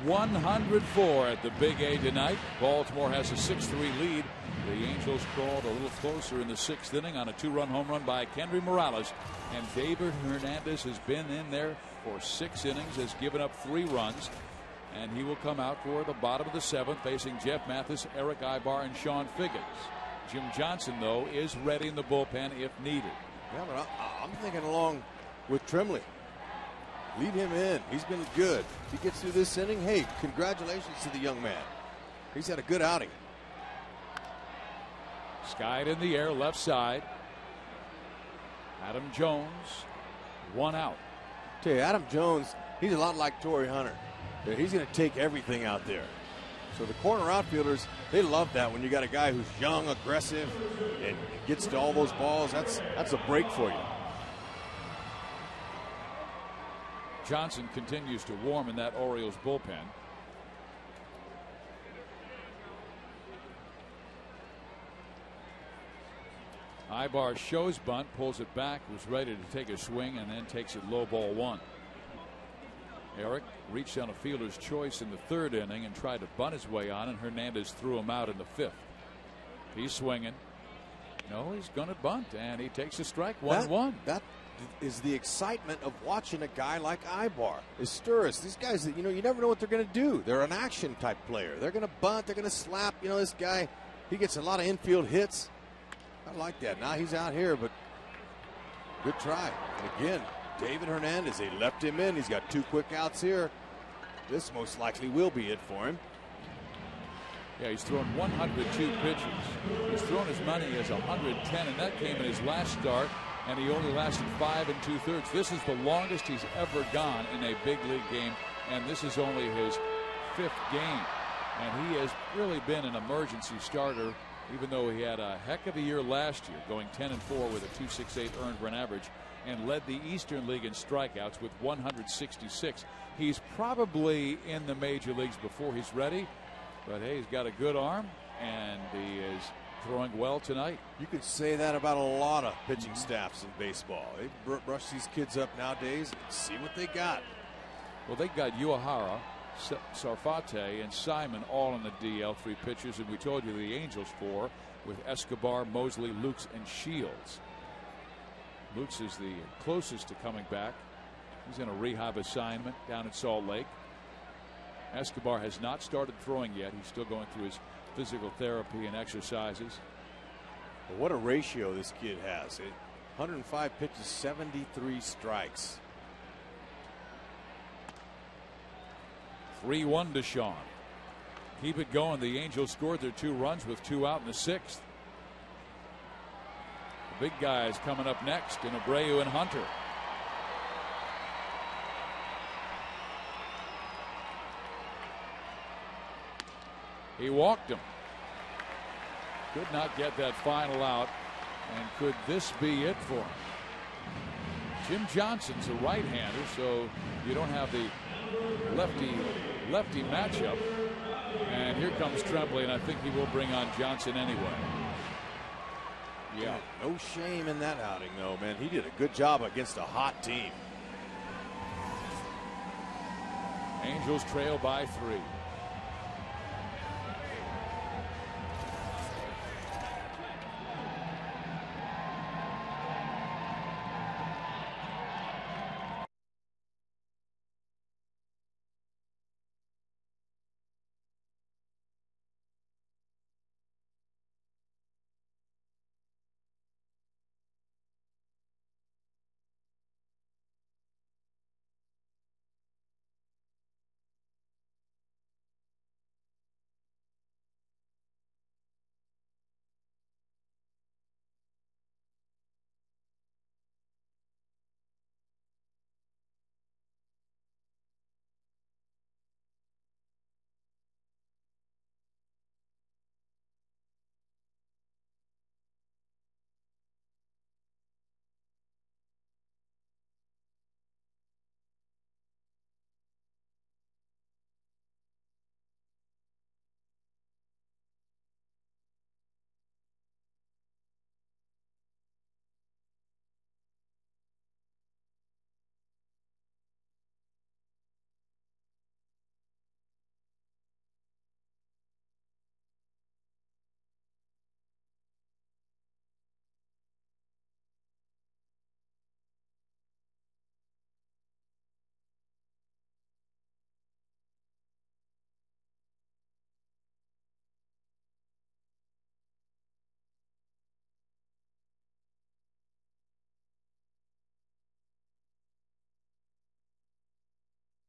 104 at the Big A tonight. Baltimore has a 6-3 lead. The Angels crawled a little closer in the 6th inning on a 2-run home run by Kendry Morales. And David Hernandez has been in there for 6 innings, has given up 3 runs. And he will come out for the bottom of the 7th, facing Jeff Mathis, Eric Ibar, and Sean Figgins. Jim Johnson, though, is ready in the bullpen if needed. Yeah, but I'm thinking along with Tremblay. Lead him in. He's been good. If he gets through this inning, hey, congratulations to the young man. He's had a good outing. Skied in the air, left side. Adam Jones, 1 out. Tell you, Adam Jones, he's a lot like Torrey Hunter. He's going to take everything out there. So the corner outfielders, they love that when you got a guy who's young, aggressive, and gets to all those balls. That's a break for you. Johnson continues to warm in that Orioles bullpen. Ibar shows bunt, pulls it back, was ready to take a swing, and then takes it low, ball 1. Eric reached on a fielder's choice in the 3rd inning and tried to bunt his way on, and Hernandez threw him out in the 5th. He's swinging. No, he's going to bunt, and he takes a strike. 1-1. That is the excitement of watching a guy like Ibar. Esturris, these guys, you never know what they're going to do. They're an action type player. They're going to bunt. They're going to slap. This guy, he gets a lot of infield hits. I like that. Now he's out here, but good try. And again, David Hernandez, they left him in. He's got 2 quick outs here. This most likely will be it for him. Yeah, he's thrown 102 pitches. He's thrown as many as 110, and that came in his last start, and he only lasted 5 2/3. This is the longest he's ever gone in a big league game, and this is only his 5th game. And he has really been an emergency starter, even though he had a heck of a year last year, going 10-4 with a 2.68 earned run average, and led the Eastern League in strikeouts with 166. He's probably in the major leagues before he's ready, but hey, he's got a good arm, and he is throwing well tonight. You could say that about a lot of pitching staffs in baseball. They brush these kids up nowadays and see what they got. Well, they got Uehara, Sarfate, and Simon all in the DL, 3 pitchers, and we told you the Angels 4 with Escobar, Mosley, Lukes, and Shields. Lukes is the closest to coming back. He's in a rehab assignment down in Salt Lake. Escobar has not started throwing yet. He's still going through his physical therapy and exercises. Well, what a ratio this kid has. 105 pitches, 73 strikes. 3-1 to Sean. Keep it going. The Angels scored their 2 runs with 2 out in the 6th. The big guys coming up next in Abreu and Hunter. He walked him. Could not get that final out. And could this be it for him? Jim Johnson's a right-hander, so you don't have the lefty matchup. And here comes Tremblay, and I think he will bring on Johnson anyway. Yeah, no shame in that outing, though, man. He did a good job against a hot team. Angels trail by 3.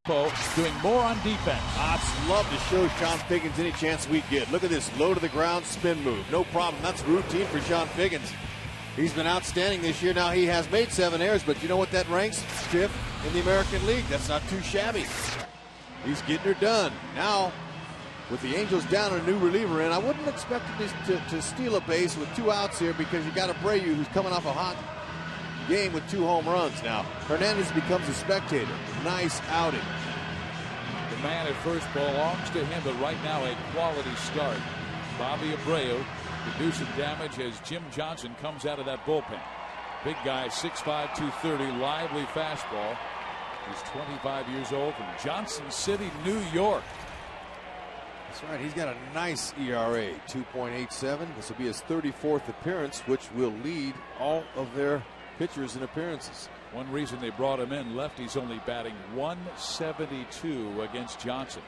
doing more on defense. I'd love to show Sean Figgins any chance we get. Look at this low to the ground spin move. No problem. That's routine for Sean Figgins. He's been outstanding this year. Now he has made 7 errors, but you know what that ranks? 5th in the American League. That's not too shabby. He's getting her done. Now, with the Angels down and a new reliever in, I wouldn't expect him to steal a base with 2 outs here because you got Abreu who's coming off a hot game with 2 home runs now. Hernandez becomes a spectator. Nice outing. The man at first belongs to him, but right now a quality start. Bobby Abreu producing damage as Jim Johnson comes out of that bullpen. Big guy, 6'5", 230, lively fastball. He's 25 years old from Johnson City, New York. That's right. He's got a nice ERA, 2.87. This will be his 34th appearance, which will lead all of their pitchers in appearances. One reason they brought him in, lefty's only batting 172 against Johnson.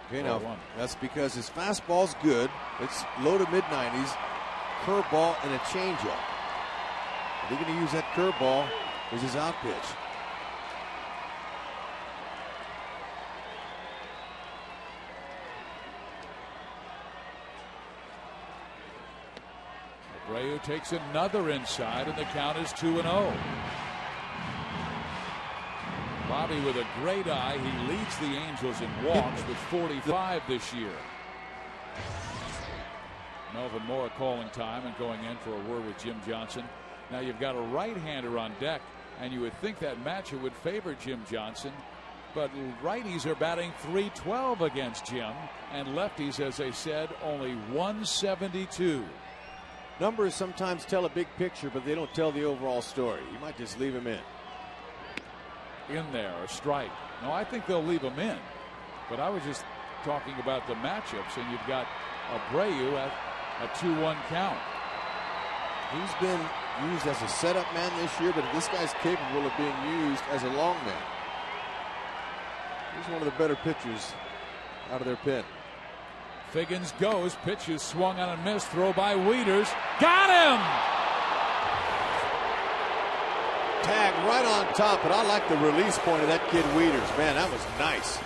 Okay, now that's because his fastball's good. It's low to mid-90s, curveball and a changeup. They're going to use that curveball as his out pitch. Abreu takes another inside, and the count is 2-0. Bobby with a great eye. He leads the Angels in walks with 45 this year. Melvin Moore calling time and going in for a word with Jim Johnson. Now you've got a right-hander on deck, and you would think that matchup would favor Jim Johnson, but righties are batting .312 against Jim, and lefties, as I said, only 172. Numbers sometimes tell a big picture, but they don't tell the overall story. You might just leave him in. In there, a strike. No, I think they'll leave him in, but I was just talking about the matchups, and you've got Abreu at a 2-1 count. He's been used as a setup man this year, but this guy's capable of being used as a long man. He's one of the better pitchers out of their pen. Figgins goes, pitch is swung on and missed, throw by Wieters. Got him! Tag right on top, but I like the release point of that kid Wieters. Man, that was nice.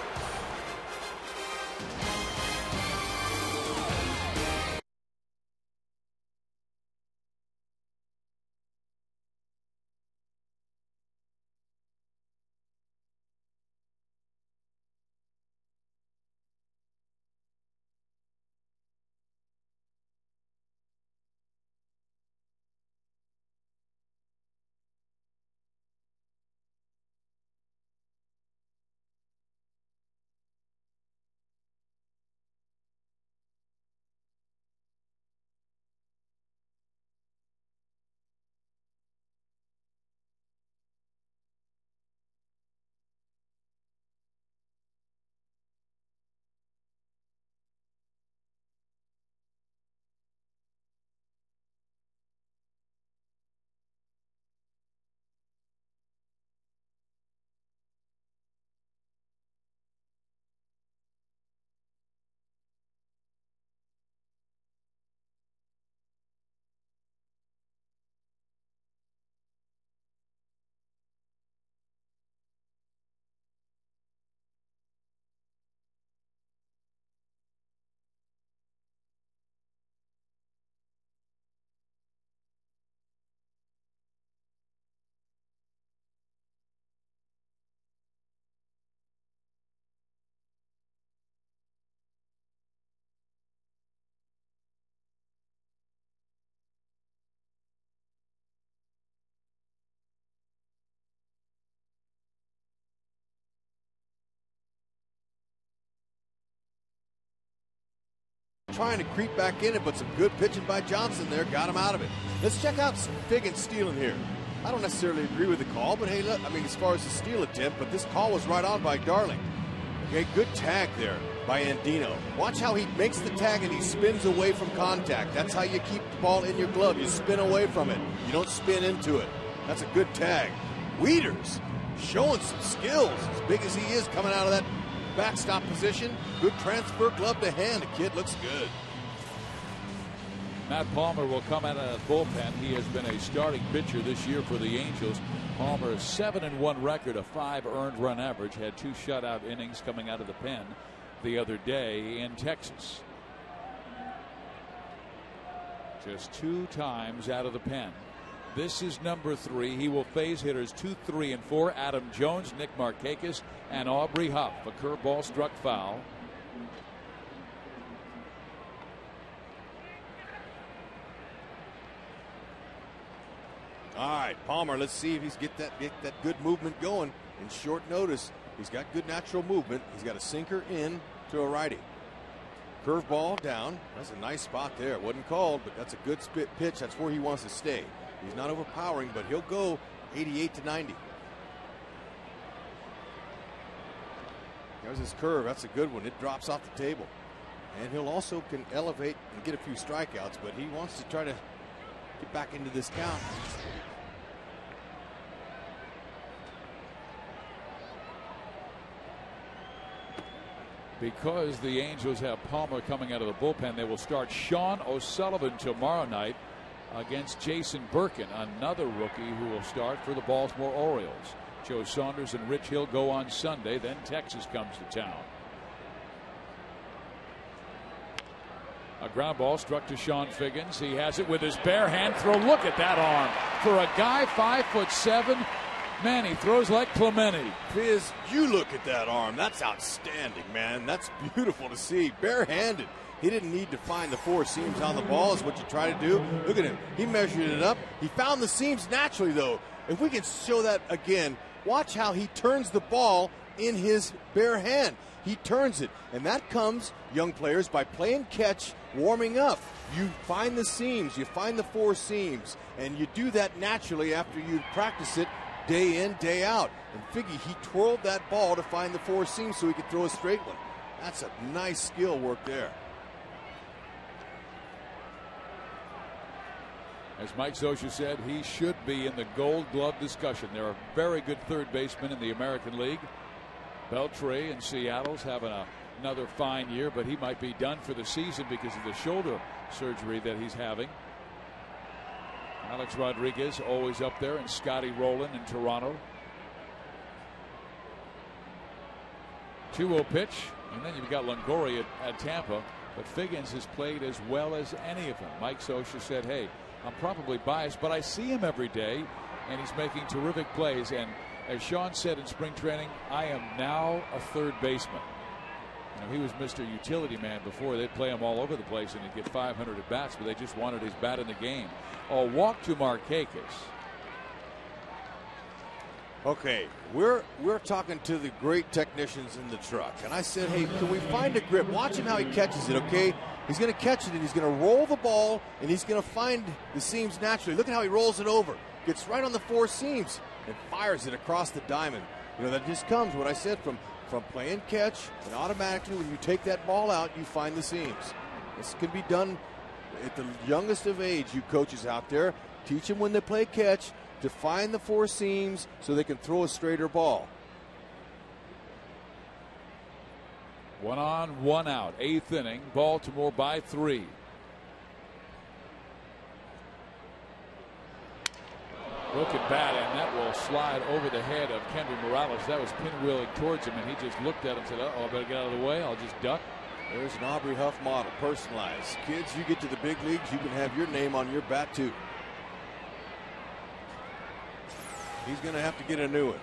Trying to creep back in it, but some good pitching by Johnson there got him out of it. Let's check out Figgins stealing here. I don't necessarily agree with the call, but hey, look, I mean, as far as the steal attempt, but this call was right on by Darling. Okay, good tag there by Andino. Watch how he makes the tag and he spins away from contact. That's how you keep the ball in your glove. You spin away from it. You don't spin into it. That's a good tag. Wieters showing some skills, as big as he is coming out of that backstop position. Good transfer, glove to hand. The kid looks good. Matt Palmer will come out of the bullpen. He has been a starting pitcher this year for the Angels. Palmer, a 7-1 record, a 5 earned run average, had 2 shutout innings coming out of the pen the other day in Texas. Just 2 times out of the pen. This is number 3. He will face hitters 2, 3, and 4. Adam Jones, Nick Markakis, and Aubrey Huff. A curveball struck foul. All right, Palmer, let's see if he's get that good movement going in short notice. He's got good natural movement. He's got a sinker in to a righty. Curveball down. That's a nice spot there. It wasn't called, but that's a good spit pitch. That's where he wants to stay. He's not overpowering, but he'll go 88 to 90. There's his curve. That's a good one. It drops off the table. And he'll also can elevate and get a few strikeouts, but he wants to try to get back into this count. Because the Angels have Palmer coming out of the bullpen, they will start Sean O'Sullivan tomorrow night against Jason Birkin, another rookie who will start for the Baltimore Orioles. Joe Saunders and Rich Hill go on Sunday. Then Texas comes to town. A ground ball struck to Sean Figgins. He has it with his bare hand throw. Look at that arm. For a guy 5'7", man, he throws like Clemente. Fizz, you look at that arm. That's outstanding, man. That's beautiful to see. Barehanded. He didn't need to find the 4 seams on the ball is what you try to do. Look at him. He measured it up. He found the seams naturally, though. If we can show that again, watch how he turns the ball in his bare hand. He turns it. And that comes, young players, by playing catch, warming up. You find the seams. You find the 4 seams. And you do that naturally after you practice it day in, day out. And Figgy, he twirled that ball to find the 4 seams so he could throw a straight one. That's a nice skill work there. As Mike Scioscia said, he should be in the Gold Glove discussion. There are very good third basemen in the American League. Beltre in Seattle's having another fine year, but he might be done for the season because of the shoulder surgery that he's having. Alex Rodriguez always up there, and Scotty Rowland in Toronto. 2-0 pitch, and then you've got Longoria at Tampa, but Figgins has played as well as any of them. Mike Scioscia said, hey, I'm probably biased, but I see him every day, and he's making terrific plays. And as Sean said in spring training, I am now a third baseman. You know, he was Mr. Utility Man before. They'd play him all over the place, and he'd get 500 at bats, but they just wanted his bat in the game. A walk to Markakis. Okay, we're talking to the great technicians in the truck, and I said, hey, can we find a grip? Watch him how he catches it, okay? He's going to catch it, and he's going to roll the ball, and he's going to find the seams naturally. Look at how he rolls it over. Gets right on the 4 seams and fires it across the diamond. You know, that just comes, what I said, from playing catch, and automatically when you take that ball out, you find the seams. This can be done at the youngest of age, you coaches out there. Teach them when they play catch to find the 4 seams so they can throw a straighter ball. 1 on, 1 out. 8th inning. Baltimore by 3. Broken bat, and that will slide over the head of Kendry Morales. That was pinwheeling towards him, and he just looked at him and said, uh-oh, I better get out of the way. I'll just duck. There's an Aubrey Huff model, personalized. Kids, you get to the big leagues, you can have your name on your bat, too. He's going to have to get a new one.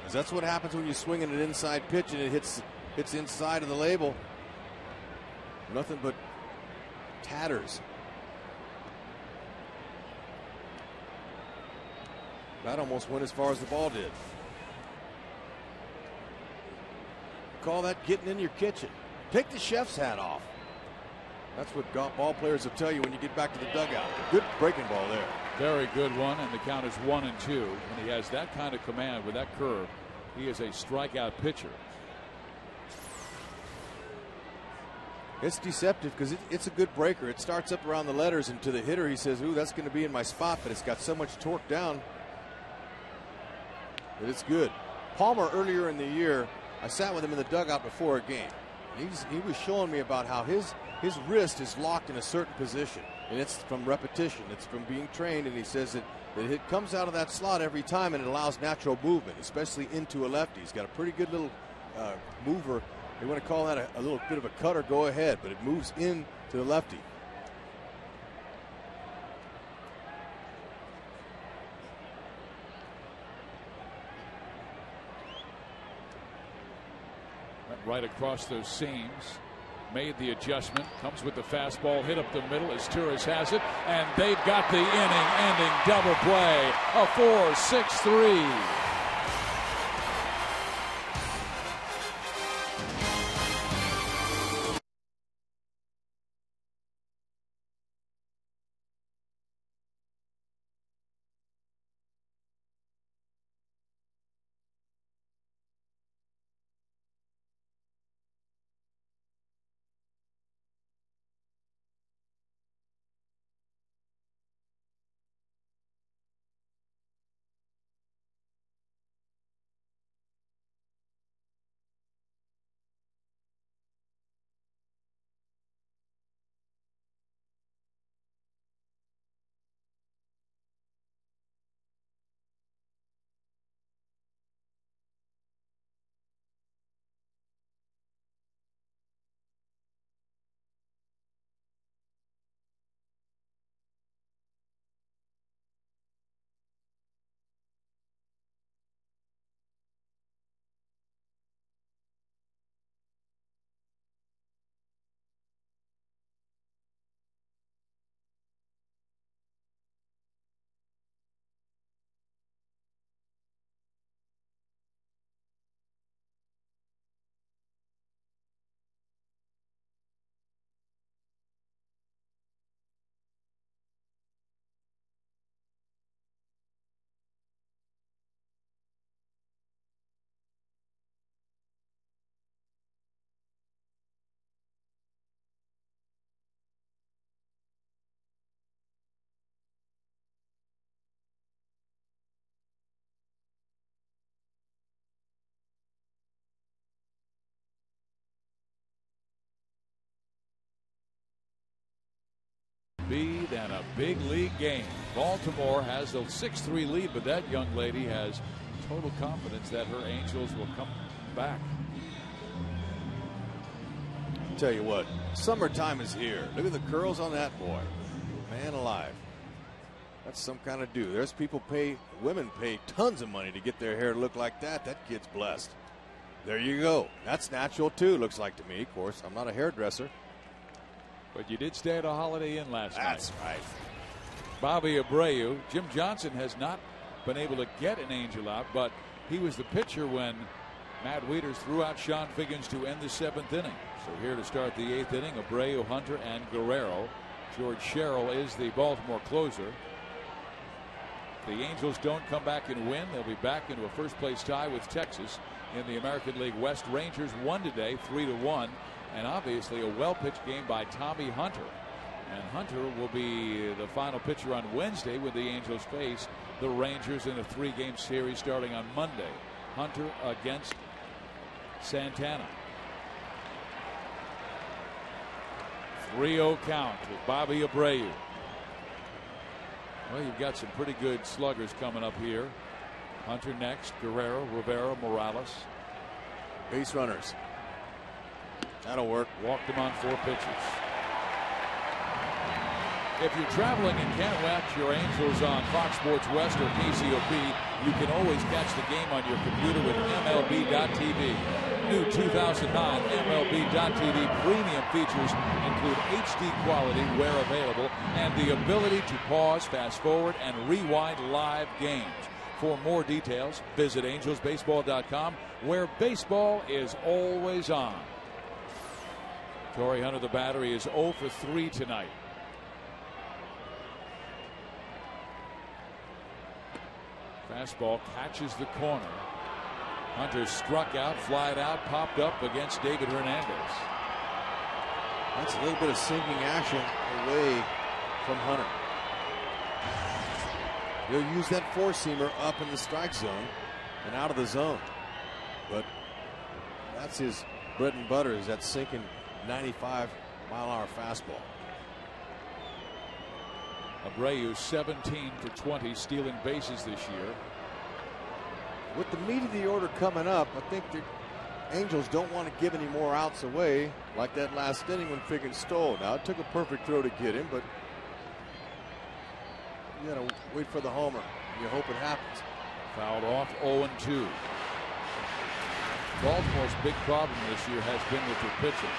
Because that's what happens when you swing an inside pitch and it hits inside of the label. Nothing but tatters. That almost went as far as the ball did. Call that getting in your kitchen. Take the chef's hat off. That's what ball players will tell you when you get back to the dugout. Good breaking ball there. Very good one, and the count is 1-2. And he has that kind of command with that curve. He is a strikeout pitcher. It's deceptive because it's a good breaker. It starts up around the letters, and to the hitter he says, ooh, that's going to be in my spot, but it's got so much torque down that it's good. Palmer, earlier in the year, I sat with him in the dugout before a game. He was showing me about how his wrist is locked in a certain position. And it's from repetition. It's from being trained. And he says that it comes out of that slot every time, and it allows natural movement, especially into a lefty. He's got a pretty good little mover. They want to call that a little bit of a cutter, go ahead, but it moves in to the lefty. Right across those seams. Made the adjustment. Comes with the fastball. Hit up the middle as Torres has it. And they've got the inning-ending double play. A 4-6-3. Speed and a big league game. Baltimore has a 6-3 lead, but that young lady has total confidence that her Angels will come back. I'll tell you what, summertime is here. Look at the curls on that boy. Man alive. That's some kind of do. There's women pay tons of money to get their hair to look like that. That kid's blessed. There you go. That's natural too, looks like to me. Of course, I'm not a hairdresser. But you did stay at a Holiday Inn last night. That's right. Bobby Abreu. Jim Johnson has not been able to get an Angel out, but he was the pitcher when Matt Wieters threw out Sean Figgins to end the 7th inning. So here to start the 8th inning, Abreu, Hunter, and Guerrero. George Sherrill is the Baltimore closer. If the Angels don't come back and win, they'll be back into a first-place tie with Texas in the American League West. Rangers won today, 3-1. And obviously a well-pitched game by Tommy Hunter. And Hunter will be the final pitcher on Wednesday when the Angels face the Rangers in a 3-game series starting on Monday. Hunter against Santana. 3-0 count with Bobby Abreu. Well, you've got some pretty good sluggers coming up here. Hunter next, Guerrero, Rivera, Morales. Base runners. That'll work. Walked him on 4 pitches. If you're traveling and can't watch your Angels on Fox Sports West or KCOP, you can always catch the game on your computer with MLB.tv. New 2009 MLB.tv premium features include HD quality where available and the ability to pause, fast forward, and rewind live games. For more details, visit angelsbaseball.com, where baseball is always on. Torrey Hunter, the battery, is 0 for 3 tonight. Fastball catches the corner. Hunter struck out, flied out, popped up against David Hernandez. That's a little bit of sinking action away from Hunter. He'll use that 4-seamer up in the strike zone and out of the zone. But that's his bread and butter, is that sinking 95-mile-an-hour fastball. Abreu 17 for 20 stealing bases this year. With the meat of the order coming up, I think the Angels don't want to give any more outs away like that last inning when Figgins stole. Now, it took a perfect throw to get him, but you got to wait for the homer. You hope it happens. Fouled off, 0-2. Baltimore's big problem this year has been with their pitching.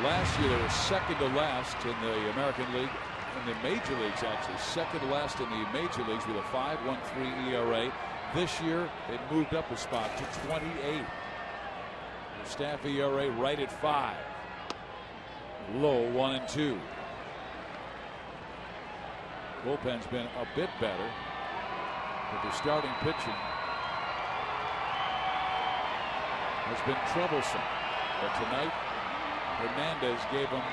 Last year, they were second to last in the American League, in the major leagues actually, second to last in the major leagues with a 5.13 ERA. This year, they moved up a spot to 28. Their staff ERA right at 5. Low 1-2. Bullpen's been a bit better, but the starting pitching has been troublesome. But tonight, Hernandez gave them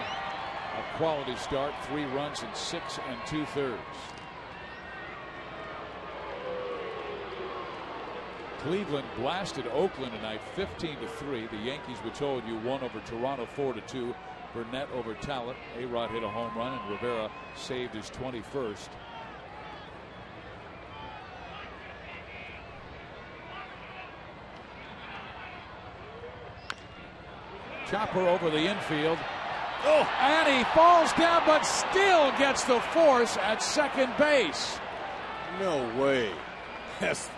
a quality start, 3 runs in 6 2/3. Cleveland blasted Oakland tonight 15-3. The Yankees, we told you, won over Toronto 4-2. Burnett over Talent. A-Rod hit a home run, and Rivera saved his 21st. Chopper over the infield. Oh, and he falls down, but still gets the force at second base. No way. Yes.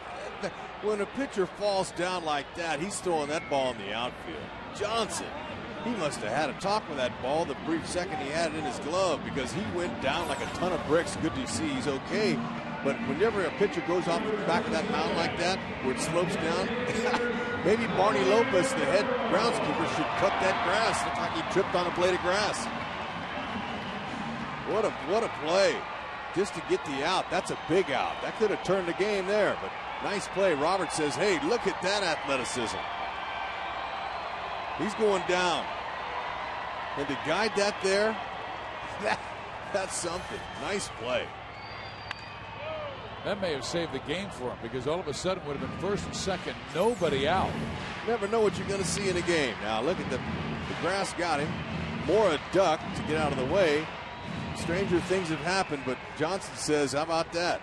When a pitcher falls down like that, he's throwing that ball in the outfield. Johnson, he must have had a talk with that ball the brief second he had it in his glove, because he went down like a ton of bricks. Good to see he's okay. But whenever a pitcher goes off the back of that mound like that, where it slopes down, maybe Barney Lopez, the head groundskeeper, should cut that grass. Looked like he tripped on a blade of grass. What a play. Just to get the out. That's a big out. That could have turned the game there, but nice play. Robert says, hey, look at that athleticism. He's going down. And to guide that there, that's something. Nice play. That may have saved the game for him, because all of a sudden would have been first and second, nobody out. Never know what you're going to see in a game. Now look at the grass got him. More a duck to get out of the way. Stranger things have happened, but Johnson says, how about that?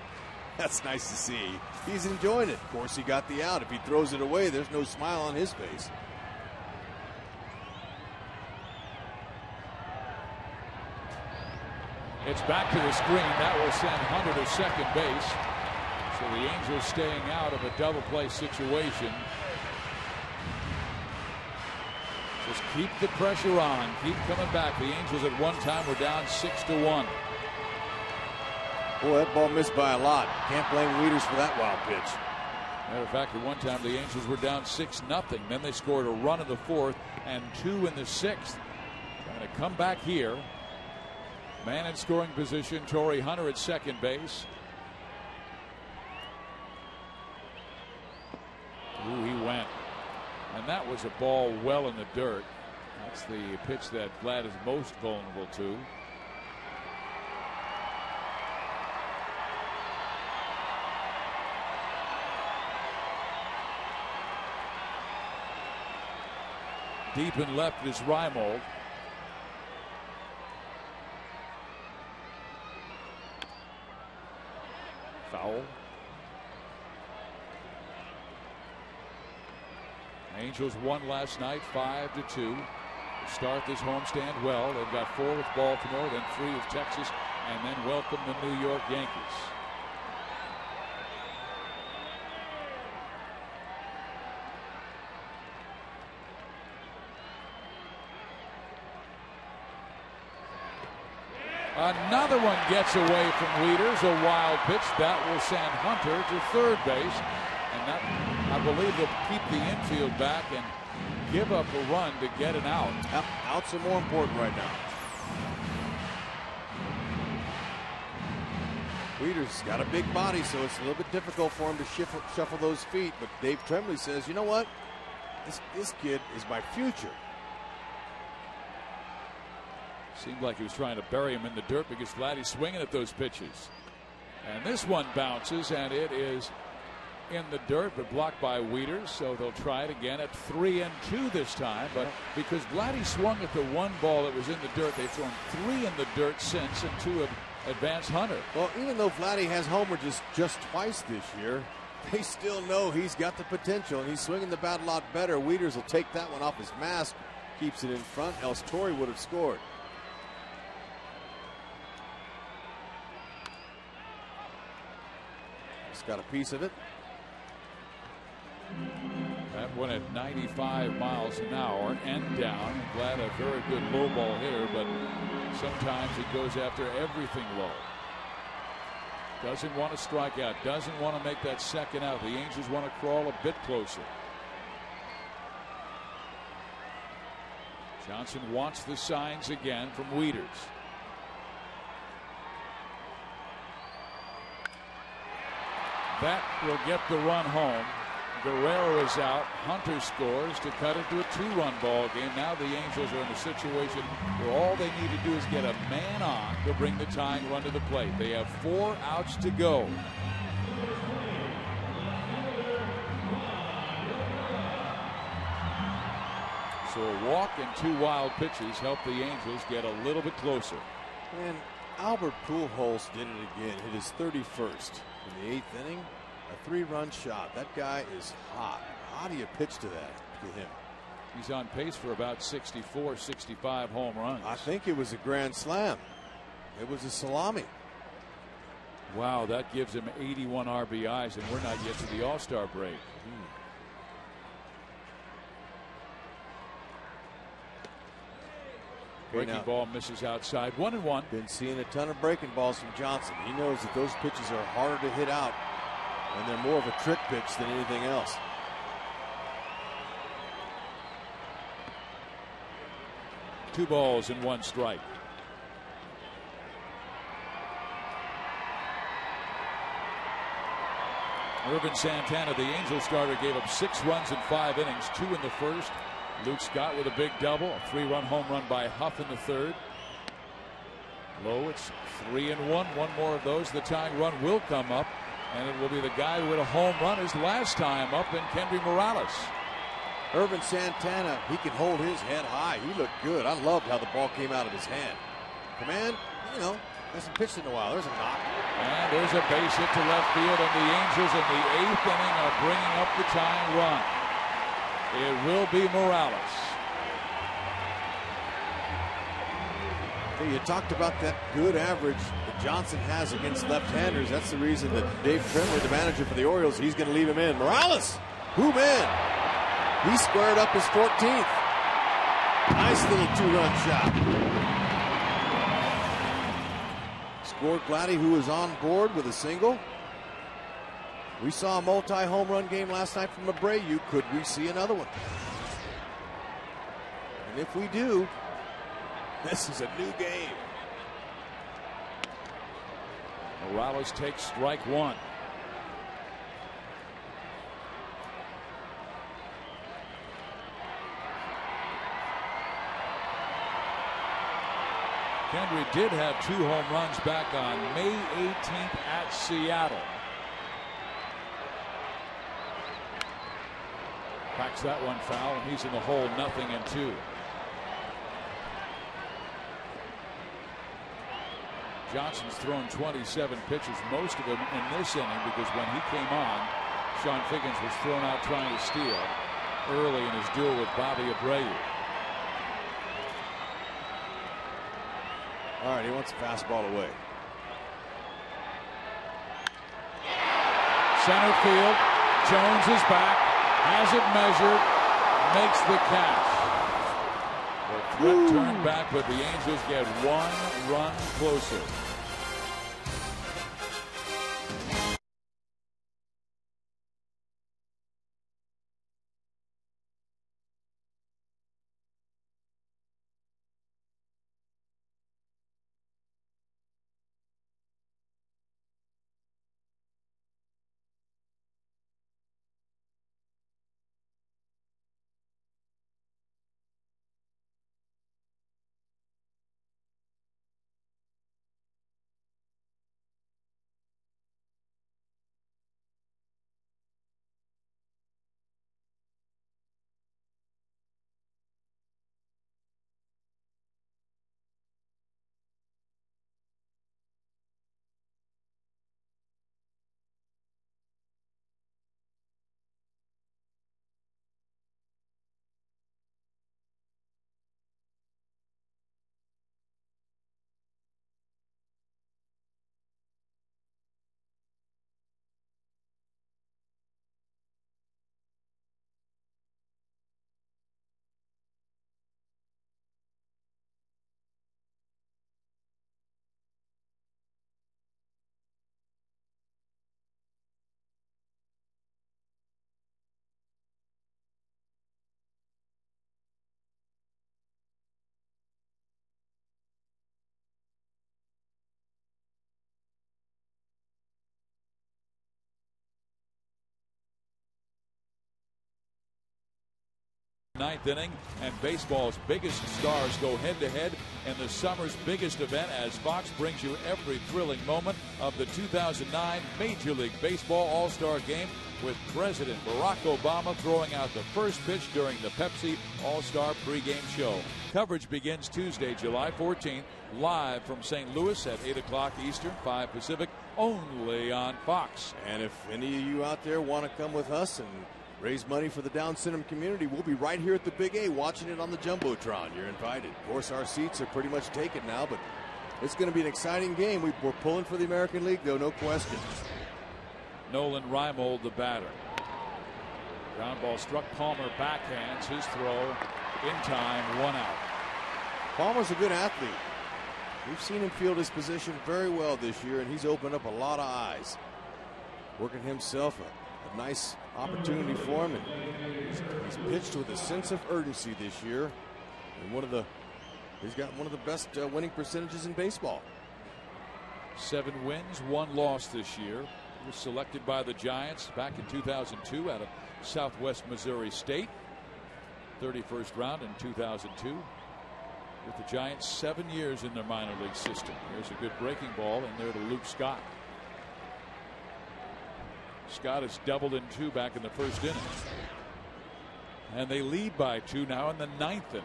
That's nice to see. He's enjoying it. Of course, he got the out. If he throws it away, there's no smile on his face. It's back to the screen. That will send Hunter to second base. So the Angels staying out of a double play situation. Just keep the pressure on. Keep coming back. The Angels at one time were down 6-1. Boy, that ball missed by a lot. Can't blame Wieters for that wild pitch. Matter of fact, at one time the Angels were down 6-0. Then they scored a run in the 4th and 2 in the 6th. Trying to come back here. Man in scoring position, Torrey Hunter at second base. Ooh, he went. And that was a ball well in the dirt. That's the pitch that Vlad is most vulnerable to. Deep and left is Reimold. Foul. Angels won last night 5-2. Start this homestand well. They've got 4 with Baltimore, then 3 with Texas, and then welcome the New York Yankees. Another one gets away from Wieters. A wild pitch. That will send Hunter to third base. And that, I believe, they'll keep the infield back and give up a run to get an out. Outs are more important right now. Wieters got a big body, so it's a little bit difficult for him to shuffle those feet. But Dave Tremblay says, you know what? This kid is my future. Seemed like he was trying to bury him in the dirt because Vladdy's swinging at those pitches. And this one bounces, and it is in the dirt, but blocked by Wieters. So they'll try it again at 3-2 this time. But because Vladdy swung at the one ball that was in the dirt, they've thrown 3 in the dirt since, and 2 have advance Hunter. Well, even though Vladdy has homered just twice this year, they still know he's got the potential, and he's swinging the bat a lot better. Wieters will take that one off his mask, keeps it in front, else Torrey would have scored. Just got a piece of it. That one at 95 miles an hour and down. Glad a very good low ball hitter, but sometimes he goes after everything low. Doesn't want to strike out, doesn't want to make that second out. The Angels want to crawl a bit closer. Johnson wants the signs again from Wieters. That will get the run home. Guerrero is out. Hunter scores to cut it to a 2-run ball game. Now the Angels are in a situation where all they need to do is get a man on to bring the tying run to the plate. They have 4 outs to go. So a walk and 2 wild pitches help the Angels get a little bit closer. And Albert Pujols did it again. Hit his 31st in the 8th inning. A 3-run shot. That guy is hot. How do you pitch to him? He's on pace for about 64, 65 home runs. I think it was a grand slam. It was a salami. Wow, that gives him 81 RBIs, and we're not yet to the All-Star break. Breaking ball misses outside. 1-1. Been seeing a ton of breaking balls from Johnson. He knows that those pitches are harder to hit out, and they're more of a trick pitch than anything else. Two balls and 1 strike. Irvin Santana, the Angels starter, gave up 6 runs in 5 innings, 2 in the first. Luke Scott with a big double, a 3-run home run by Huff in the third. Low, it's 3-1. 1 more of those. The tying run will come up, and it will be the guy who hit a home run his last time up in Kendry Morales. Irvin Santana, he can hold his head high. He looked good. I loved how the ball came out of his hand. Command, hasn't pitched in a while. There's a knock. And there's a base hit to left field, and the Angels in the 8th inning are bringing up the tying run. It will be Morales. Hey, you talked about that good average that Johnson has against left-handers. That's the reason that Dave Trimley, the manager for the Orioles, he's going to leave him in. Morales, who man? He squared up his 14th. Nice little 2-run shot. Scored Vladdy, who was on board with a single. We saw a multi-home run game last night from Abreu. Could we see another one? And if we do, this is a new game. Morales takes strike 1. Kendry did have 2 home runs back on May 18th at Seattle. Cracks that one foul, and he's in the hole, 0-2. Johnson's thrown 27 pitches, most of them in this inning, because when he came on, Sean Figgins was thrown out trying to steal early in his duel with Bobby Abreu. All right, he wants a fastball away. Center field. Jones is back. Has it measured. Makes the catch. The threat turned back, but the Angels get 1 run closer. Ninth inning, and baseball's biggest stars go head-to-head in the summer's biggest event as Fox brings you every thrilling moment of the 2009 Major League Baseball All-Star Game with President Barack Obama throwing out the first pitch during the Pepsi All-Star pregame show. Coverage begins Tuesday, July 14th, live from St. Louis at 8 o'clock Eastern, 5 Pacific, only on Fox. And if any of you out there want to come with us and raise money for the Down syndrome community, we'll be right here at the Big A watching it on the Jumbotron. You're invited. Of course, our seats are pretty much taken now, but it's going to be an exciting game. We're pulling for the American League, though, no question. Nolan Reimold, the batter. Ground ball struck Palmer, backhands his throw in time, 1 out. Palmer's a good athlete. We've seen him field his position very well this year, and he's opened up a lot of eyes. Working himself a nice opportunity for him, and he's pitched with a sense of urgency this year, and he's got one of the best winning percentages in baseball. 7 wins, 1 loss this year. He was selected by the Giants back in 2002 out of Southwest Missouri State. 31st round in 2002. With the Giants 7 years in their minor league system. Here's a good breaking ball in there to Luke Scott. Scott has doubled in 2 back in the first inning. And they lead by 2 now in the 9th inning.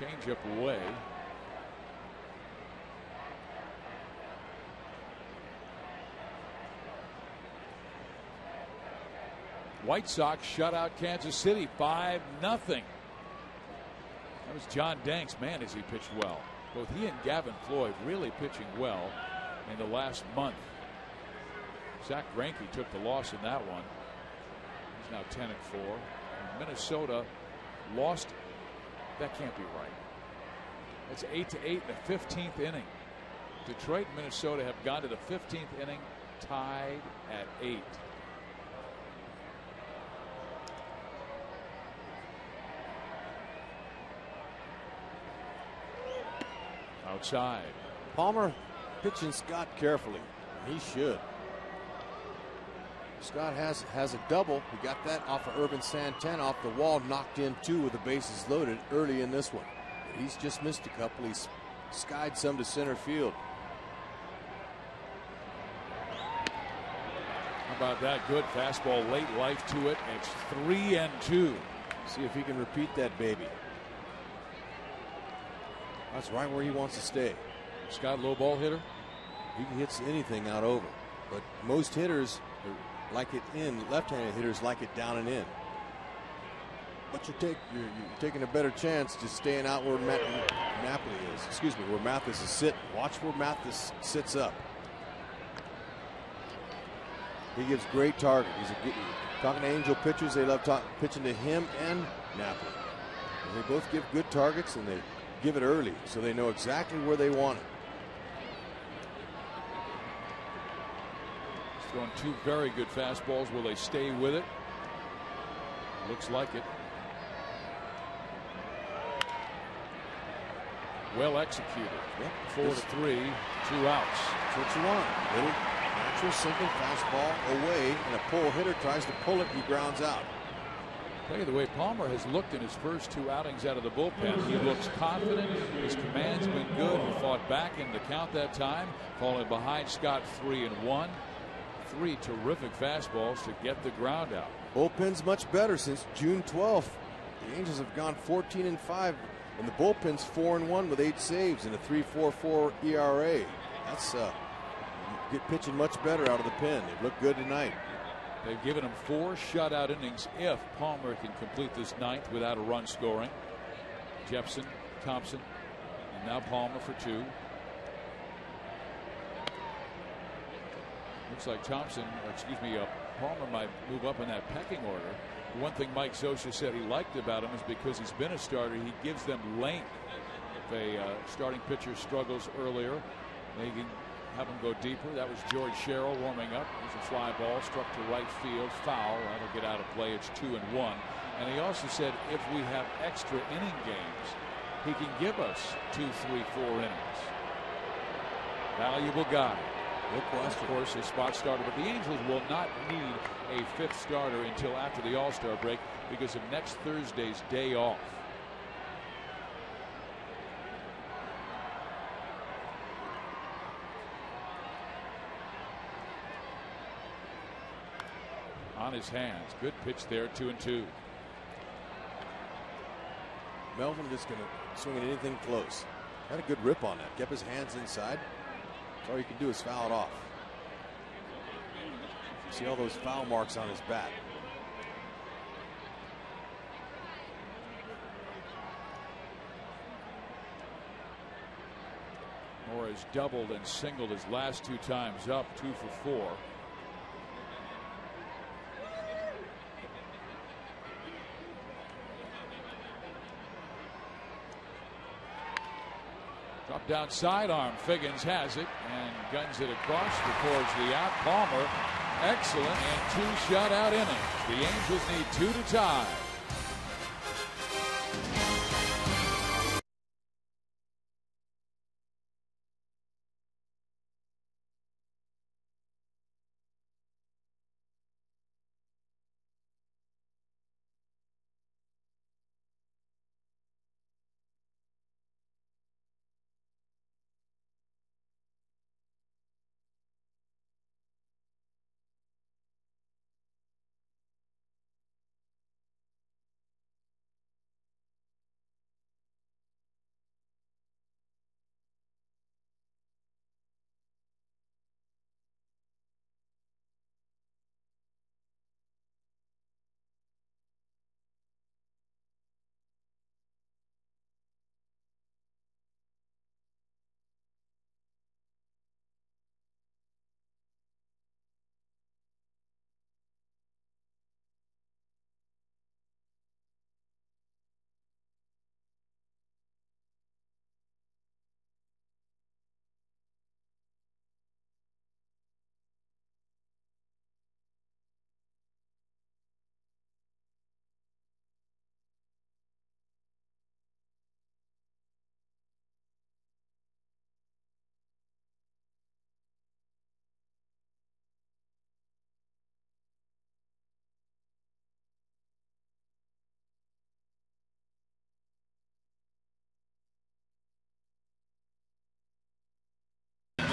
Change up away. White Sox shut out Kansas City 5-0. That was John Danks. Man, has he pitched well. Both he and Gavin Floyd really pitching well in the last month. Zach Greinke took the loss in that one. He's now 10-4. And Minnesota lost. That can't be right. It's 8-8 in the 15th inning. Detroit and Minnesota have gone to the 15th inning tied at 8. Outside. Palmer pitching Scott carefully. He should. Scott has a double. He got that off of Urban Santana off the wall, knocked in 2 with the bases loaded early in this one. But he's just missed a couple. He's skied some to center field. How about that? Good fastball, late life to it. It's 3-2. See if he can repeat that baby. That's right where he wants to stay. Scott, low ball hitter. He hits anything out over, but most hitters like it in. Left-handed hitters like it down and in. But you're taking a better chance just staying out where Napoli is. Excuse me, where Mathis is sitting. Watch where Mathis sits up. He gives great target. Talking to Angel pitchers, they love pitching to him and Napoli. And they both give good targets, and they give it early so they know exactly where they want it. He's throwing 2 very good fastballs. Will they stay with it? Looks like it. Well executed. Yep. 4-3, 2 outs. That's what you want. Little natural sinking fastball away, and a pull hitter tries to pull it. He grounds out. Tell you the way Palmer has looked in his first 2 outings out of the bullpen. He looks confident. His command's been good. He fought back in the count that time, falling behind Scott 3-1. 3 terrific fastballs to get the ground out. Bullpen's much better since June 12th. The Angels have gone 14-5, and the bullpen's 4-1 with 8 saves and a 3.44 ERA. That's pitching much better out of the pen. They've looked good tonight. They've given him 4 shutout innings if Palmer can complete this 9th without a run scoring. Jepson, Thompson, and now Palmer for 2. Looks like Palmer might move up in that pecking order. One thing Mike Scioscia said he liked about him is because he's been a starter, he gives them length. If a starting pitcher struggles earlier, they can have him go deeper. That was George Sherrill warming up. It was a fly ball struck to right field, foul. That'll get out of play. It's 2-1. And he also said if we have extra inning games, he can give us 2, 3, 4 innings. Valuable guy. No question. Of course, a spot starter, but the Angels will not need a fifth starter until after the All-Star break because of next Thursday's day off. On his hands. Good pitch there, 2-2. Melvin just going to swing at anything close. Had a good rip on that. Kept his hands inside. So all you can do is foul it off. See all those foul marks on his bat. Moore has doubled and singled his last two times up, 2 for 4. Drop down sidearm. Figgins has it and guns it across towards the out. Palmer, excellent, and 2 shutout innings. The Angels need 2 to tie.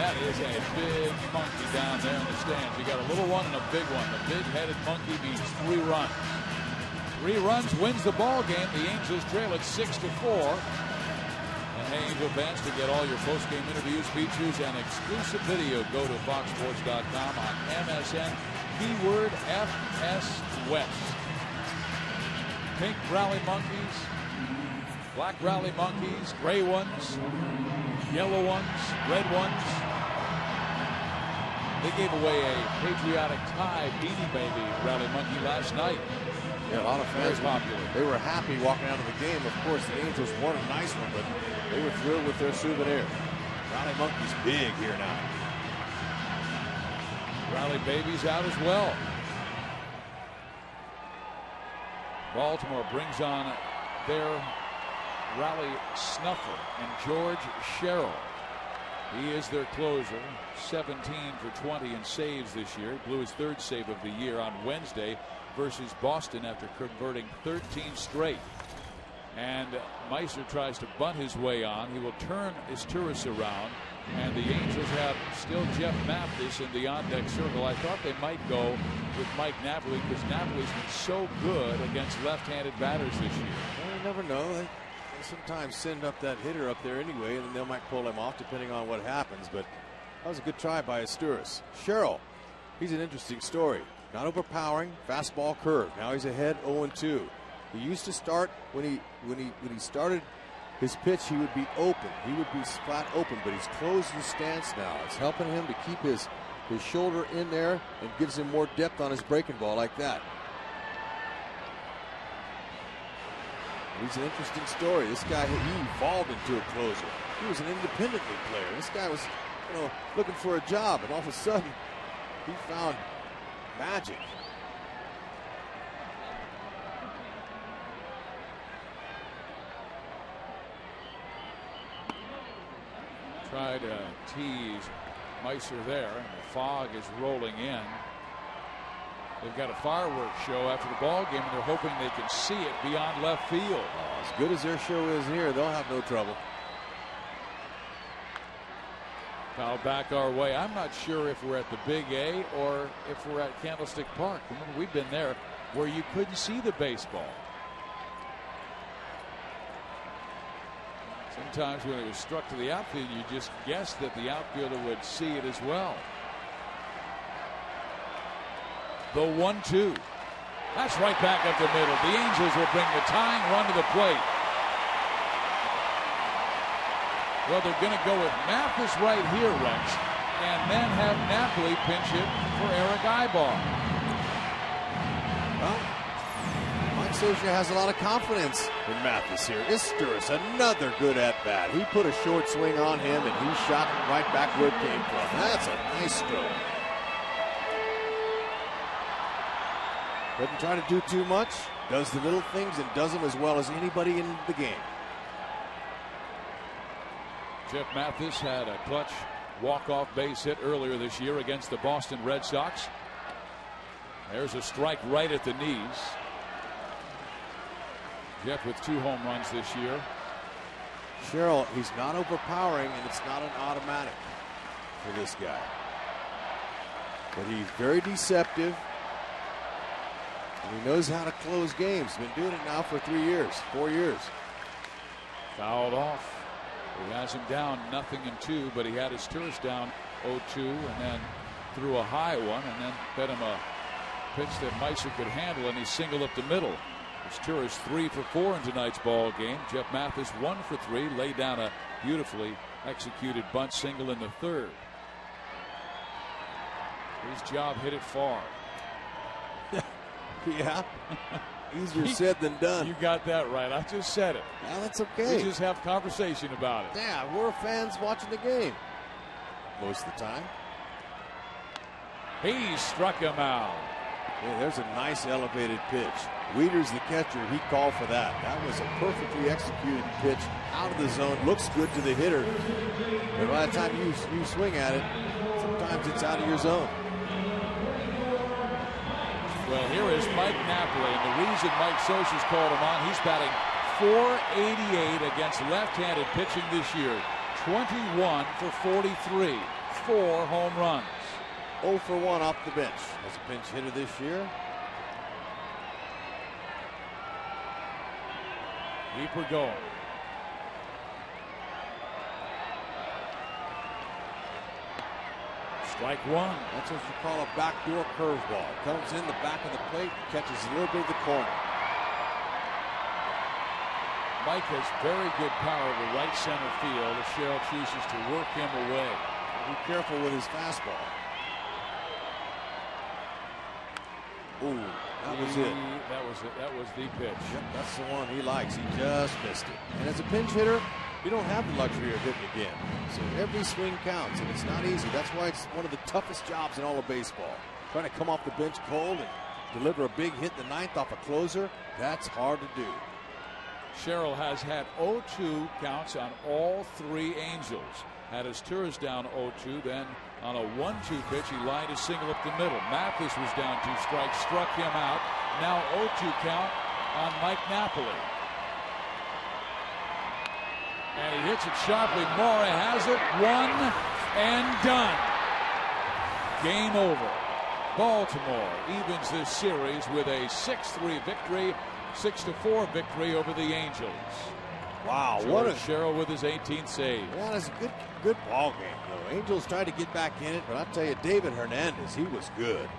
That is a big monkey down there in the stands. You got a little one and a big one. The big-headed monkey means 3 runs. 3 runs wins the ball game. The Angels trail at 6-4. And hey, Angel fans, to get all your post-game interviews, features, and exclusive video, go to foxsports.com on MSN. Keyword FS West. Pink rally monkeys, black rally monkeys, gray ones, yellow ones, red ones. They gave away a patriotic tie Beanie Baby rally monkey last night. Yeah, a lot of fans Very popular. They were happy walking out of the game. Of course, the Angels won a nice one, but they were thrilled with their souvenir. Rally monkey's big here now. Rally Baby's out as well. Baltimore brings on their rally snuffer and George Sherrill. He is their closer. 17 for 20 in saves this year. Blew his 3rd save of the year on Wednesday versus Boston after converting 13 straight. And Meister tries to bunt his way on. He will turn Isturis around. And the Angels have still Jeff Mathis in the on-deck circle. I thought they might go with Mike Napoli because Napoli's been so good against left-handed batters this year. Well, you never know. They sometimes send up that hitter up there anyway, and then they might pull him off depending on what happens. But that was a good try by Isturis. Sherrill, he's an interesting story. Not overpowering, fastball curve. Now he's ahead 0-2. He used to start when he started his pitch, he would be open. He would be flat open, but he's closed his stance now. It's helping him to keep his shoulder in there and gives him more depth on his breaking ball like that. He's an interesting story. This guy, he evolved into a closer. He was an independent league player. This guy was, looking for a job, and all of a sudden, he found magic. Try to tease Mice are there, and the fog is rolling in. They've got a fireworks show after the ball game, and they're hoping they can see it beyond left field. Oh, as good as their show is here, they'll have no trouble. Foul back our way. I'm not sure if we're at the Big A or if we're at Candlestick Park. Remember, we've been there where you couldn't see the baseball. Sometimes when it was struck to the outfield, you just guessed that the outfielder would see it as well. The 1-2. That's right back up the middle. The Angels will bring the tying run to the plate. Well, they're going to go with Mathis right here, Rex, and then have Napoli pinch hit for Eric Ibar. Well, Mike Scioscia has a lot of confidence in Mathis here. Isturis, another good at-bat. He put a short swing on him, and he shot right back where it came from. That's a nice stroke. Doesn't try to do too much, does the little things, and does them as well as anybody in the game. Jeff Mathis had a clutch walk-off base hit earlier this year against the Boston Red Sox. There's a strike right at the knees. Jeff with 2 home runs this year. Cheryl, he's not overpowering, and it's not an automatic for this guy. But he's very deceptive. And he knows how to close games. Been doing it now for 3 years, 4 years. Fouled off. He has him down 0-2, but he had his Turris down 0-2 and then threw a high one and then bet him a pitch that Meiser could handle, and he singled up the middle. His Turris 3 for 4 in tonight's ball game. Jeff Mathis 1 for 3, laid down a beautifully executed bunt single in the 3rd. His job hit it far. Yeah. Easier said than done. You got that right. I just said it. Yeah, that's okay. We just have conversation about it. Yeah, we're fans watching the game most of the time. He struck him out. Yeah, there's a nice elevated pitch. Wieters, the catcher, he called for that. That was a perfectly executed pitch out of the zone. Looks good to the hitter. But by the time you swing at it, sometimes it's out of your zone. Well, here is Mike Napoli, and the reason Mike Scioscia's called him on, he's batting .488 against left-handed pitching this year. 21 for 43, 4 home runs. 0 for 1 off the bench as a pinch hitter this year. Keep her going. Strike 1. That's what you call a backdoor curveball. Comes in the back of the plate, catches a little bit of the corner. Mike has very good power to right center field if Cheryl chooses to work him away. Be careful with his fastball. Ooh, that was it. That was the pitch. Yep, that's the one he likes. He just missed it. And as a pinch hitter, you don't have the luxury of hitting again. So every swing counts, and it's not easy. That's why it's one of the toughest jobs in all of baseball. Trying to come off the bench cold and deliver a big hit in the 9th off a closer, that's hard to do. Cheryl has had 0-2 counts on all 3 Angels. Had his Turris down 0-2, then on a 1-2 pitch, he lined a single up the middle. Mathis was down 2 strikes, struck him out. Now 0-2 count on Mike Napoli. And he hits it sharply. Mora has it. 1 and done. Game over. Baltimore evens this series with a 6-3 victory, 6-4 victory over the Angels. Wow, George what a Cheryl with his 18th save. Yeah, that's a good ball game, though. Angels tried to get back in it, but I tell you, David Hernandez, he was good.